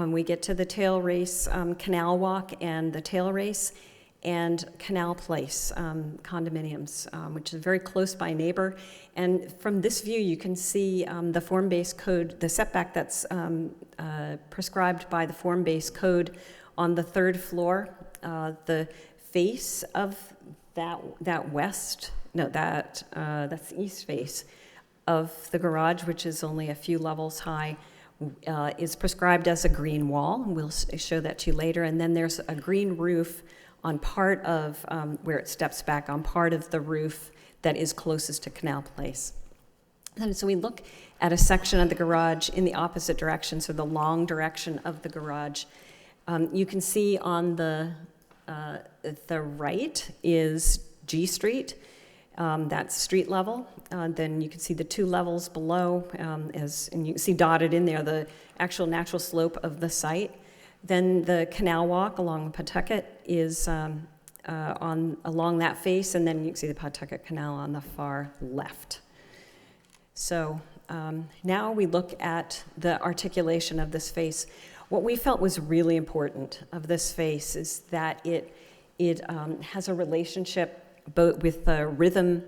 Speaker 6: we get to the Tail Race Canal Walk and the Tail Race and Canal Place condominiums, which is a very close by neighbor. And from this view, you can see the form-based code, the setback that's prescribed by the form-based code On the third floor, the face of that west, no, that's the east face of the garage, which is only a few levels high, is prescribed as a green wall. We'll show that to you later. And then there's a green roof on part of, where it steps back, on part of the roof that is closest to Canal Place. And so we look at a section of the garage in the opposite direction, so the long direction of the garage. You can see on the right is G Street. That's street level. Then you can see the two levels below, and you can see dotted in there the actual natural slope of the site. Then the canal walk along Pawtucket is along that face, and then you can see the Pawtucket Canal on the far left. So now we look at the articulation of this face. What we felt was really important of this face is that it has a relationship both with the rhythm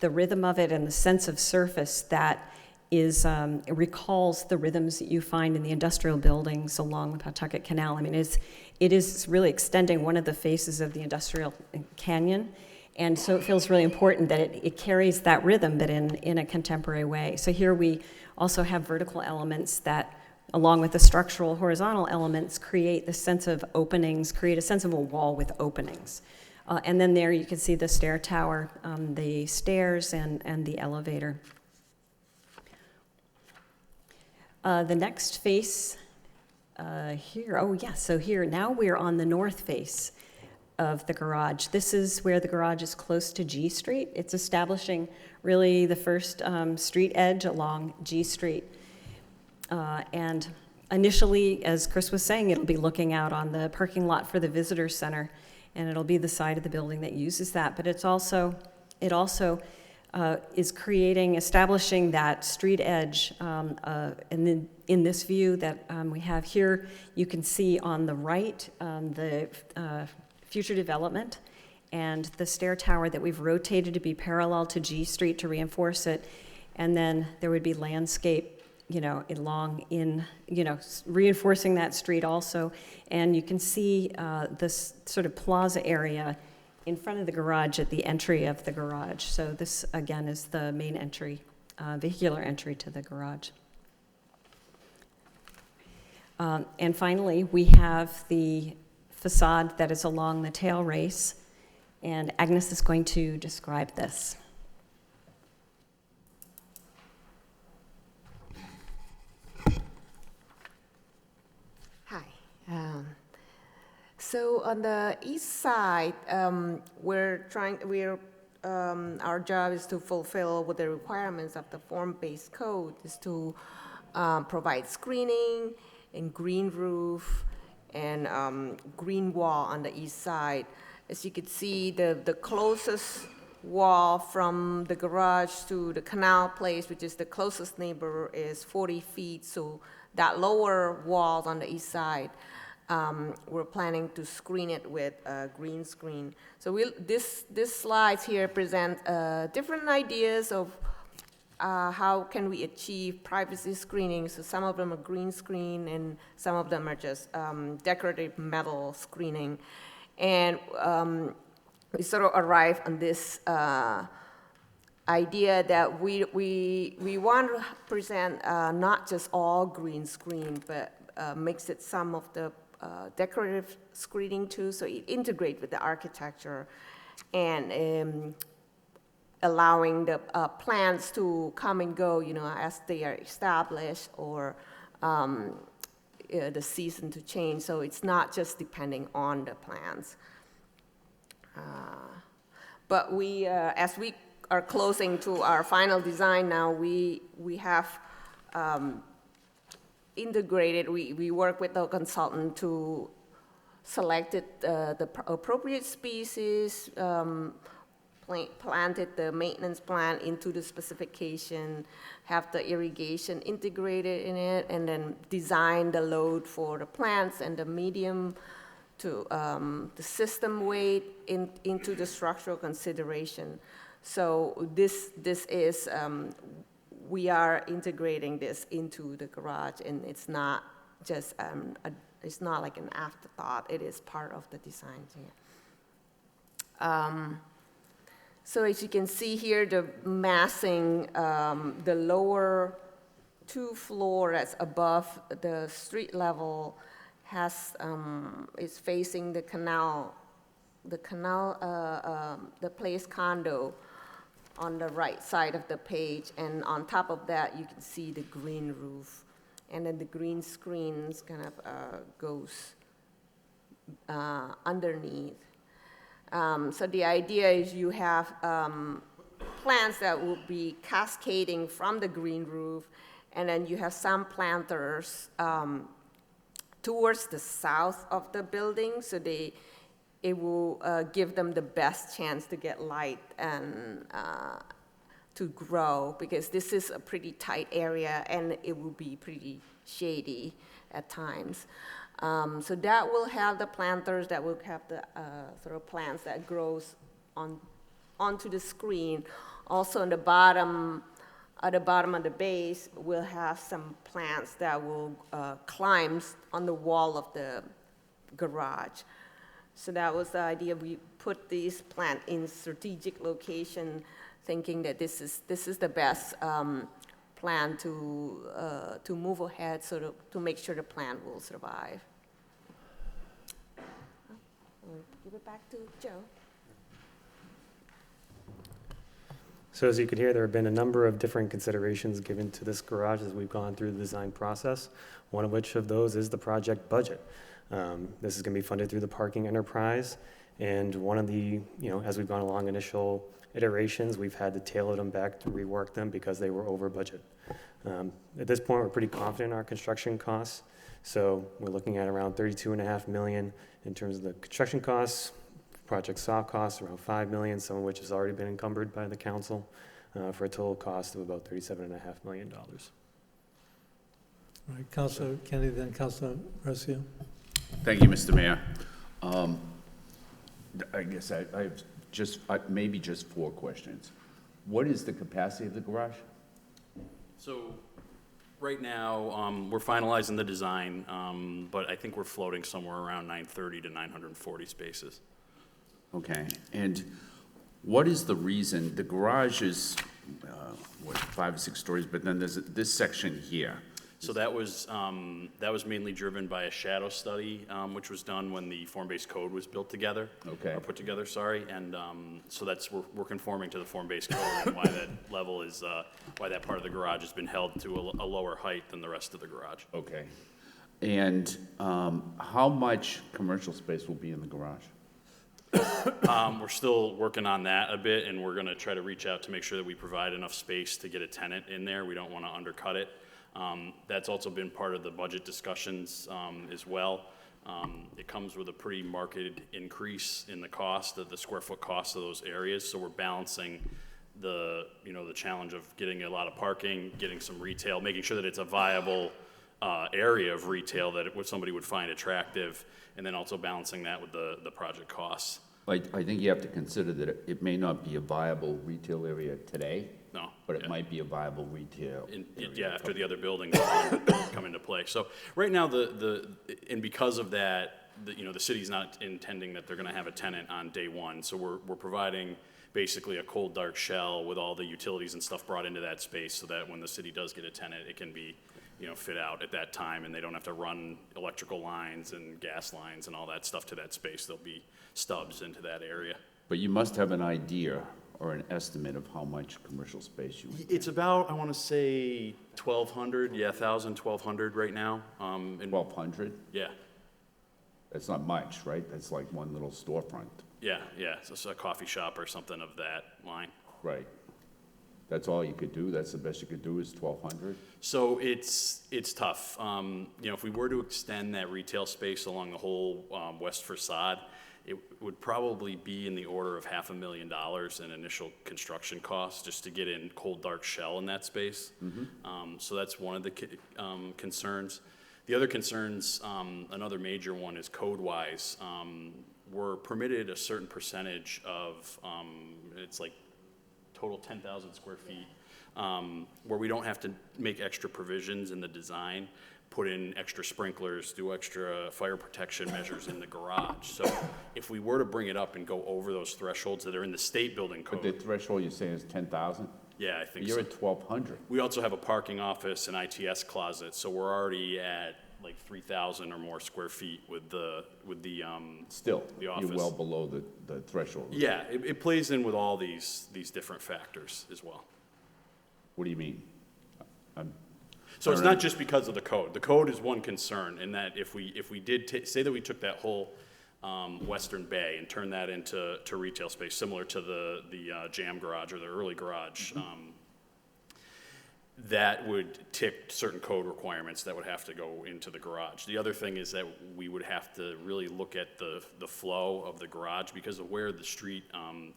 Speaker 6: of it and the sense of surface that is, it recalls the rhythms that you find in the industrial buildings along the Pawtucket Canal. I mean, it is really extending one of the faces of the industrial canyon, and so it feels really important that it carries that rhythm, but in a contemporary way. So here we also have vertical elements that, along with the structural horizontal elements, create the sense of openings, create a sense of a wall with openings. And then there you can see the stair tower, the stairs, and the elevator. The next face here, oh yes, so here, now we're on the north face of the garage. This is where the garage is close to G Street. It's establishing really the first street edge along G Street. And initially, as Chris was saying, it'll be looking out on the parking lot for the visitor center, and it'll be the side of the building that uses that. But it also is establishing that street edge. And then in this view that we have here, you can see on the right the future development and the stair tower that we've rotated to be parallel to G Street to reinforce it. And then there would be landscape, reinforcing that street also. And you can see this sort of plaza area in front of the garage at the entry of the garage. So this, again, is the main entry, vehicular entry to the garage. And finally, we have the facade that is along the tail race, and Agnes is going to describe this.
Speaker 13: Hi. So on the east side, our job is to fulfill what the requirements of the form-based code is to provide screening and green roof and green wall on the east side. As you can see, the closest wall from the garage to the Canal Place, which is the closest neighbor, is 40 feet. So that lower wall on the east side, we're planning to screen it with a green screen. So this slides here present different ideas of how can we achieve privacy screening. So some of them are green screen and some of them are just decorative metal screening. And we sort of arrived on this idea that we want to present not just all green screen, but mix it some of the decorative screening too, so it integrates with the architecture and allowing the plants to come and go, as they are established, or the season to change. So it's not just depending on the plants. But we, as we are closing to our final design now, we have integrated, we work with the consultant to select the appropriate species, planted the maintenance plan into the specification, have the irrigation integrated in it, and then design the load for the plants and the medium to the system weight into the structural consideration. So this is, we are integrating this into the garage, and it's not just It's not like an afterthought. It is part of the design here. So as you can see here, the massing, the lower 2 floor that's above the street level is facing the canal, the Place condo on the right side of the page, and on top of that, you can see the green roof, and then the green screens kind of goes underneath. So the idea is you have plants that will be cascading from the green roof, and then you have some planters towards the south of the building, so it will give them the best chance to get light and to grow, because this is a pretty tight area and it will be pretty shady at times. So that will have the planters, that will have the sort of plants that grows onto the screen. Also on the bottom, at the bottom of the base, we'll have some plants that will climb on the wall of the garage. So that was the idea. We put these plants in strategic location, thinking that this is the best plan to move ahead, so to make sure the plant will survive. I'll give it back to Joe.
Speaker 9: So as you could hear, there have been a number of different considerations given to this garage as we've gone through the design process, one of which of those is the project budget. This is going to be funded through the parking enterprise, and one of the, as we've gone along initial iterations, we've had to tailor them back to rework them because they were over budget. At this point, we're pretty confident in our construction costs, so we're looking at around $32.5 million in terms of the construction costs. Project soft costs around $5 million, some of which has already been encumbered by the council, for a total cost of about $37.5 million.
Speaker 4: All right, Councilor Kennedy, then Councilor Garcia.
Speaker 11: Thank you, Mr. Mayor. I guess I have maybe just 4 questions. What is the capacity of the garage?
Speaker 21: So right now, we're finalizing the design, but I think we're floating somewhere around 930 to 940 spaces.
Speaker 11: Okay, and what is the reason, the garage is, 5 or 6 stories, but then there's this section here.
Speaker 21: So that was mainly driven by a shadow study, which was done when the form-based code was built together.
Speaker 11: Okay.
Speaker 21: Or put together, sorry, and so we're conforming to the form-based code, and why that level is, why that part of the garage has been held to a lower height than the rest of the garage.
Speaker 11: Okay. And how much commercial space will be in the garage?
Speaker 21: We're still working on that a bit, and we're gonna try to reach out to make sure that we provide enough space to get a tenant in there. We don't wanna undercut it. That's also been part of the budget discussions as well. It comes with a pretty marked increase in the cost of the square foot cost of those areas, so we're balancing the challenge of getting a lot of parking, getting some retail, making sure that it's a viable area of retail that somebody would find attractive, and then also balancing that with the project costs.
Speaker 11: I think you have to consider that it may not be a viable retail area today.
Speaker 21: No.
Speaker 11: But it might be a viable retail area.
Speaker 21: Yeah, after the other buildings come into play. So right now, and because of that, the city's not intending that they're gonna have a tenant on day one. So we're providing basically a cold, dark shell with all the utilities and stuff brought into that space, so that when the city does get a tenant, it can be fit out at that time, and they don't have to run electrical lines and gas lines and all that stuff to that space. There'll be stubs into that area.
Speaker 11: But you must have an idea or an estimate of how much commercial space you would.
Speaker 21: It's about, I want to say 1,200, 1,200 right now.
Speaker 11: 1,200?
Speaker 21: Yeah.
Speaker 11: That's not much, right? That's like one little storefront.
Speaker 21: Yeah, so it's a coffee shop or something of that line.
Speaker 11: Right. That's all you could do? That's the best you could do is 1,200?
Speaker 21: So it's tough. If we were to extend that retail space along the whole west facade, it would probably be in the order of $500,000 in initial construction costs just to get in cold, dark shell in that space.
Speaker 11: Mm-hmm.
Speaker 21: So that's one of the concerns. The other concerns, another major one is code-wise. We're permitted a certain percentage of, it's like total 10,000 square feet, where we don't have to make extra provisions in the design, put in extra sprinklers, do extra fire protection measures in the garage. So if we were to bring it up and go over those thresholds that are in the state building
Speaker 11: But the
Speaker 21: code,
Speaker 11: threshold you're saying is 10,000?
Speaker 21: yeah, I think
Speaker 11: You're
Speaker 21: so.
Speaker 11: at 1,200.
Speaker 21: We also have a parking office and ITS closet, so we're already at like 3,000 or more square feet with the
Speaker 11: Still,
Speaker 21: the office.
Speaker 11: you're well below the threshold.
Speaker 21: Yeah, it plays in with all these different factors as well.
Speaker 11: What do you mean?
Speaker 21: So it's not just because of the code. The code is one concern, in that if we did say that we took that whole Western Bay and turned that into retail space, similar to the jam garage or the early garage, that would tick certain code requirements that would have to go into the garage. The other thing is that we would have to really look at the flow of the garage because of where the street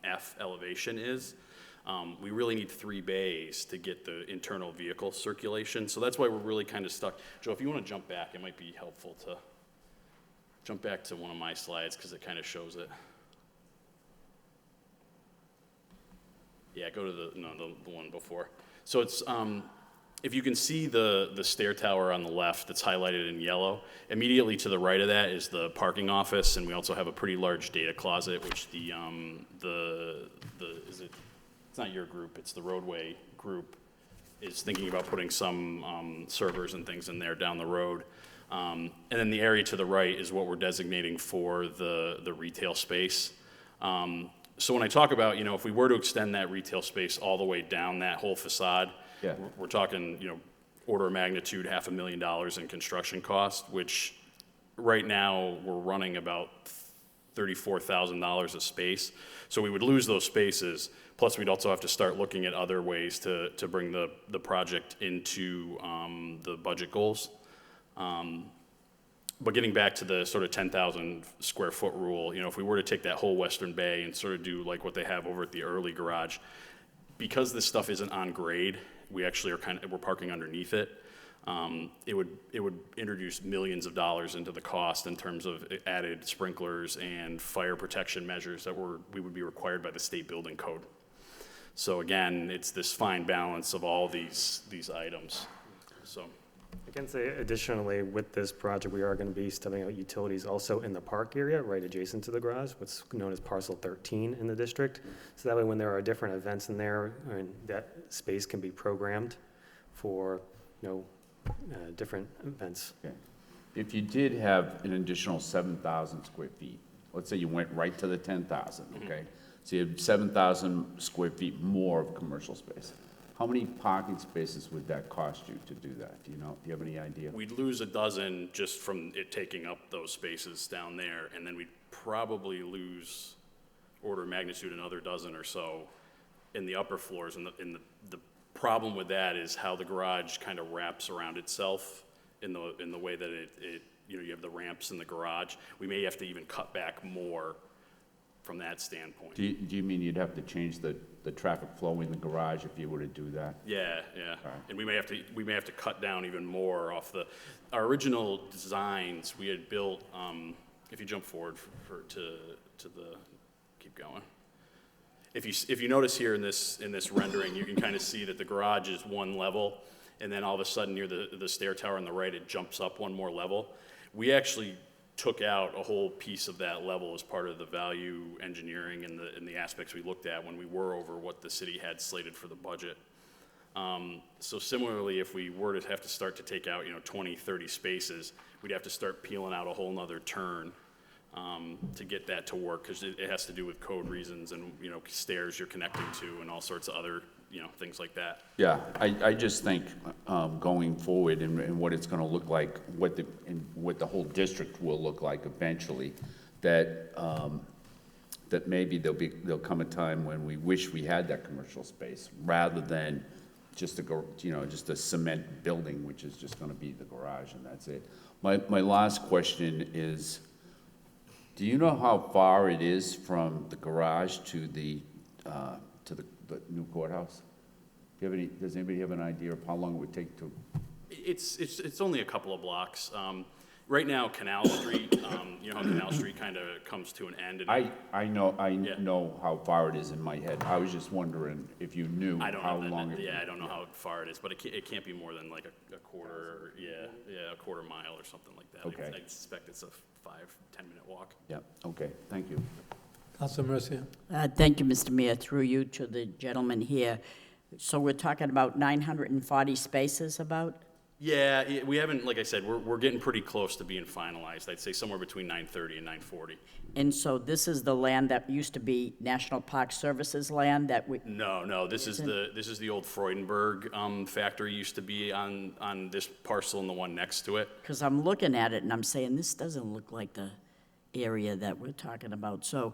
Speaker 21: F elevation is. We really need 3 bays to get the internal vehicle circulation. So that's why we're really kind of stuck. Joe, if you want to jump back, it might be helpful to jump back to one of my slides because it kind of shows it. Yeah, go to the one before. So it's, if you can see the stair tower on the left that's highlighted in yellow, immediately to the right of that is the parking office, and we also have a pretty large data closet, which it's not your group, it's the roadway group, is thinking about putting some servers and things in there down the road. And then the area to the right is what we're designating for the retail space. So when I talk about, if we were to extend that retail space all the way down that whole facade,
Speaker 11: Yeah.
Speaker 21: we're talking, order of magnitude $500,000 in construction cost, which right now we're running about $34,000 a space. So we would lose those spaces. Plus, we'd also have to start looking at other ways to bring the project into the budget goals. But getting back to the sort of 10,000 square foot rule, if we were to take that whole Western Bay and sort of do like what they have over at the early garage, because this stuff isn't on grade, we actually we're parking underneath it. It would introduce millions of dollars into the cost in terms of added sprinklers and fire protection measures that we would be required by the state building code. So again, it's this fine balance of all these items. So.
Speaker 9: I can say additionally, with this project, we are going to be stubbing out utilities also in the park area, right adjacent to the garage, what's known as parcel 13 in the district. So that way, when there are different events in there, that space can be programmed for, different events.
Speaker 11: Okay. If you did have an additional 7,000 square feet, let's say you went right to the 10,000, okay? So you have 7,000 square feet more of commercial space. How many parking spaces would that cost you to do that? Do you know? Do you have any idea?
Speaker 21: We'd lose a dozen just from it taking up those spaces down there, and then we'd probably lose order of magnitude another dozen or so in the upper floors. And the problem with that is how the garage kind of wraps around itself in the way that it you have the ramps in the garage. We may have to even cut back more from that standpoint.
Speaker 11: Do you mean you'd have to change the traffic flow in the garage if you were to do that?
Speaker 21: Yeah.
Speaker 11: Right.
Speaker 21: And we may have to cut down even more off our original designs. We had built, if you jump forward keep going. If you notice here in this rendering, you can kind of see that the garage is one level, and then all of a sudden near the stair tower on the right, it jumps up one more level. We actually took out a whole piece of that level as part of the value engineering and the aspects we looked at when we were over what the city had slated for the budget. So similarly, if we were to have to start to take out 20, 30 spaces, we'd have to start peeling out a whole nother turn to get that to work, because it has to do with code reasons and stairs you're connecting to and all sorts of other things like that.
Speaker 11: Yeah, I just think going forward and what it's going to look like, what the whole district will look like eventually, that maybe there'll come a time when we wish we had that commercial space rather than just just a cement building, which is just going to be the garage and that's it. My last question is, do you know how far it is from the garage to the new courthouse? Does anybody have an idea of how long it would take to?
Speaker 21: It's only a couple of blocks. Right now, Canal Street, you know how Canal Street kind of comes to an end? And
Speaker 11: I know how far it is in my head. I was just wondering if you knew
Speaker 21: I don't
Speaker 11: how
Speaker 21: know,
Speaker 11: long it
Speaker 21: yeah,
Speaker 11: was.
Speaker 21: I don't know how far it is, but it can't be more than like a quarter, a quarter mile or something like that.
Speaker 11: Okay.
Speaker 21: I suspect it's a 5-10 minute walk.
Speaker 11: Yeah, okay, thank you.
Speaker 1: Councilor Mercia.
Speaker 7: Thank you, Mr. Mayor, through you to the gentleman here. So we're talking about 940 spaces about?
Speaker 21: Yeah, we haven't, like I said, we're getting pretty close to being finalized. I'd say somewhere between 930 and 940.
Speaker 7: And so this is the land that used to be National Park Services land that we,
Speaker 21: No, this is the old Freudenberg factory used to be on this parcel and the one next to it.
Speaker 7: because I'm looking at it and I'm saying, this doesn't look like the area that we're talking about, so.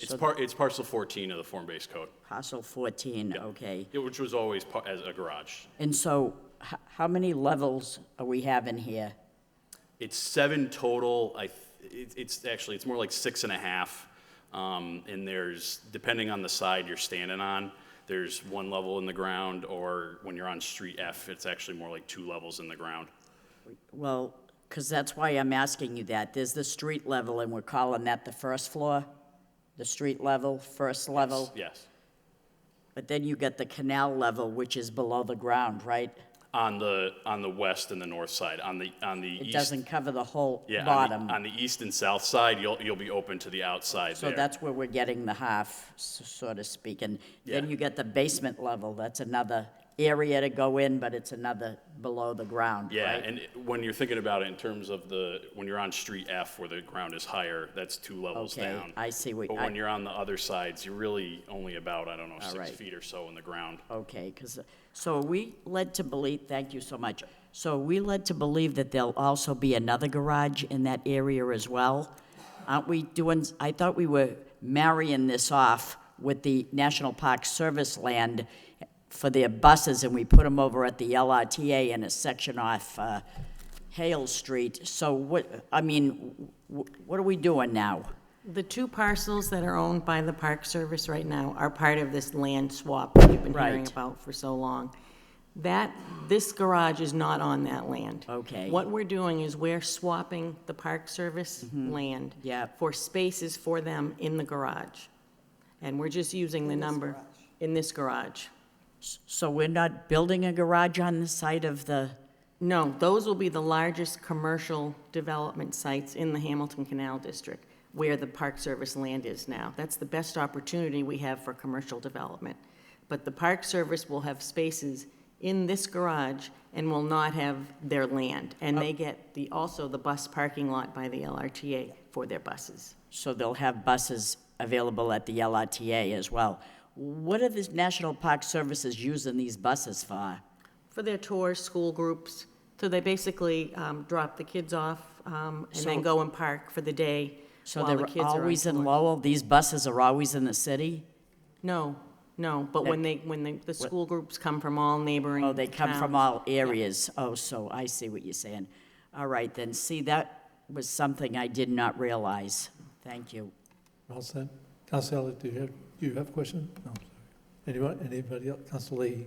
Speaker 21: It's parcel 14 of the form-based code.
Speaker 7: Parcel 14, okay.
Speaker 21: Yeah, which was always as a garage.
Speaker 7: And so, how many levels are we having here?
Speaker 21: It's 7 total. It's more like 6.5. And there's, depending on the side you're standing on, there's 1 level in the ground, or when you're on Street F, it's actually more like 2 levels in the ground.
Speaker 7: Well, because that's why I'm asking you that. There's the street level, and we're calling that the first floor? The street level, first level?
Speaker 21: Yes.
Speaker 7: But then you get the canal level, which is below the ground, right?
Speaker 21: On the west and the north side. On the
Speaker 7: It
Speaker 21: east.
Speaker 7: doesn't cover the whole
Speaker 21: Yeah,
Speaker 7: bottom.
Speaker 21: on the east and south side, you'll be open to the outside
Speaker 7: So
Speaker 21: there.
Speaker 7: that's where we're getting the half, so to speak. And then
Speaker 21: Yeah.
Speaker 7: you get the basement level. That's another area to go in, but it's another below the ground,
Speaker 21: Yeah,
Speaker 7: right?
Speaker 21: and when you're thinking about it in terms of when you're on Street F where the ground is higher, that's 2 levels
Speaker 7: Okay,
Speaker 21: down.
Speaker 7: I see what.
Speaker 21: But when you're on the other sides, you're really only about, I don't know,
Speaker 7: All
Speaker 21: 6
Speaker 7: right.
Speaker 21: feet or so in the ground.
Speaker 7: Okay, so are we led to believe, thank you so much. So are we led to believe that there'll also be another garage in that area as well? Aren't we doing, I thought we were marrying this off with the National Park Service land for their buses, and we put them over at the LRTA in a section off Hale Street. So what are we doing now?
Speaker 2: The 2 parcels that are owned by the Park Service right now are part of this land swap that you've been hearing
Speaker 7: Right.
Speaker 2: about for so long. This garage is not on that land.
Speaker 7: Okay.
Speaker 2: What we're doing is we're swapping the Park Service land for spaces for them in the garage. And we're just using the number in this garage.
Speaker 7: So we're not building a garage on the site of the,
Speaker 2: No, those will be the largest commercial development sites in the Hamilton Canal District, where the Park Service land is now. That's the best opportunity we have for commercial development. But the Park Service will have spaces in this garage and will not have their land. And they get also the bus parking lot by the LRTA for their buses.
Speaker 7: so they'll have buses available at the LRTA as well. What are the National Park Services using these buses for?
Speaker 2: For their tours, school groups. So they basically drop the kids off and then go and park for the day
Speaker 7: So
Speaker 2: while the
Speaker 7: they're
Speaker 2: kids are on
Speaker 7: always in
Speaker 2: tour.
Speaker 7: Lowell? These buses are always in the city?
Speaker 2: No, but when the school groups come from all neighboring
Speaker 7: Oh, they come from
Speaker 2: towns.
Speaker 7: all areas. Oh, so I see what you're saying. All right, then, see, that was something I did not realize. Thank you.
Speaker 1: All set. Councilor Elliott, do you have a question? No, I'm sorry. Anybody else? Councilor Leahy?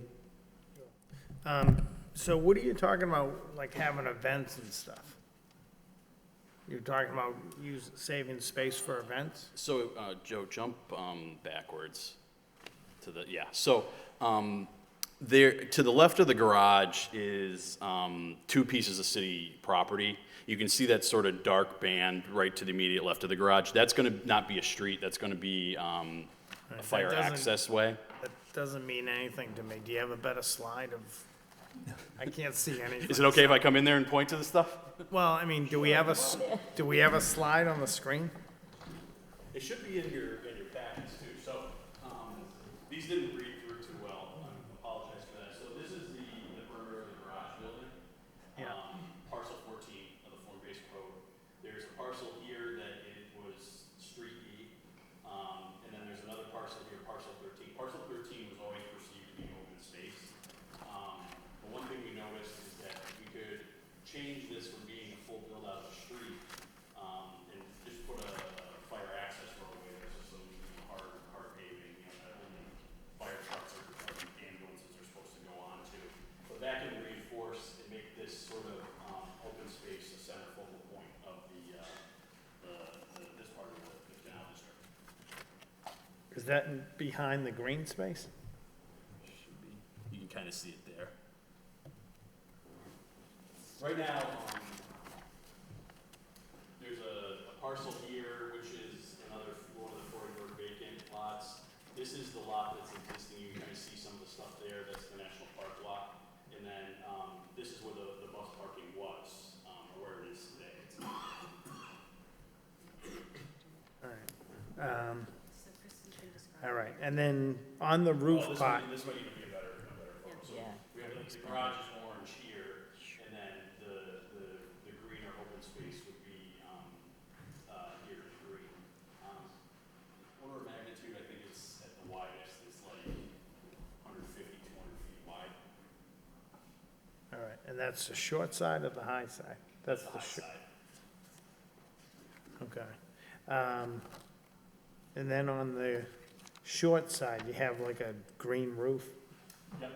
Speaker 10: So what are you talking about, like having events and stuff? You're talking about saving space for events?
Speaker 21: So, Joe, jump backwards to the, yeah. So, there, to the left of the garage is 2 pieces of city property. You can see that sort of dark band right to the immediate left of the garage. That's going to not be a street. That's going to be a fire access way.
Speaker 10: That doesn't mean anything to me. Do you have a better slide of, I can't see anything.
Speaker 21: Is it okay if I come in there and point to the stuff?
Speaker 10: Well, I mean, do we have a slide on the screen?
Speaker 21: It should be in your packets too. So these didn't read through too well. I apologize for that. So this is the perimeter of the garage building. Parcel 14 of the form-based code. There's a parcel here that it was street E, and then there's another parcel here, parcel 13. Parcel 13 was always perceived to be open space. But one thing we noticed is that we could change this from being a full build out of a street and just put a fire access roadway there, so some hard paving, that only fire
Speaker 10: Is that behind the green space?
Speaker 21: You can kind of see it there. Right now, there's a parcel here, which is one of the 4 vacant lots. This is the lot that's existing. You can kind of see some of the stuff there. That's the National Park lot. And then this is where the bus parking was, or where it is today.
Speaker 10: All right, and then on the roof part,
Speaker 21: This might even be a better photo. So we have the garage is orange here, and then the green or open space would be here in green. Order of magnitude, I think it's at the widest, it's like 150, 200 feet wide.
Speaker 10: all right, and that's the short side or the high side? That's the
Speaker 21: high side.
Speaker 10: Okay. And then on the short side, you have like a green roof?
Speaker 21: Yep,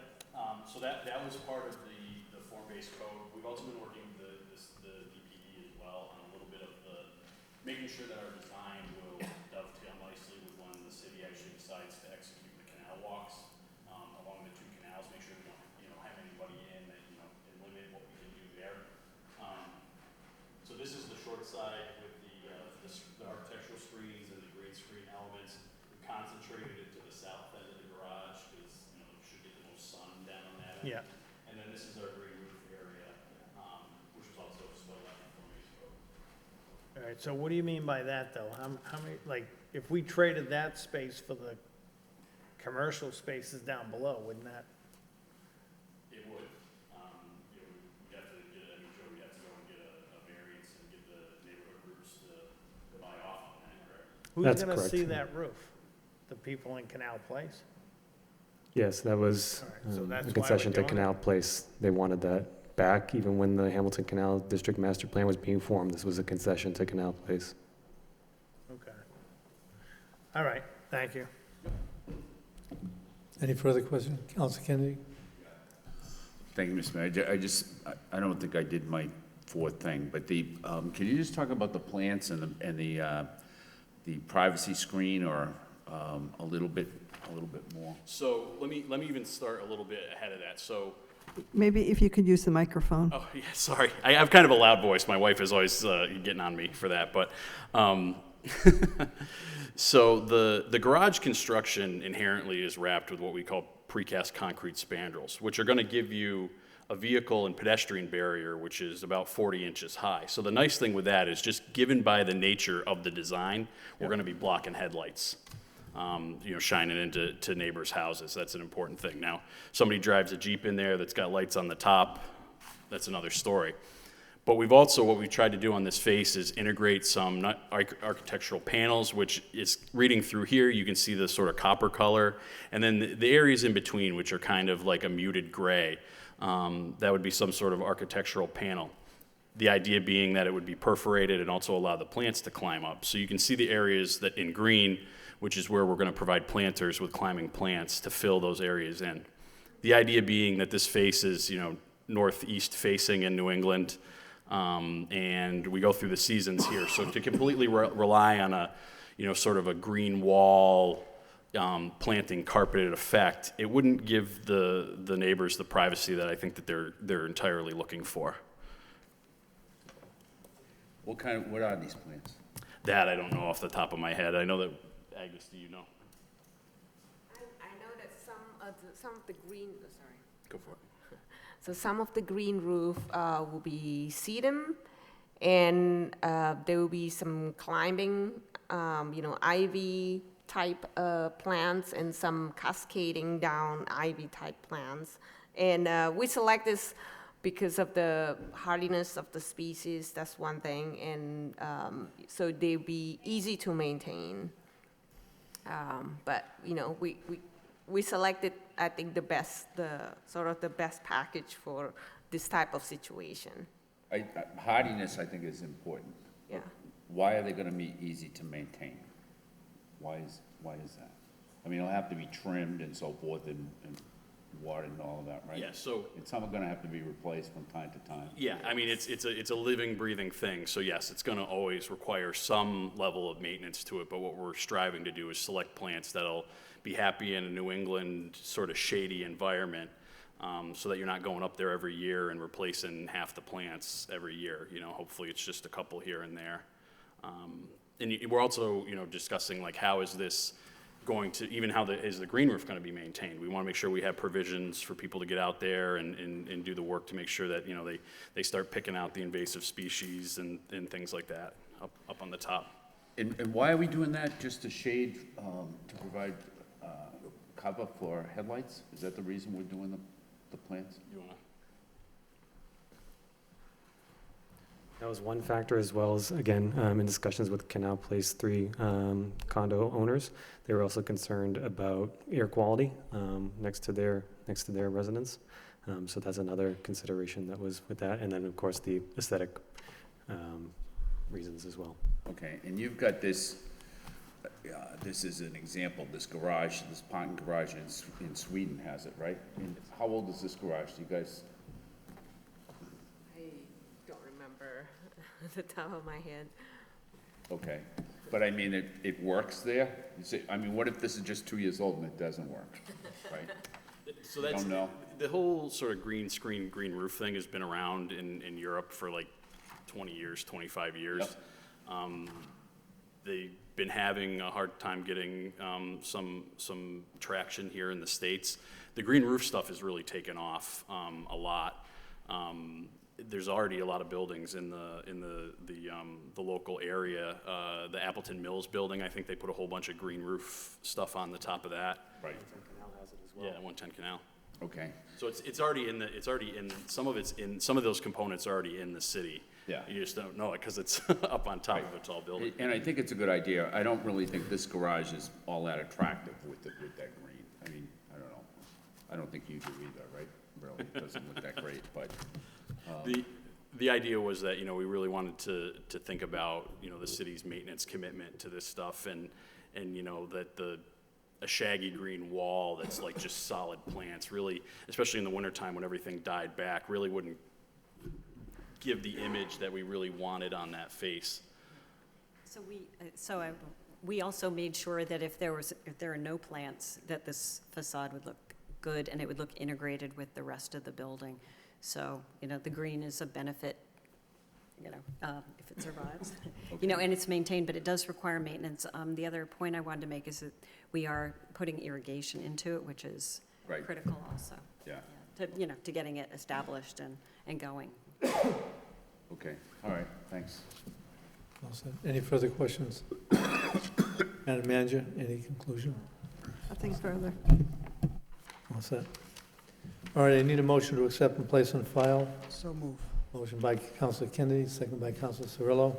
Speaker 21: so that was part of the form-based code. We've also been working with the DPD as well on a little bit of making sure that our design will dovetail nicely with when the city actually decides to execute the canal walks along the 2 canals, make sure we don't, have anybody in that, and limit what we can do there. So this is the short side with the architectural screens and the green screen elements. We concentrated it to the south end of the garage because, you should get the most sun down on that end.
Speaker 10: Yeah.
Speaker 21: And then this is our green roof area, which was also spelled out in Form-based code.
Speaker 10: All right, so what do you mean by that, though? How many, like, if we traded that space for the commercial spaces down below, wouldn't that?
Speaker 21: It would. We'd have to get, Joe, we'd have to go and get a variance and get the neighborhood groups to buy off on that, correct?
Speaker 10: Who's gonna see that roof? The people in Canal Place?
Speaker 9: Yes, that was
Speaker 10: All right, so that's why
Speaker 9: a
Speaker 10: we're
Speaker 9: concession to
Speaker 10: doing
Speaker 9: Canal Place. They wanted that back, even when the Hamilton Canal District Master Plan was being formed. This was a concession to Canal Place.
Speaker 10: Okay. All right, thank you.
Speaker 4: Any further questions? Council Kennedy?
Speaker 11: Thank you, Mr. Mayor. I don't think I did my 4th thing, but can you just talk about the plants and the privacy screen, or a little bit more?
Speaker 21: So let me even start a little bit ahead of that. So,
Speaker 3: Maybe if you could use the microphone.
Speaker 21: oh yeah, sorry, I have kind of a loud voice. My wife is always getting on me for that, but. So the garage construction inherently is wrapped with what we call precast concrete spandrels, which are going to give you a vehicle and pedestrian barrier, which is about 40 inches high. So the nice thing with that is, just given by the nature of the design, we're going to be blocking headlights, shining into neighbors' houses. That's an important thing. Now, somebody drives a Jeep in there that's got lights on the top, that's another story. But what we've tried to do on this face is integrate some architectural panels, which is reading through here, you can see the sort of copper color, and then the areas in between, which are kind of like a muted gray. That would be some sort of architectural panel. The idea being that it would be perforated and also allow the plants to climb up. So you can see the areas that in green, which is where we're going to provide planters with climbing plants to fill those areas in. The idea being that this face is, northeast facing in New England. And we go through the seasons here. So to completely rely on a, sort of a green wall, planting carpeted effect, it wouldn't give the neighbors the privacy that I think that they're entirely looking for.
Speaker 11: What are these plants?
Speaker 21: That I don't know off the top of my head. I know that, Agnes, do you know?
Speaker 13: I know that some of the green, sorry.
Speaker 21: Go for it.
Speaker 13: So some of the green roof will be sedum, and there will be some climbing, ivy type plants, and some cascading down ivy type plants. And we select this because of the hardiness of the species. That's one thing, and so they'll be easy to maintain. But we selected, I think, the best package for this type of situation.
Speaker 11: Hardiness, I think, is important.
Speaker 13: Yeah.
Speaker 11: Why are they going to be easy to maintain? Why is that? I mean, it'll have to be trimmed and so forth, and watered and all of that, right?
Speaker 21: Yeah, so,
Speaker 11: And some are gonna have to be replaced from time to time.
Speaker 21: yeah, I mean, it's a living, breathing thing, so yes, it's gonna always require some level of maintenance to it, but what we're striving to do is select plants that'll be happy in a New England sort of shady environment, so that you're not going up there every year and replacing half the plants every year, you know, hopefully it's just a couple here and there. We're also, you know, discussing like how is this going to, even how is the green roof gonna be maintained? We wanna make sure we have provisions for people to get out there and do the work to make sure that, you know, they start picking out the invasive species and things like that up on the top.
Speaker 11: And why are we doing that? Just to shade, to provide, cover for headlights? Is that the reason we're doing the plants?
Speaker 21: You wanna?
Speaker 9: That was one factor, as well as, again, in discussions with Canal Place 3 condo owners. They were also concerned about air quality next to their residence. So that's another consideration that was with that. And then, of course, the aesthetic reasons as well.
Speaker 11: Okay, and you've got this, this is an example, this garage, this parking garage in Sweden has it, right? And how old is this garage? Do you guys?
Speaker 13: I don't remember at the top of my head.
Speaker 11: Okay, but I mean, it works there? You say, I mean, what if this is just 2 years old and it doesn't work, right?
Speaker 21: So that's,
Speaker 11: Don't know.
Speaker 21: the whole sort of green screen, green roof thing has been around in Europe for like 20 years, 25 years.
Speaker 11: Yep.
Speaker 21: They've been having a hard time getting some traction here in the States. The green roof stuff has really taken off a lot. There's already a lot of buildings in the local area. The Appleton Mills building, I think they put a whole bunch of green roof stuff on the top of that.
Speaker 11: Right.
Speaker 9: Canal has it as well.
Speaker 21: Yeah, 110 Canal.
Speaker 11: Okay.
Speaker 21: So it's already in some of those components are already in the city.
Speaker 11: Yeah.
Speaker 21: You just don't know it because it's up on top of a tall building.
Speaker 11: And I think it's a good idea. I don't really think this garage is all that attractive with that green. I mean, I don't know. I don't think you do either, right? Really, it doesn't look that great, but.
Speaker 21: The idea was that, you know, we really wanted to think about, you know, the city's maintenance commitment to this stuff and you know, that a shaggy green wall that's like just solid plants really, especially in the wintertime when everything died back, really wouldn't give the image that we really wanted on that face.
Speaker 6: So we also made sure that if there are no plants, that this facade would look good and it would look integrated with the rest of the building. So, you know, the green is a benefit, you know, if it survives, you know, and it's maintained, but it does require maintenance. The other point I wanted to make is that we are putting irrigation into it, which is
Speaker 11: Right.
Speaker 6: critical also.
Speaker 11: Yeah.
Speaker 6: To, you know, to getting it established and going.
Speaker 11: Okay, all right, thanks.
Speaker 4: All set. Any further questions? Madam Manager, any conclusion?
Speaker 3: Nothing further.
Speaker 4: All set. All right, I need a motion to accept and place on file.
Speaker 8: So move.
Speaker 4: Motion by Councilor Kennedy, second by Councilor Cirillo.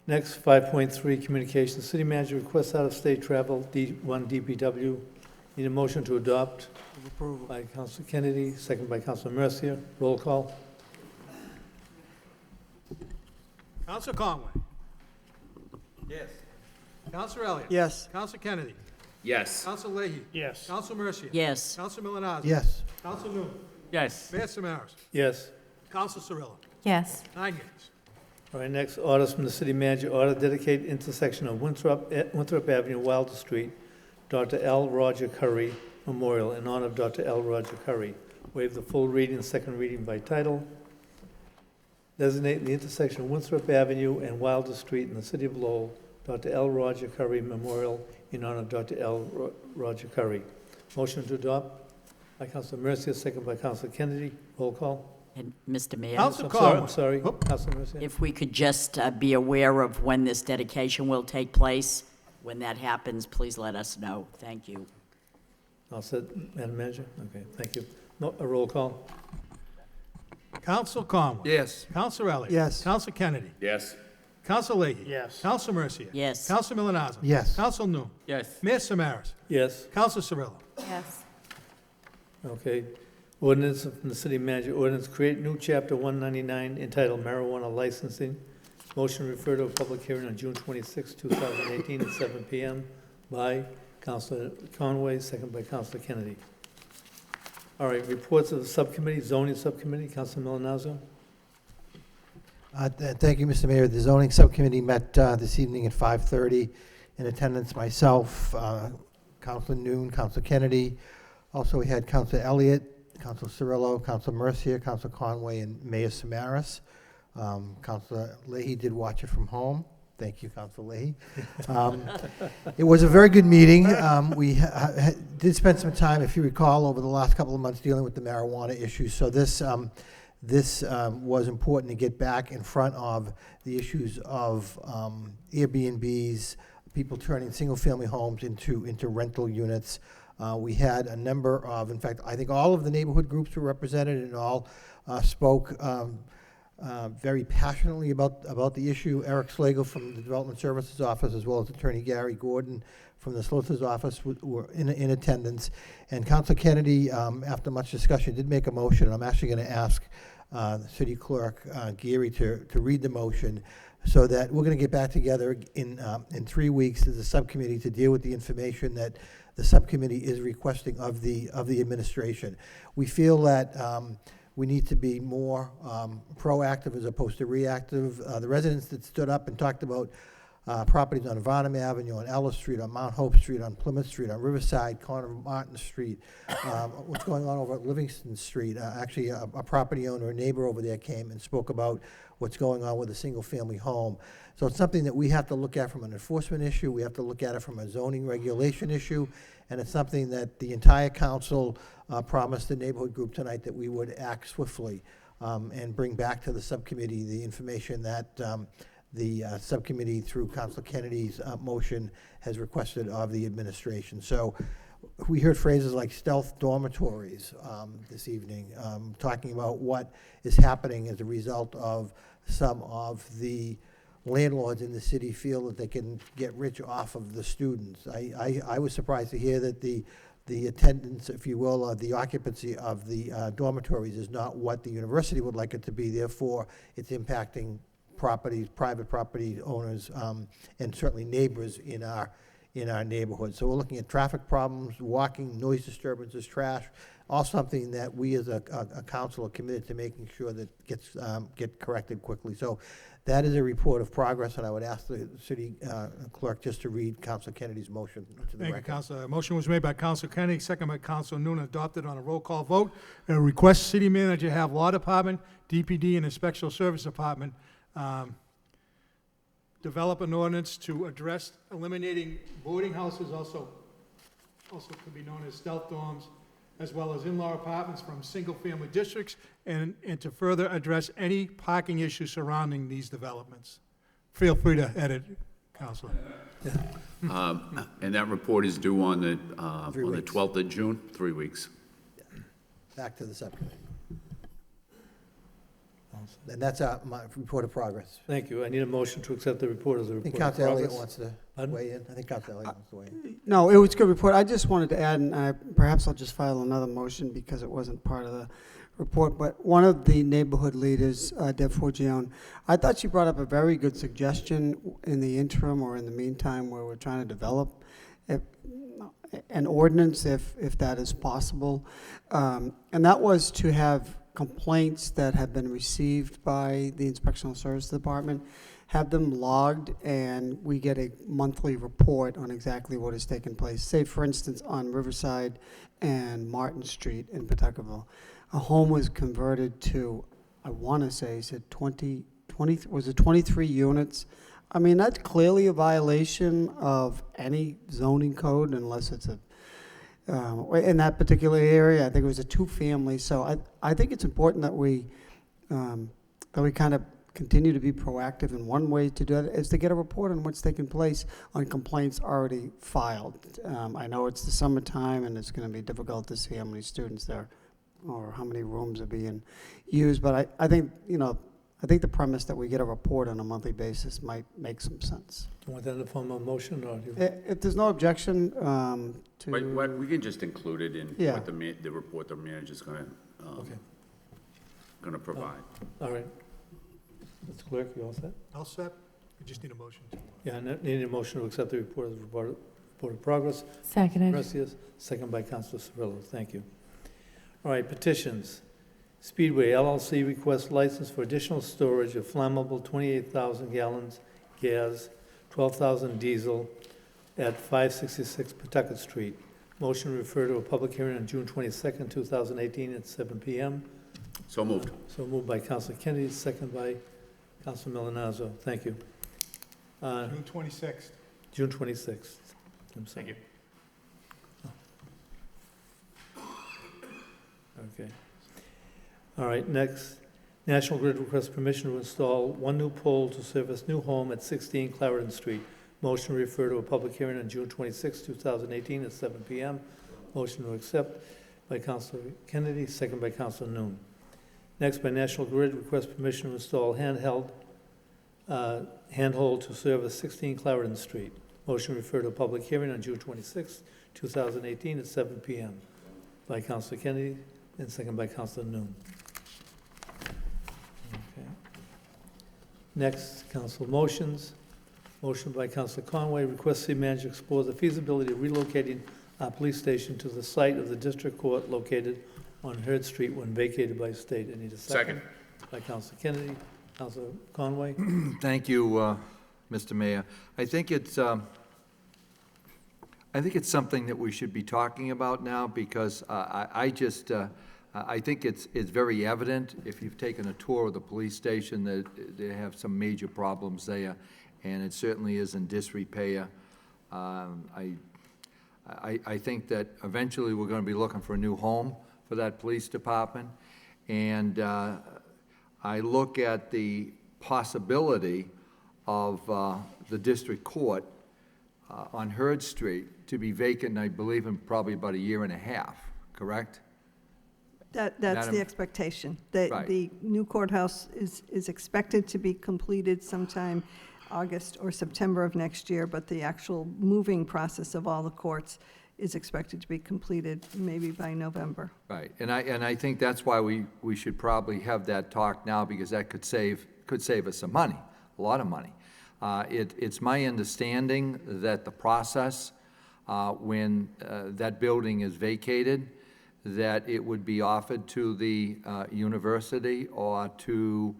Speaker 4: Next, 5.3, communications. City manager requests out-of-state travel, D1 DPW. Need a motion to adopt
Speaker 8: Approval.
Speaker 4: by Councilor Kennedy, second by Councilor Mercia. Roll call.
Speaker 1: Counselor Conway.
Speaker 5: Yes.
Speaker 1: Counselor Elliott.
Speaker 8: Yes.
Speaker 1: Counselor Kennedy.
Speaker 11: Yes.
Speaker 1: Counselor Leahy.
Speaker 10: Yes.
Speaker 1: Counselor Mercia.
Speaker 7: Yes.
Speaker 1: Counselor Milonazo.
Speaker 12: Yes.
Speaker 1: Counselor Newman.
Speaker 16: Yes.
Speaker 1: Mayor Samaras.
Speaker 4: Yes.
Speaker 1: Counselor Cirillo.
Speaker 14: Yes.
Speaker 1: 9 yeas.
Speaker 4: All right, next, orders from the city manager. Order to dedicate intersection of Winthrop Avenue, Wilder Street, Dr. L. Roger Curry Memorial in honor of Dr. L. Roger Curry. Waive the full reading, second reading by title. Designate the intersection of Winthrop Avenue and Wilder Street in the city of Lowell, Dr. L. Roger Curry Memorial in honor of Dr. L. Roger Curry. Motion to adopt by Councilor Mercia, second by Councilor Kennedy. Roll call.
Speaker 7: And Mr. Mayor,
Speaker 1: Counselor
Speaker 4: I'm sorry, Councilor Mercia.
Speaker 7: if we could just be aware of when this dedication will take place, when that happens, please let us know. Thank you.
Speaker 4: All set, Madam Manager? Okay, thank you. No, a roll call.
Speaker 1: Counselor Conway.
Speaker 5: Yes.
Speaker 1: Counselor Elliott.
Speaker 8: Yes.
Speaker 1: Counselor Kennedy.
Speaker 11: Yes.
Speaker 1: Counselor Leahy.
Speaker 10: Yes.
Speaker 1: Counselor Mercia.
Speaker 7: Yes.
Speaker 1: Counselor Milonazo.
Speaker 12: Yes.
Speaker 1: Counselor Newman.
Speaker 16: Yes.
Speaker 1: Mayor Samaras.
Speaker 4: Yes.
Speaker 1: Counselor Cirillo.
Speaker 14: Yes.
Speaker 4: Okay. Ordinance from the city manager, ordinance create new chapter 199 entitled marijuana licensing. Motion refer to a public hearing on June 26, 2018 at 7 p.m. by Councilor Conway, second by Councilor Kennedy. All right, reports of the subcommittee, zoning subcommittee, Councilor Milonazo.
Speaker 12: Thank you, Mr. Mayor. The zoning subcommittee met this evening at 5:30. In attendance, myself, Councilor Noon, Councilor Kennedy. Also, we had Councilor Elliott, Councilor Cirillo, Councilor Mercier, Councilor Conway, and Mayor Samaras. Councilor Leahy did watch it from home. Thank you, Councilor Leahy. It was a very good meeting. We did spend some time, if you recall, over the last couple of months dealing with the marijuana issue. So this was important to get back in front of the issues of Airbnbs, people turning single-family homes into rental units. We had a number of, in fact, I think all of the neighborhood groups were represented and all spoke very passionately about the issue. Eric Slagle from the Development Services Office, as well as Attorney Gary Gordon from the Solicitor's Office, were in attendance. And Councilor Kennedy, after much discussion, did make a motion. And I'm actually going to ask the City Clerk, Gary, to read the motion, so that we're going to get back together in 3 weeks as a subcommittee to deal with the information that the subcommittee is requesting of the administration. We feel that we need to be more proactive as opposed to reactive. The residents that stood up and talked about properties on Varnum Avenue, on Ellis Street, on Mount Hope Street, on Plymouth Street, on Riverside, corner of Martin Street, what's going on over at Livingston Street. Actually, a property owner, a neighbor over there came and spoke about what's going on with a single-family home. So it's something that we have to look at from an enforcement issue, we have to look at it from a zoning regulation issue, and it's something that the entire council promised the neighborhood group tonight that we would act swiftly and bring back to the subcommittee the information that the subcommittee, through Councilor Kennedy's motion, has requested of the administration. So we heard phrases like stealth dormitories this evening, talking about what is happening as a result of some of the landlords in the city feel that they can get rich off of the students. I was surprised to hear that the attendance, if you will, or the occupancy of the dormitories is not what the university would like it to be. Therefore, it's impacting properties, private property owners, and certainly neighbors in our neighborhood. So we're looking at traffic problems, walking, noise disturbances, trash, all something that we as a council are committed to making sure that get corrected quickly. So that is a report of progress, and I would ask the city clerk just to read Councilor Kennedy's motion to the record.
Speaker 1: Thank you, Councilor. Motion was made by Councilor Kennedy, second by Councilor Noon, adopted on a roll call vote. And request city manager have law department, DPD, and inspectional service department develop an ordinance to address eliminating boarding houses, also could be known as stealth dorms, as well as in-law apartments from single-family districts, and to further address any parking issues surrounding these developments. Feel free to edit, Councilor.
Speaker 11: And that report is due on the 12th of June, 3 weeks.
Speaker 12: Back to the subcommittee. And that's my report of progress.
Speaker 4: Thank you. I need a motion to accept the report as a
Speaker 12: I think
Speaker 4: report of
Speaker 12: Councilor
Speaker 4: progress.
Speaker 12: Elliott wants to weigh in. I think Councilor Elliott wants to weigh in.
Speaker 8: No, it was a good report. I just wanted to add, and perhaps I'll just file another motion because it wasn't part of the report, but one of the neighborhood leaders, Deb Forgione, I thought she brought up a very good suggestion in the interim or in the meantime where we're trying to develop an ordinance, if that is possible. And that was to have complaints that have been received by the Inspectional Service Department, have them logged, and we get a monthly report on exactly what has taken place. Say, for instance, on Riverside and Martin Street in Pawtuckaville, a home was converted to, I want to say, said 23 units. I mean, that's clearly a violation of any zoning code unless it's in that particular area. I think it was a two-family. So I think it's important that we kind of continue to be proactive. And one way to do that is to get a report on what's taking place on complaints already filed. I know it's the summertime and it's going to be difficult to see how many students there or how many rooms are being used. But I think, I think the premise that we get a report on a monthly basis might make some sense.
Speaker 4: Do you want that in the form of a motion, or do you?
Speaker 8: If there's no objection to...
Speaker 11: We can just include it in what the report the manager's going to provide.
Speaker 4: All right. Mr. Clerk, you all set?
Speaker 1: All set? We just need a motion.
Speaker 4: Yeah, I need a motion to accept the report as report of progress.
Speaker 14: Seconded.
Speaker 4: Gracias. Second by Councilor Cirillo. Thank you. All right, petitions. Speedway LLC requests license for additional storage of flammable 28,000 gallons gas, 12,000 diesel at 566 Pawtucket Street. Motion to refer to a public hearing on June 22nd, 2018 at 7 p.m.
Speaker 11: So moved.
Speaker 4: So moved by Councilor Kennedy, second by Councilor Milonazo. Thank you.
Speaker 1: June 26th.
Speaker 4: June 26th. I'm sorry.
Speaker 19: Thank you.
Speaker 4: Okay. All right, next. National Grid requests permission to install one new pole to service new home at 16 Clarendon Street. Motion to refer to a public hearing on June 26, 2018 at 7 p.m. Motion to accept by Councilor Kennedy, second by Councilor Noon. Next, by National Grid requests permission to install handhold to service 16 Clarendon Street. Motion to refer to a public hearing on June 26, 2018 at 7 p.m. by Councilor Kennedy and second by Councilor Noon. Okay. Next, council motions. Motion by Councilor Conway, request city manager explore the feasibility of relocating our police station to the site of the district court located on Hurd Street when vacated by state. I need a second. By Councilor Kennedy. Councilor Conway.
Speaker 5: Thank you, Mr. Mayor. I think it's something that we should be talking about now because I think it's very evident if you've taken a tour of the police station that they have some major problems there, and it certainly is in disrepair. I think that eventually we're going to be looking for a new home for that police department, and I look at the possibility of the district court on Hurd Street to be vacant, I believe, in probably about a year and a half, correct?
Speaker 3: That's
Speaker 5: Madam-
Speaker 3: the expectation. The
Speaker 5: Right.
Speaker 3: new courthouse is expected to be completed sometime August or September of next year, but the actual moving process of all the courts is expected to be completed maybe by November.
Speaker 5: Right, and I think that's why we should probably have that talk now, because that could save us some money, a lot of money. It's my understanding that the process, when that building is vacated, that it would be offered to the university or to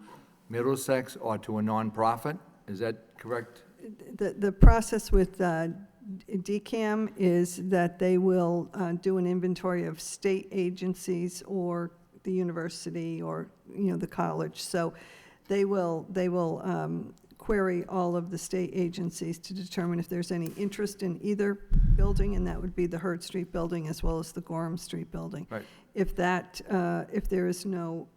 Speaker 5: Middlesex or to a nonprofit. Is that correct?
Speaker 3: The process with DCAM is that they will do an inventory of state agencies or the university or, the college. So they will query all of the state agencies to determine if there's any interest in either building, and that would be the Hurd Street building as well as the Gorham Street building.
Speaker 5: Right.
Speaker 3: If there is no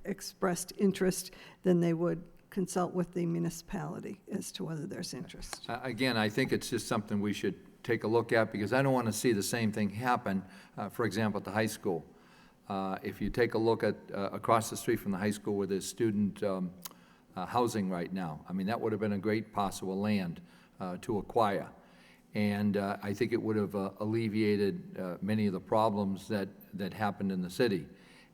Speaker 3: expressed interest, then they would consult with the municipality as to whether there's interest.
Speaker 5: Again, I think it's just something we should take a look at, because I don't want to see the same thing happen, for example, at the high school. If you take a look at across the street from the high school where there's student housing right now, I mean, that would have been a great possible land to acquire. And I think it would have alleviated many of the problems that happened in the city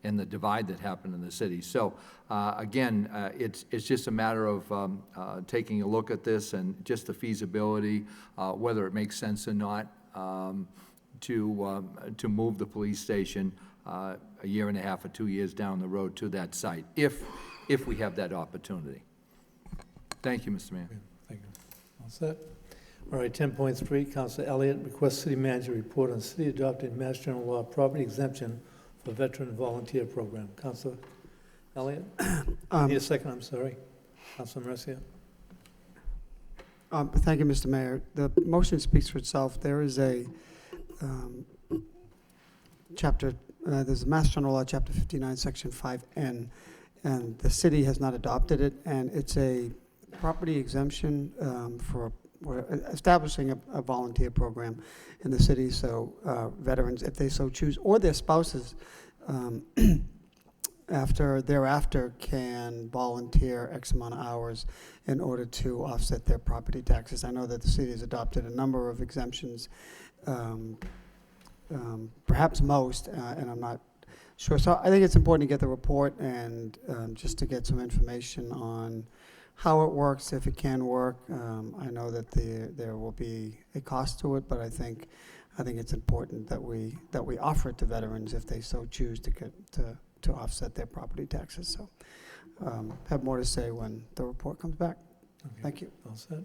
Speaker 5: and the divide that happened in the city. So again, it's just a matter of taking a look at this and just the feasibility, whether it makes sense or not, to move the police station a year and a half or 2 years down the road to that site, if we have that opportunity. Thank you, Mr. Mayor.
Speaker 4: Thank you. All set? All right, 10.3, Councilor Elliott, request city manager report on city adopted Mass General Law property exemption for veteran volunteer program. Councilor Elliott? Need a second, I'm sorry. Councilor Mercia?
Speaker 8: Thank you, Mr. Mayor. The motion speaks for itself. There is a there's a Mass General Law, Chapter 59, Section 5N, and the city has not adopted it, and it's a property exemption for establishing a volunteer program in the city, so veterans, if they so choose, or their spouses, thereafter can volunteer X amount of hours in order to offset their property taxes. I know that the city has adopted a number of exemptions, perhaps most, and I'm not sure. So I think it's important to get the report and just to get some information on how it works, if it can work. I know that there will be a cost to it, but I think I think it's important that we offer it to veterans if they so choose to offset their property taxes. So have more to say when the report comes back.
Speaker 4: Okay.
Speaker 8: Thank you.
Speaker 4: All set.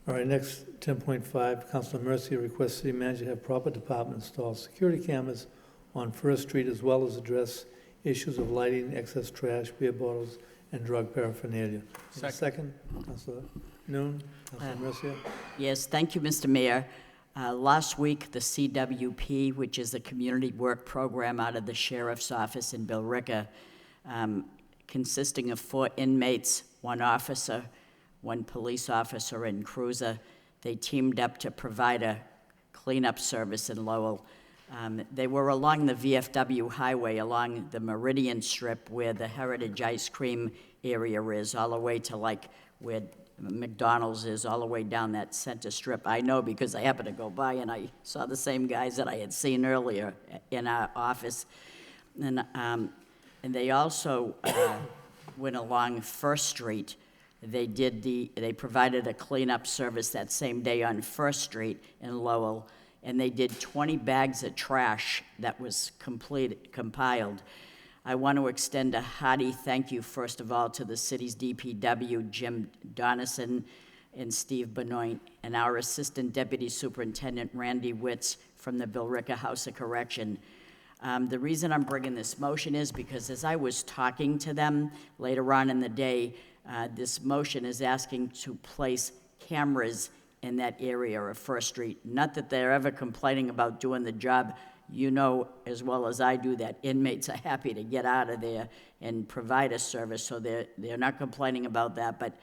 Speaker 4: All right, next, 10.5, Councilor Mercia requests city manager have proper department install security cameras on First Street as well as address issues of lighting, excess trash, beer bottles, and drug paraphernalia. Second, Councilor Noon, Councilor Mercia.
Speaker 7: Yes, thank you, Mr. Mayor. Last week, the CWP, which is the community work program out of the sheriff's office in Billerica, consisting of 4 inmates, 1 officer, 1 police officer and cruiser, they teamed up to provide a cleanup service in Lowell. They were along the VFW highway, along the Meridian Strip where the Heritage Ice Cream area is, all the way to like where McDonald's is, all the way down that center strip. I know because I happened to go by and I saw the same guys that I had seen earlier in our office. And they also went along First Street. They provided a cleanup service that same day on First Street in Lowell, and they did 20 bags of trash that was compiled. I want to extend a hearty thank you, first of all, to the city's DPW, Jim Donison and Steve Benoit, and our Assistant Deputy Superintendent, Randy Witz, from the Billerica House of Correction. The reason I'm bringing this motion is because as I was talking to them later on in the day, this motion is asking to place cameras in that area of First Street. Not that they're ever complaining about doing the job. You know as well as I do that inmates are happy to get out of there and provide a service, so they're not complaining about that. But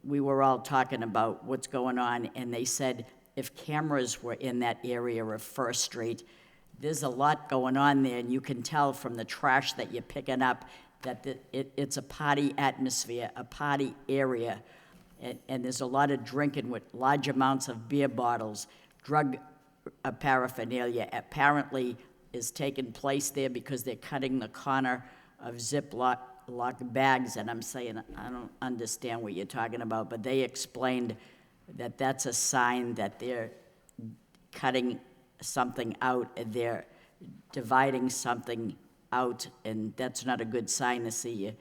Speaker 7: we were all talking about what's going on, and they said if cameras were in that area of First Street, there's a lot going on there, and you can tell from the trash that you're picking up that it's a party atmosphere, a party area, and there's a lot of drinking with large amounts of beer bottles. Drug paraphernalia apparently is taking place there because they're cutting the corner of Ziploc bags, and I'm saying, I don't understand what you're talking about, but they explained that that's a sign that they're cutting something out, and they're dividing something out, and that's not a good sign to see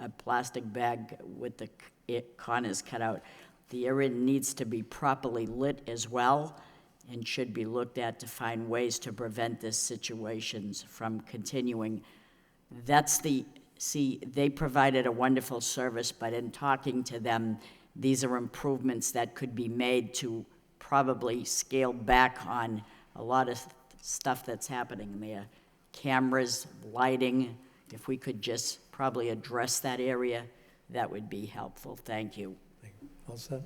Speaker 7: a plastic bag with the corners cut out. The area needs to be properly lit as well and should be looked at to find ways to prevent these situations from continuing. They provided a wonderful service, but in talking to them, these are improvements that could be made to probably scale back on a lot of stuff that's happening there. Cameras, lighting, if we could just probably address that area, that would be helpful. Thank you.
Speaker 4: All set?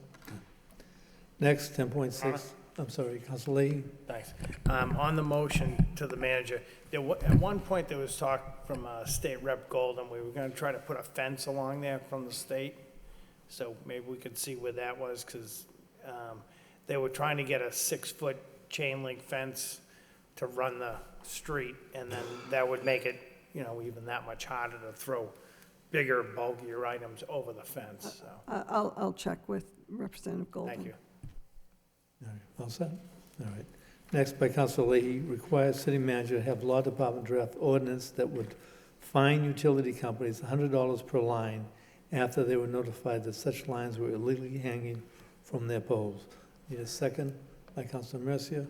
Speaker 4: Next, 10.6. I'm sorry, Councilor Leahy.
Speaker 10: Thanks. On the motion to the manager, at one point there was talk from State Rep Golden, we were gonna try to put a fence along there from the state. So maybe we could see where that was, because they were trying to get a 6-foot chain link fence to run the street, and then that would make it, even that much harder to throw bigger, bulkier items over the fence, so.
Speaker 3: I'll check with Representative Golden.
Speaker 10: Thank you.
Speaker 4: All right, all set? All right. Next, by Councilor Leahy, requires city manager to have law department draft ordinance that would fine utility companies $100 per line after they were notified that such lines were illegally hanging from their poles. Need a second by Councilor Mercia?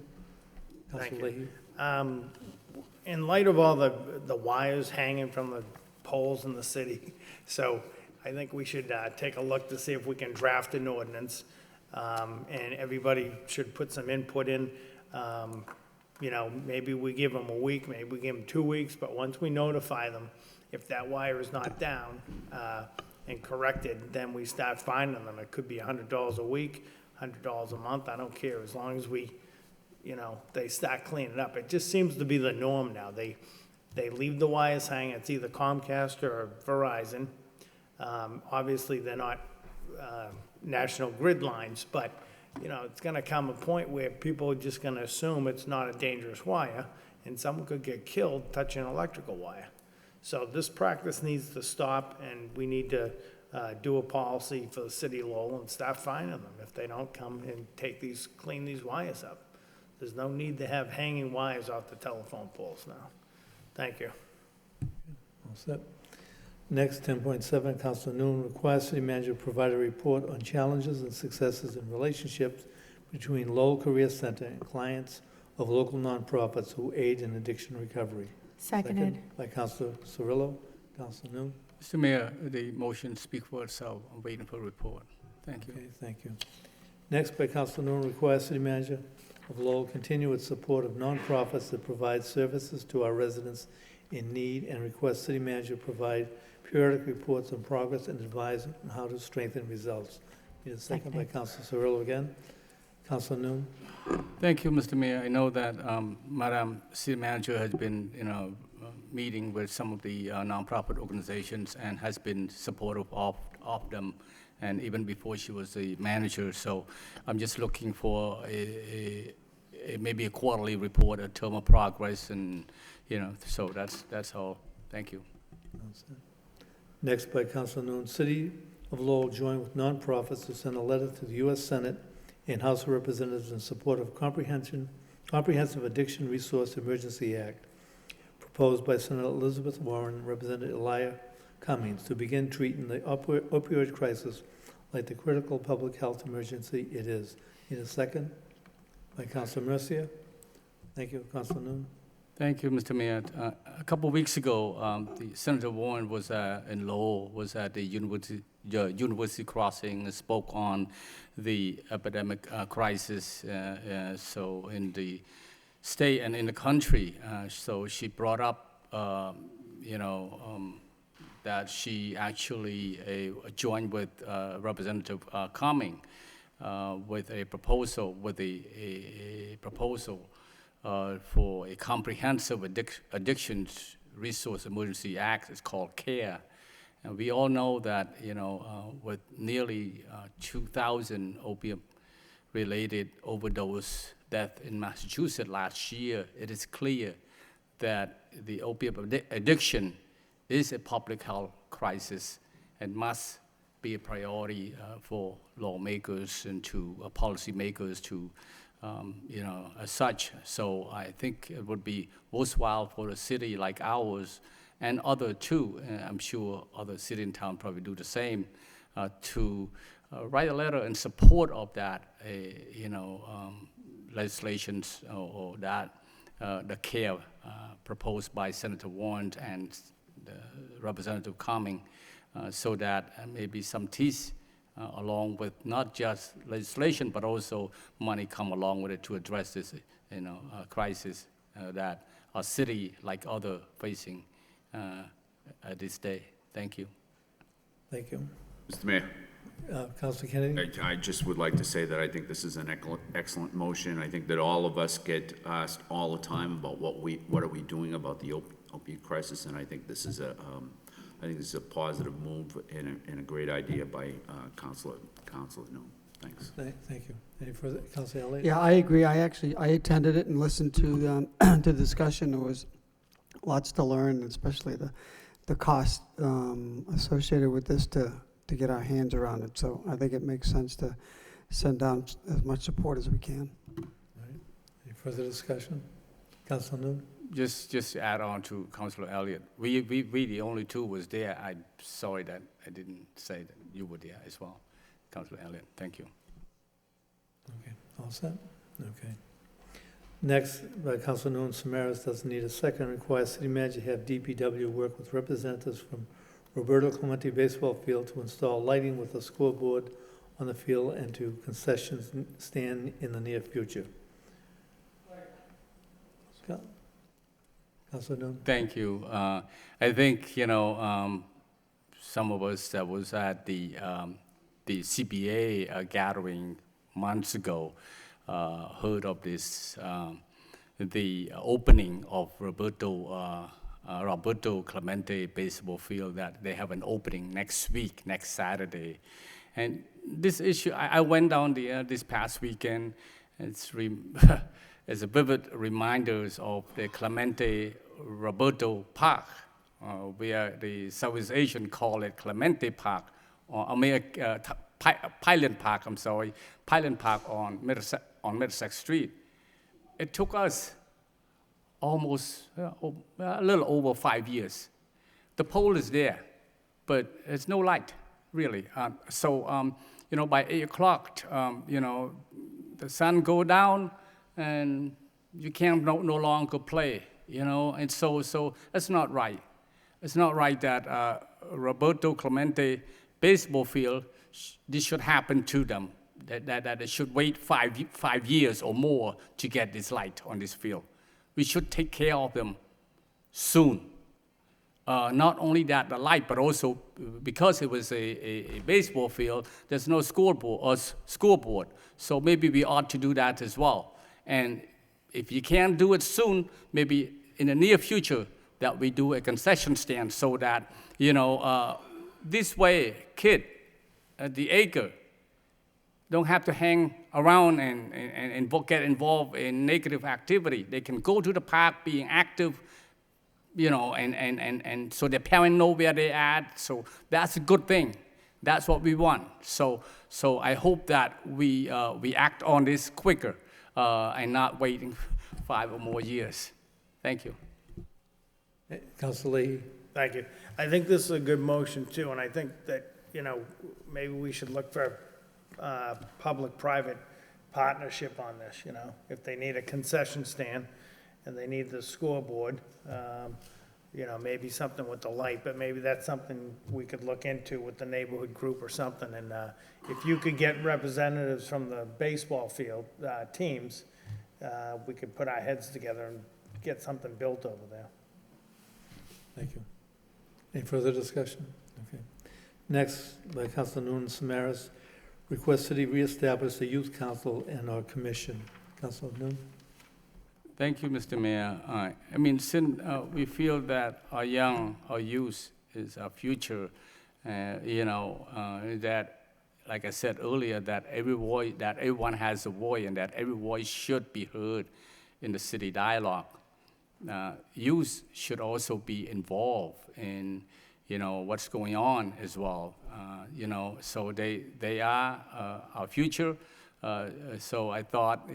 Speaker 10: Thank
Speaker 4: Councilor
Speaker 10: you.
Speaker 4: Leahy?
Speaker 10: In light of all the wires hanging from the poles in the city, so I think we should take a look to see if we can draft an ordinance, and everybody should put some input in. Maybe we give them a week, maybe we give them 2 weeks, but once we notify them, if that wire is not down and corrected, then we start fining them. It could be $100 a week, $100 a month, I don't care, as long as we, they start cleaning it up. It just seems to be the norm now. They leave the wires hanging. It's either Comcast or Verizon. Obviously, they're not national grid lines, but, it's gonna come a point where people are just gonna assume it's not a dangerous wire, and someone could get killed touching an electrical wire. So this practice needs to stop, and we need to do a policy for the city of Lowell and start fining them if they don't come and clean these wires up. There's no need to have hanging wires off the telephone poles now. Thank you.
Speaker 4: All set. Next, 10.7, Council Noon requires city manager to provide a report on challenges and successes in relationships between Lowell Career Center and clients of local nonprofits who aid in addiction recovery.
Speaker 14: Seconded.
Speaker 4: Second by Councilor Cirillo. Councilor Noon.
Speaker 16: Mr. Mayor, the motion speak for itself. I'm waiting for a report. Thank you.
Speaker 4: Okay, thank you. Next, by Councilor Noon, requires city manager of Lowell continue its support of nonprofits that provide services to our residents in need, and request city manager provide periodic reports on progress and advise on how to strengthen results. Need a second by Councilor Cirillo again. Councilor Noon.
Speaker 16: Thank you, Mr. Mayor. I know that Madam City Manager has been, meeting with some of the nonprofit organizations and has been supportive of them, and even before she was the manager. So I'm just looking for maybe a quarterly report, a term of progress, and so that's all. Thank you.
Speaker 4: Next, by Councilor Noon, City of Lowell joined with nonprofits to send a letter to the U.S. Senate and House of Representatives in support of Comprehensive Addiction Resource Emergency Act, proposed by Senator Elizabeth Warren and Representative Elijah Cummings, to begin treating the opioid crisis like the critical public health emergency it is. Need a second? By Councilor Mercia. Thank you, Councilor Noon.
Speaker 16: Thank you, Mr. Mayor. A couple of weeks ago, Senator Warren was in Lowell, was at the University Crossing, and spoke on the epidemic crisis so in the state and in the country. So she brought up, that she actually joined with Representative Cummings with a proposal, for a comprehensive addictions resource emergency act. It's called CARE. And we all know that, with nearly 2,000 opium-related overdose deaths in Massachusetts last year, it is clear that the opium addiction is a public health crisis and must be a priority for lawmakers and to policymakers to as such. So I think it would be worthwhile for a city like ours and other too, I'm sure other city and town probably do the same, to write a letter in support of that, legislations or that, the CARE proposed by Senator Warren and Representative Cummings, so that maybe some teeth along with not just legislation, but also money come along with it to address this, crisis that a city like other facing at this day. Thank you.
Speaker 4: Thank you.
Speaker 11: Mr. Mayor.
Speaker 4: Councilor Kennedy.
Speaker 11: I just would like to say that I think this is an excellent motion. I think that all of us get asked all the time about what are we doing about the opioid crisis, and I think this is a positive move and a great idea by Councilor Noon. Thanks.
Speaker 4: Thank you. Any further, Councilor Elliott?
Speaker 8: Yeah, I agree. I attended it and listened to the discussion. There was lots to learn, especially the cost associated with this to get our hands around it. So I think it makes sense to send down as much support as we can.
Speaker 4: All right. Any further discussion? Councilor Noon?
Speaker 16: Just to add on to Councilor Elliott, we the only two was there. I'm sorry that I didn't say that you were there as well, Councilor Elliott. Thank you.
Speaker 4: Okay, all set? Okay. Next, by Councilor Noon, Samaras doesn't need a second. Requires city manager to have DPW work with representatives from Roberto Clemente Baseball Field to install lighting with a scoreboard on the field and to concessions stand in the near future. Scott? Councilor Noon?
Speaker 16: Thank you. I think, some of us that was at the CBA gathering months ago heard of this, the opening of Roberto Clemente Baseball Field, that they have an opening next week, next Saturday. And this issue, I went down there this past weekend. It's a vivid reminders of the Clemente Roberto Park, where the Southeast Asian call it Clemente Park, or Pilot Park, Pilot Park on Middlesex Street. it took us almost a little over 5 years. The pole is there, but there's no light, really. By 8 o'clock, the sun go down, and you can no longer play, and so that's not right. It's not right that Roberto Clemente baseball field, this should happen to them, that they should wait 5 years or more to get this light on this field. We should take care of them soon. Not only that, the light, but also because it was a baseball field, there's no scoreboard. So maybe we ought to do that as well. And if you can't do it soon, maybe in the near future, that we do a concession stand so that, this way, kid at the acre don't have to hang around and get involved in negative activity. They can go to the park being active, and so their parents know where they're at. So that's a good thing. That's what we want. So I hope that we act on this quicker and not waiting 5 or more years. Thank you.
Speaker 4: Councilor Leahy.
Speaker 10: Thank you. I think this is a good motion too, and I think that, maybe we should look for public-private partnership on this, if they need a concession stand and they need the scoreboard, maybe something with the light, but maybe that's something we could look into with the neighborhood group or something. And if you could get representatives from the baseball field teams, we could put our heads together and get something built over there.
Speaker 4: Thank you. Any further discussion? Okay. Next, by Councilor Noonan Samaras, request city reestablish the youth council and our commission. Councilor Noonan.
Speaker 16: Thank you, Mr. Mayor. Since we feel that our youth is our future, that, like I said earlier, that everyone has a voice, and that every voice should be heard in the city dialogue. Youth should also be involved in, what's going on as well. So they are our future. So I thought,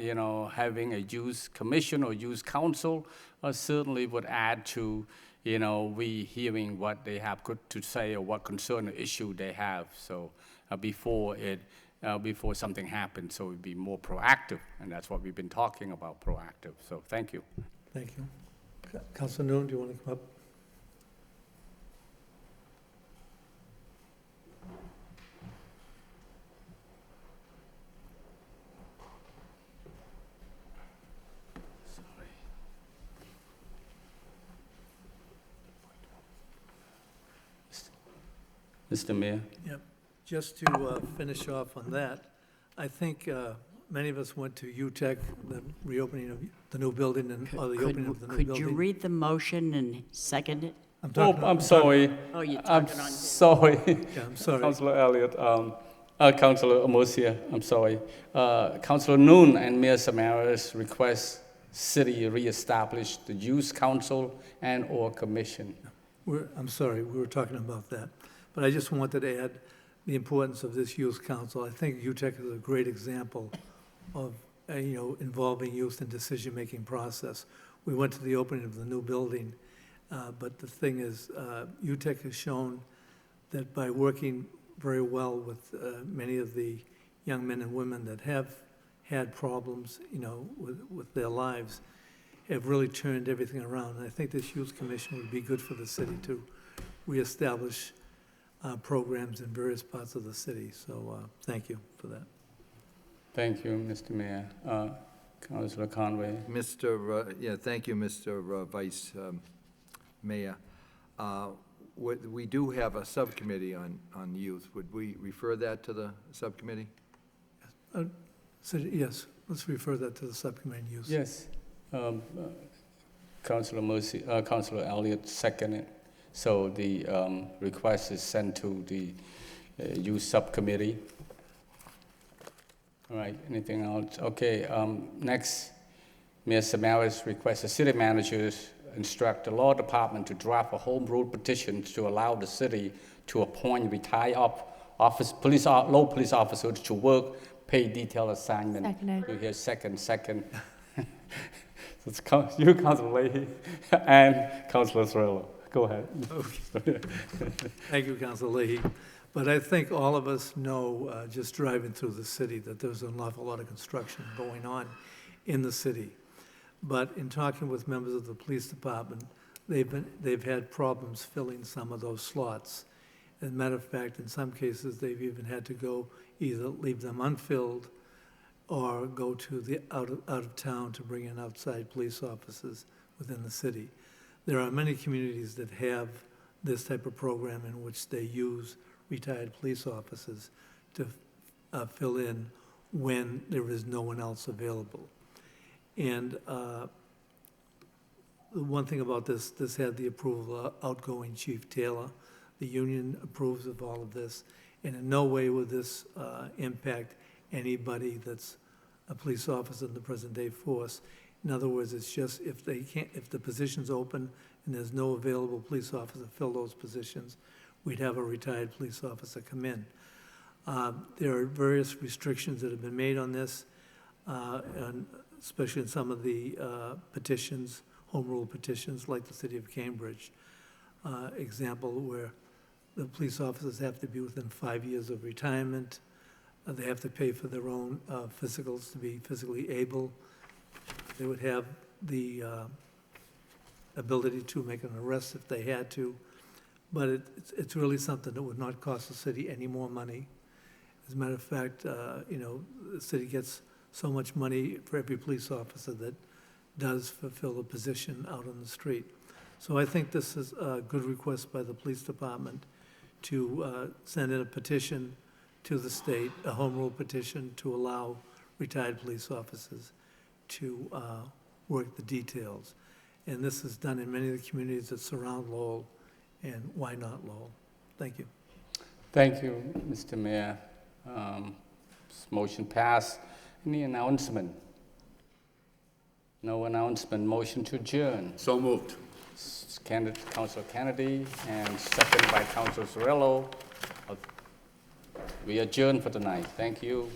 Speaker 16: having a youth commission or youth council certainly would add to, we hearing what they have to say or what concern or issue they have. So before something happens, so we'd be more proactive, and that's what we've been talking about, proactive. So thank you.
Speaker 4: Thank you. Councilor Noonan, do you want to come up?
Speaker 16: Mr. Mayor?
Speaker 4: Yep. Just to finish off on that, I think many of us went to UTEC, the reopening of the new building or the opening of the new building.
Speaker 7: Could you read the motion and second it?
Speaker 16: I'm sorry.
Speaker 7: Oh, you
Speaker 16: I'm
Speaker 7: talked it on.
Speaker 16: sorry.
Speaker 4: Yeah, I'm sorry.
Speaker 16: Councilor Elliott, Councilor Amosia, I'm sorry. Councilor Noon and Mayor Samaras request city reestablish the youth council and or commission.
Speaker 4: I'm sorry, we were talking about that. But I just wanted to add the importance of this youth council. I think UTEC is a great example of, involving youth in decision-making process. We went to the opening of the new building, but the thing is, UTEC has shown that by working very well with many of the young men and women that have had problems, with their lives, have really turned everything around. And I think this youth commission would be good for the city to reestablish programs in various parts of the city. So thank you for that.
Speaker 16: Thank you, Mr. Mayor. Councilor Conway.
Speaker 5: Thank you, Mr. Vice Mayor. We do have a subcommittee on youth. Would we refer that to the subcommittee?
Speaker 4: Yes, let's refer that to the subcommittee on youth.
Speaker 16: Yes. Councilor Elliott seconded. So the request is sent to the youth subcommittee. All right, anything else? Okay, next, Mayor Samaras requests the city managers instruct the law department to draft a home rule petition to allow the city to appoint retired low police officers to work, pay detailed assignment.
Speaker 14: Seconded.
Speaker 16: You hear second. It's you, Councilor Leahy, and Councilor Cirillo. Go ahead.
Speaker 4: Okay. Thank you, Councilor Leahy. But I think all of us know, just driving through the city, that there's an awful lot of construction going on in the city. But in talking with members of the police department, they've had problems filling some of those slots. As a matter of fact, in some cases, they've even had to go either leave them unfilled or go to the out of town to bring in outside police officers within the city. There are many communities that have this type of program in which they use retired police officers to fill in when there is no one else available. And the one thing about this had the approval of outgoing Chief Taylor. The union approves of all of this, and in no way will this impact anybody that's a police officer in the present-day force. In other words, it's just if the position's open and there's no available police officer to fill those positions, we'd have a retired police officer come in. There are various restrictions that have been made on this, and especially in some of the petitions, home rule petitions, like the city of Cambridge. Example where the police officers have to be within 5 years of retirement. They have to pay for their own physicals to be physically able. They would have the ability to make an arrest if they had to, but it's really something that would not cost the city any more money. As a matter of fact, you know, the city gets so much money for every police officer that does fulfill a position out on the street. So I think this is a good request by the police department to send in a petition to the state, a home rule petition to allow retired police officers to work the details. And this is done in many of the communities that surround Lowell, and why not Lowell? Thank you.
Speaker 16: Thank you, Mr. Mayor. This motion passed. Any announcement? No announcement. Motion to adjourn.
Speaker 11: So moved.
Speaker 16: Councilor Kennedy and second by Councilor Cirillo. We adjourn for tonight. Thank you.